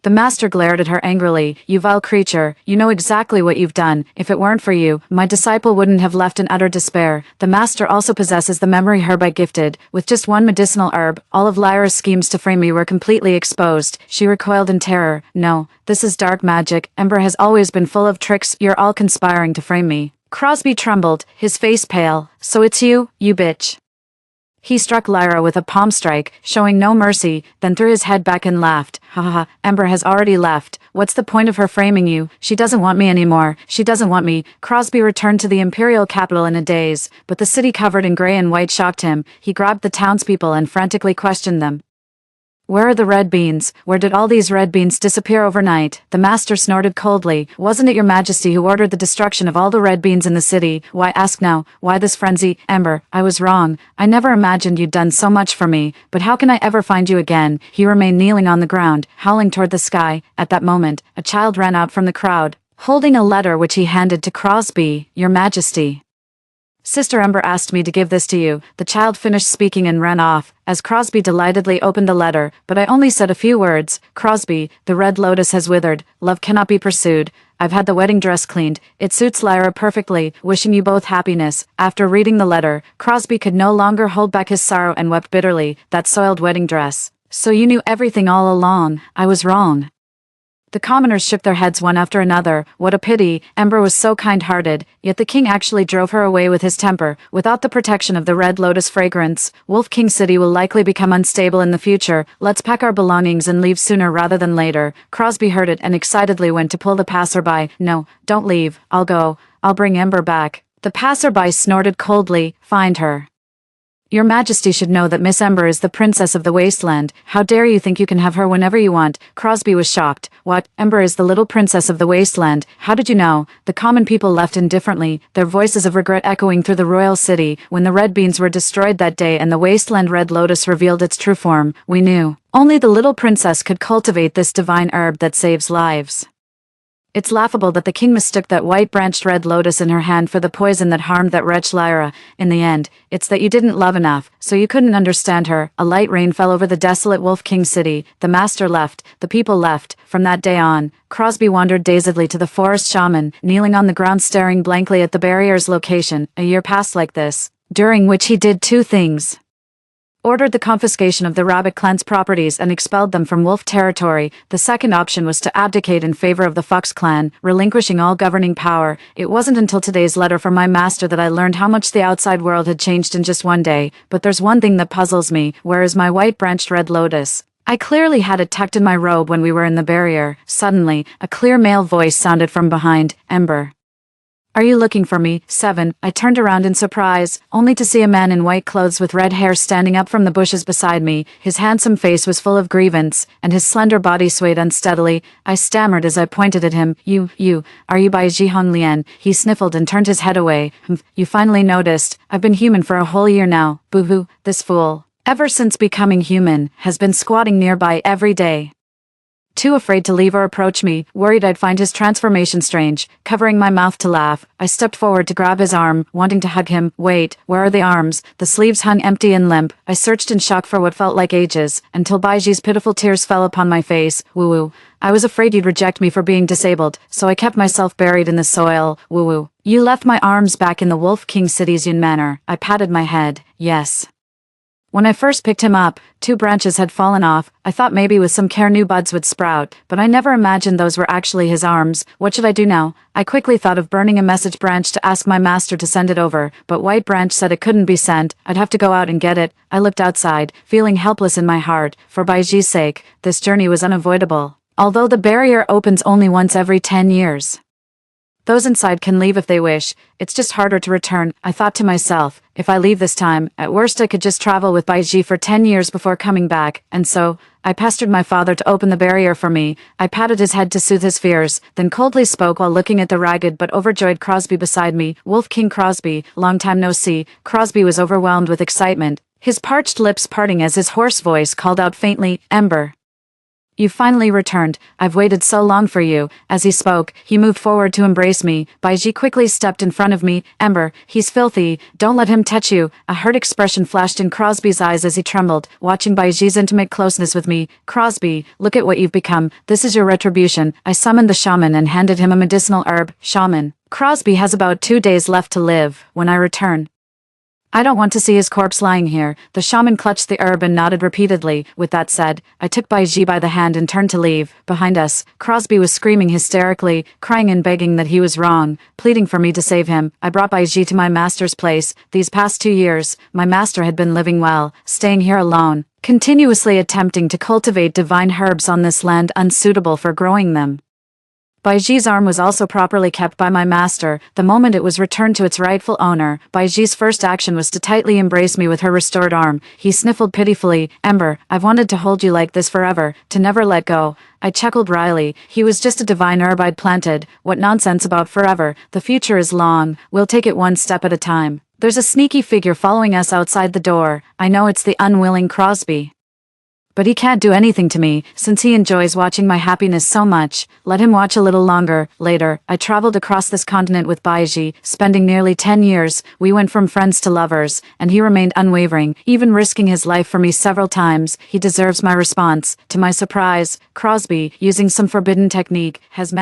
The master glared at her angrily. You vile creature, you know exactly what you've done. If it weren't for you, my disciple wouldn't have left in utter despair. The master also possesses the memory herb I gifted. With just one medicinal herb, all of Lyra's schemes to frame me were completely exposed. She recoiled in terror. No, this is dark magic. Ember has always been full of tricks. You're all conspiring to frame me. Crosby trembled, his face pale. So it's you, you bitch. He struck Lyra with a palm strike, showing no mercy, then threw his head back and laughed. Ha ha ha, Ember has already left. What's the point of her framing you? She doesn't want me anymore. She doesn't want me. Crosby returned to the imperial capital in a daze, but the city covered in gray and white shocked him. He grabbed the townspeople and frantically questioned them. Where are the red beans? Where did all these red beans disappear overnight? The master snorted coldly. Wasn't it your majesty who ordered the destruction of all the red beans in the city? Why ask now? Why this frenzy? Ember, I was wrong. I never imagined you'd done so much for me, but how can I ever find you again? He remained kneeling on the ground, howling toward the sky. At that moment, a child ran out from the crowd, holding a letter which he handed to Crosby. Your majesty. Sister Ember asked me to give this to you. The child finished speaking and ran off, as Crosby delightedly opened the letter, but I only said a few words. Crosby, the red lotus has withered. Love cannot be pursued. I've had the wedding dress cleaned. It suits Lyra perfectly, wishing you both happiness. After reading the letter, Crosby could no longer hold back his sorrow and wept bitterly. That soiled wedding dress. So you knew everything all along. I was wrong. The commoners shook their heads one after another. What a pity, Ember was so kind-hearted, yet the king actually drove her away with his temper. Without the protection of the red lotus fragrance, Wolf King City will likely become unstable in the future. Let's pack our belongings and leave sooner rather than later. Crosby heard it and excitedly went to pull the passerby. No, don't leave. I'll go. I'll bring Ember back. The passerby snorted coldly. Find her. Your Majesty should know that Miss Ember is the princess of the wasteland. How dare you think you can have her whenever you want? Crosby was shocked. What? Ember is the little princess of the wasteland. How did you know? The common people left indifferently, their voices of regret echoing through the royal city. When the red beans were destroyed that day and the wasteland red lotus revealed its true form, we knew. Only the little princess could cultivate this divine herb that saves lives. It's laughable that the king mistook that white-branched red lotus in her hand for the poison that harmed that wretch Lyra. In the end, it's that you didn't love enough, so you couldn't understand her. A light rain fell over the desolate Wolf King City. The master left. The people left. From that day on, Crosby wandered dazedly to the forest shaman, kneeling on the ground staring blankly at the barrier's location. A year passed like this, during which he did two things. Ordered the confiscation of the Rabbit clan's properties and expelled them from Wolf territory. The second option was to abdicate in favor of the Fox clan, relinquishing all governing power. It wasn't until today's letter from my master that I learned how much the outside world had changed in just one day. But there's one thing that puzzles me. Where is my white-branched red lotus? I clearly had it tucked in my robe when we were in the barrier. Suddenly, a clear male voice sounded from behind. Ember. Are you looking for me? 7. I turned around in surprise, only to see a man in white clothes with red hair standing up from the bushes beside me. His handsome face was full of grievance, and his slender body swayed unsteadily. I stammered as I pointed at him. Are you by Jihong Lian? He sniffled and turned his head away. You finally noticed. I've been human for a whole year now. Boo-hoo, this fool. Ever since becoming human, has been squatting nearby every day. Too afraid to leave or approach me, worried I'd find his transformation strange, covering my mouth to laugh, I stepped forward to grab his arm, wanting to hug him. Wait, where are the arms? The sleeves hung empty and limp. I searched in shock for what felt like ages, until Baiji's pitiful tears fell upon my face. Woo-woo. I was afraid you'd reject me for being disabled, so I kept myself buried in the soil. Woo-woo. You left my arms back in the Wolf King City's Yun Manor. I patted my head. Yes. When I first picked him up, 2 branches had fallen off. I thought maybe with some care new buds would sprout, but I never imagined those were actually his arms. What should I do now? I quickly thought of burning a message branch to ask my master to send it over, but White Branch said it couldn't be sent. I'd have to go out and get it. I looked outside, feeling helpless in my heart. For Baiji's sake, this journey was unavoidable. Although the barrier opens only once every 10 years. Those inside can leave if they wish. It's just harder to return. I thought to myself, if I leave this time, at worst I could just travel with Baiji for 10 years before coming back. And so, I pestered my father to open the barrier for me. I patted his head to soothe his fears, then coldly spoke while looking at the ragged but overjoyed Crosby beside me. Wolf King Crosby, long time no see. Crosby was overwhelmed with excitement, his parched lips parting as his hoarse voice called out faintly, Ember. You finally returned. I've waited so long for you. As he spoke, he moved forward to embrace me. Baiji quickly stepped in front of me. Ember, he's filthy. Don't let him touch you. A hurt expression flashed in Crosby's eyes as he trembled, watching Baiji's intimate closeness with me. Crosby, look at what you've become. This is your retribution. I summoned the shaman and handed him a medicinal herb. Shaman. Crosby has about 2 days left to live when I return. I don't want to see his corpse lying here. The shaman clutched the herb and nodded repeatedly. With that said, I took Baiji by the hand and turned to leave. Behind us, Crosby was screaming hysterically, crying and begging that he was wrong, pleading for me to save him. I brought Baiji to my master's place. These past 2 years, my master had been living well, staying here alone, continuously attempting to cultivate divine herbs on this land unsuitable for growing them. Baiji's arm was also properly kept by my master. The moment it was returned to its rightful owner, Baiji's first action was to tightly embrace me with her restored arm. He sniffled pitifully. Ember, I've wanted to hold you like this forever, to never let go. I chuckled wryly. He was just a divine herb I'd planted. What nonsense about forever? The future is long. We'll take it one step at a time. There's a sneaky figure following us outside the door. I know it's the unwilling Crosby. But he can't do anything to me, since he enjoys watching my happiness so much. Let him watch a little longer. Later, I traveled across this continent with Baiji, spending nearly 10 years. We went from friends to lovers, and he remained unwavering, even risking his life for me several times. He deserves my response. To my surprise, Crosby, using some forbidden technique, has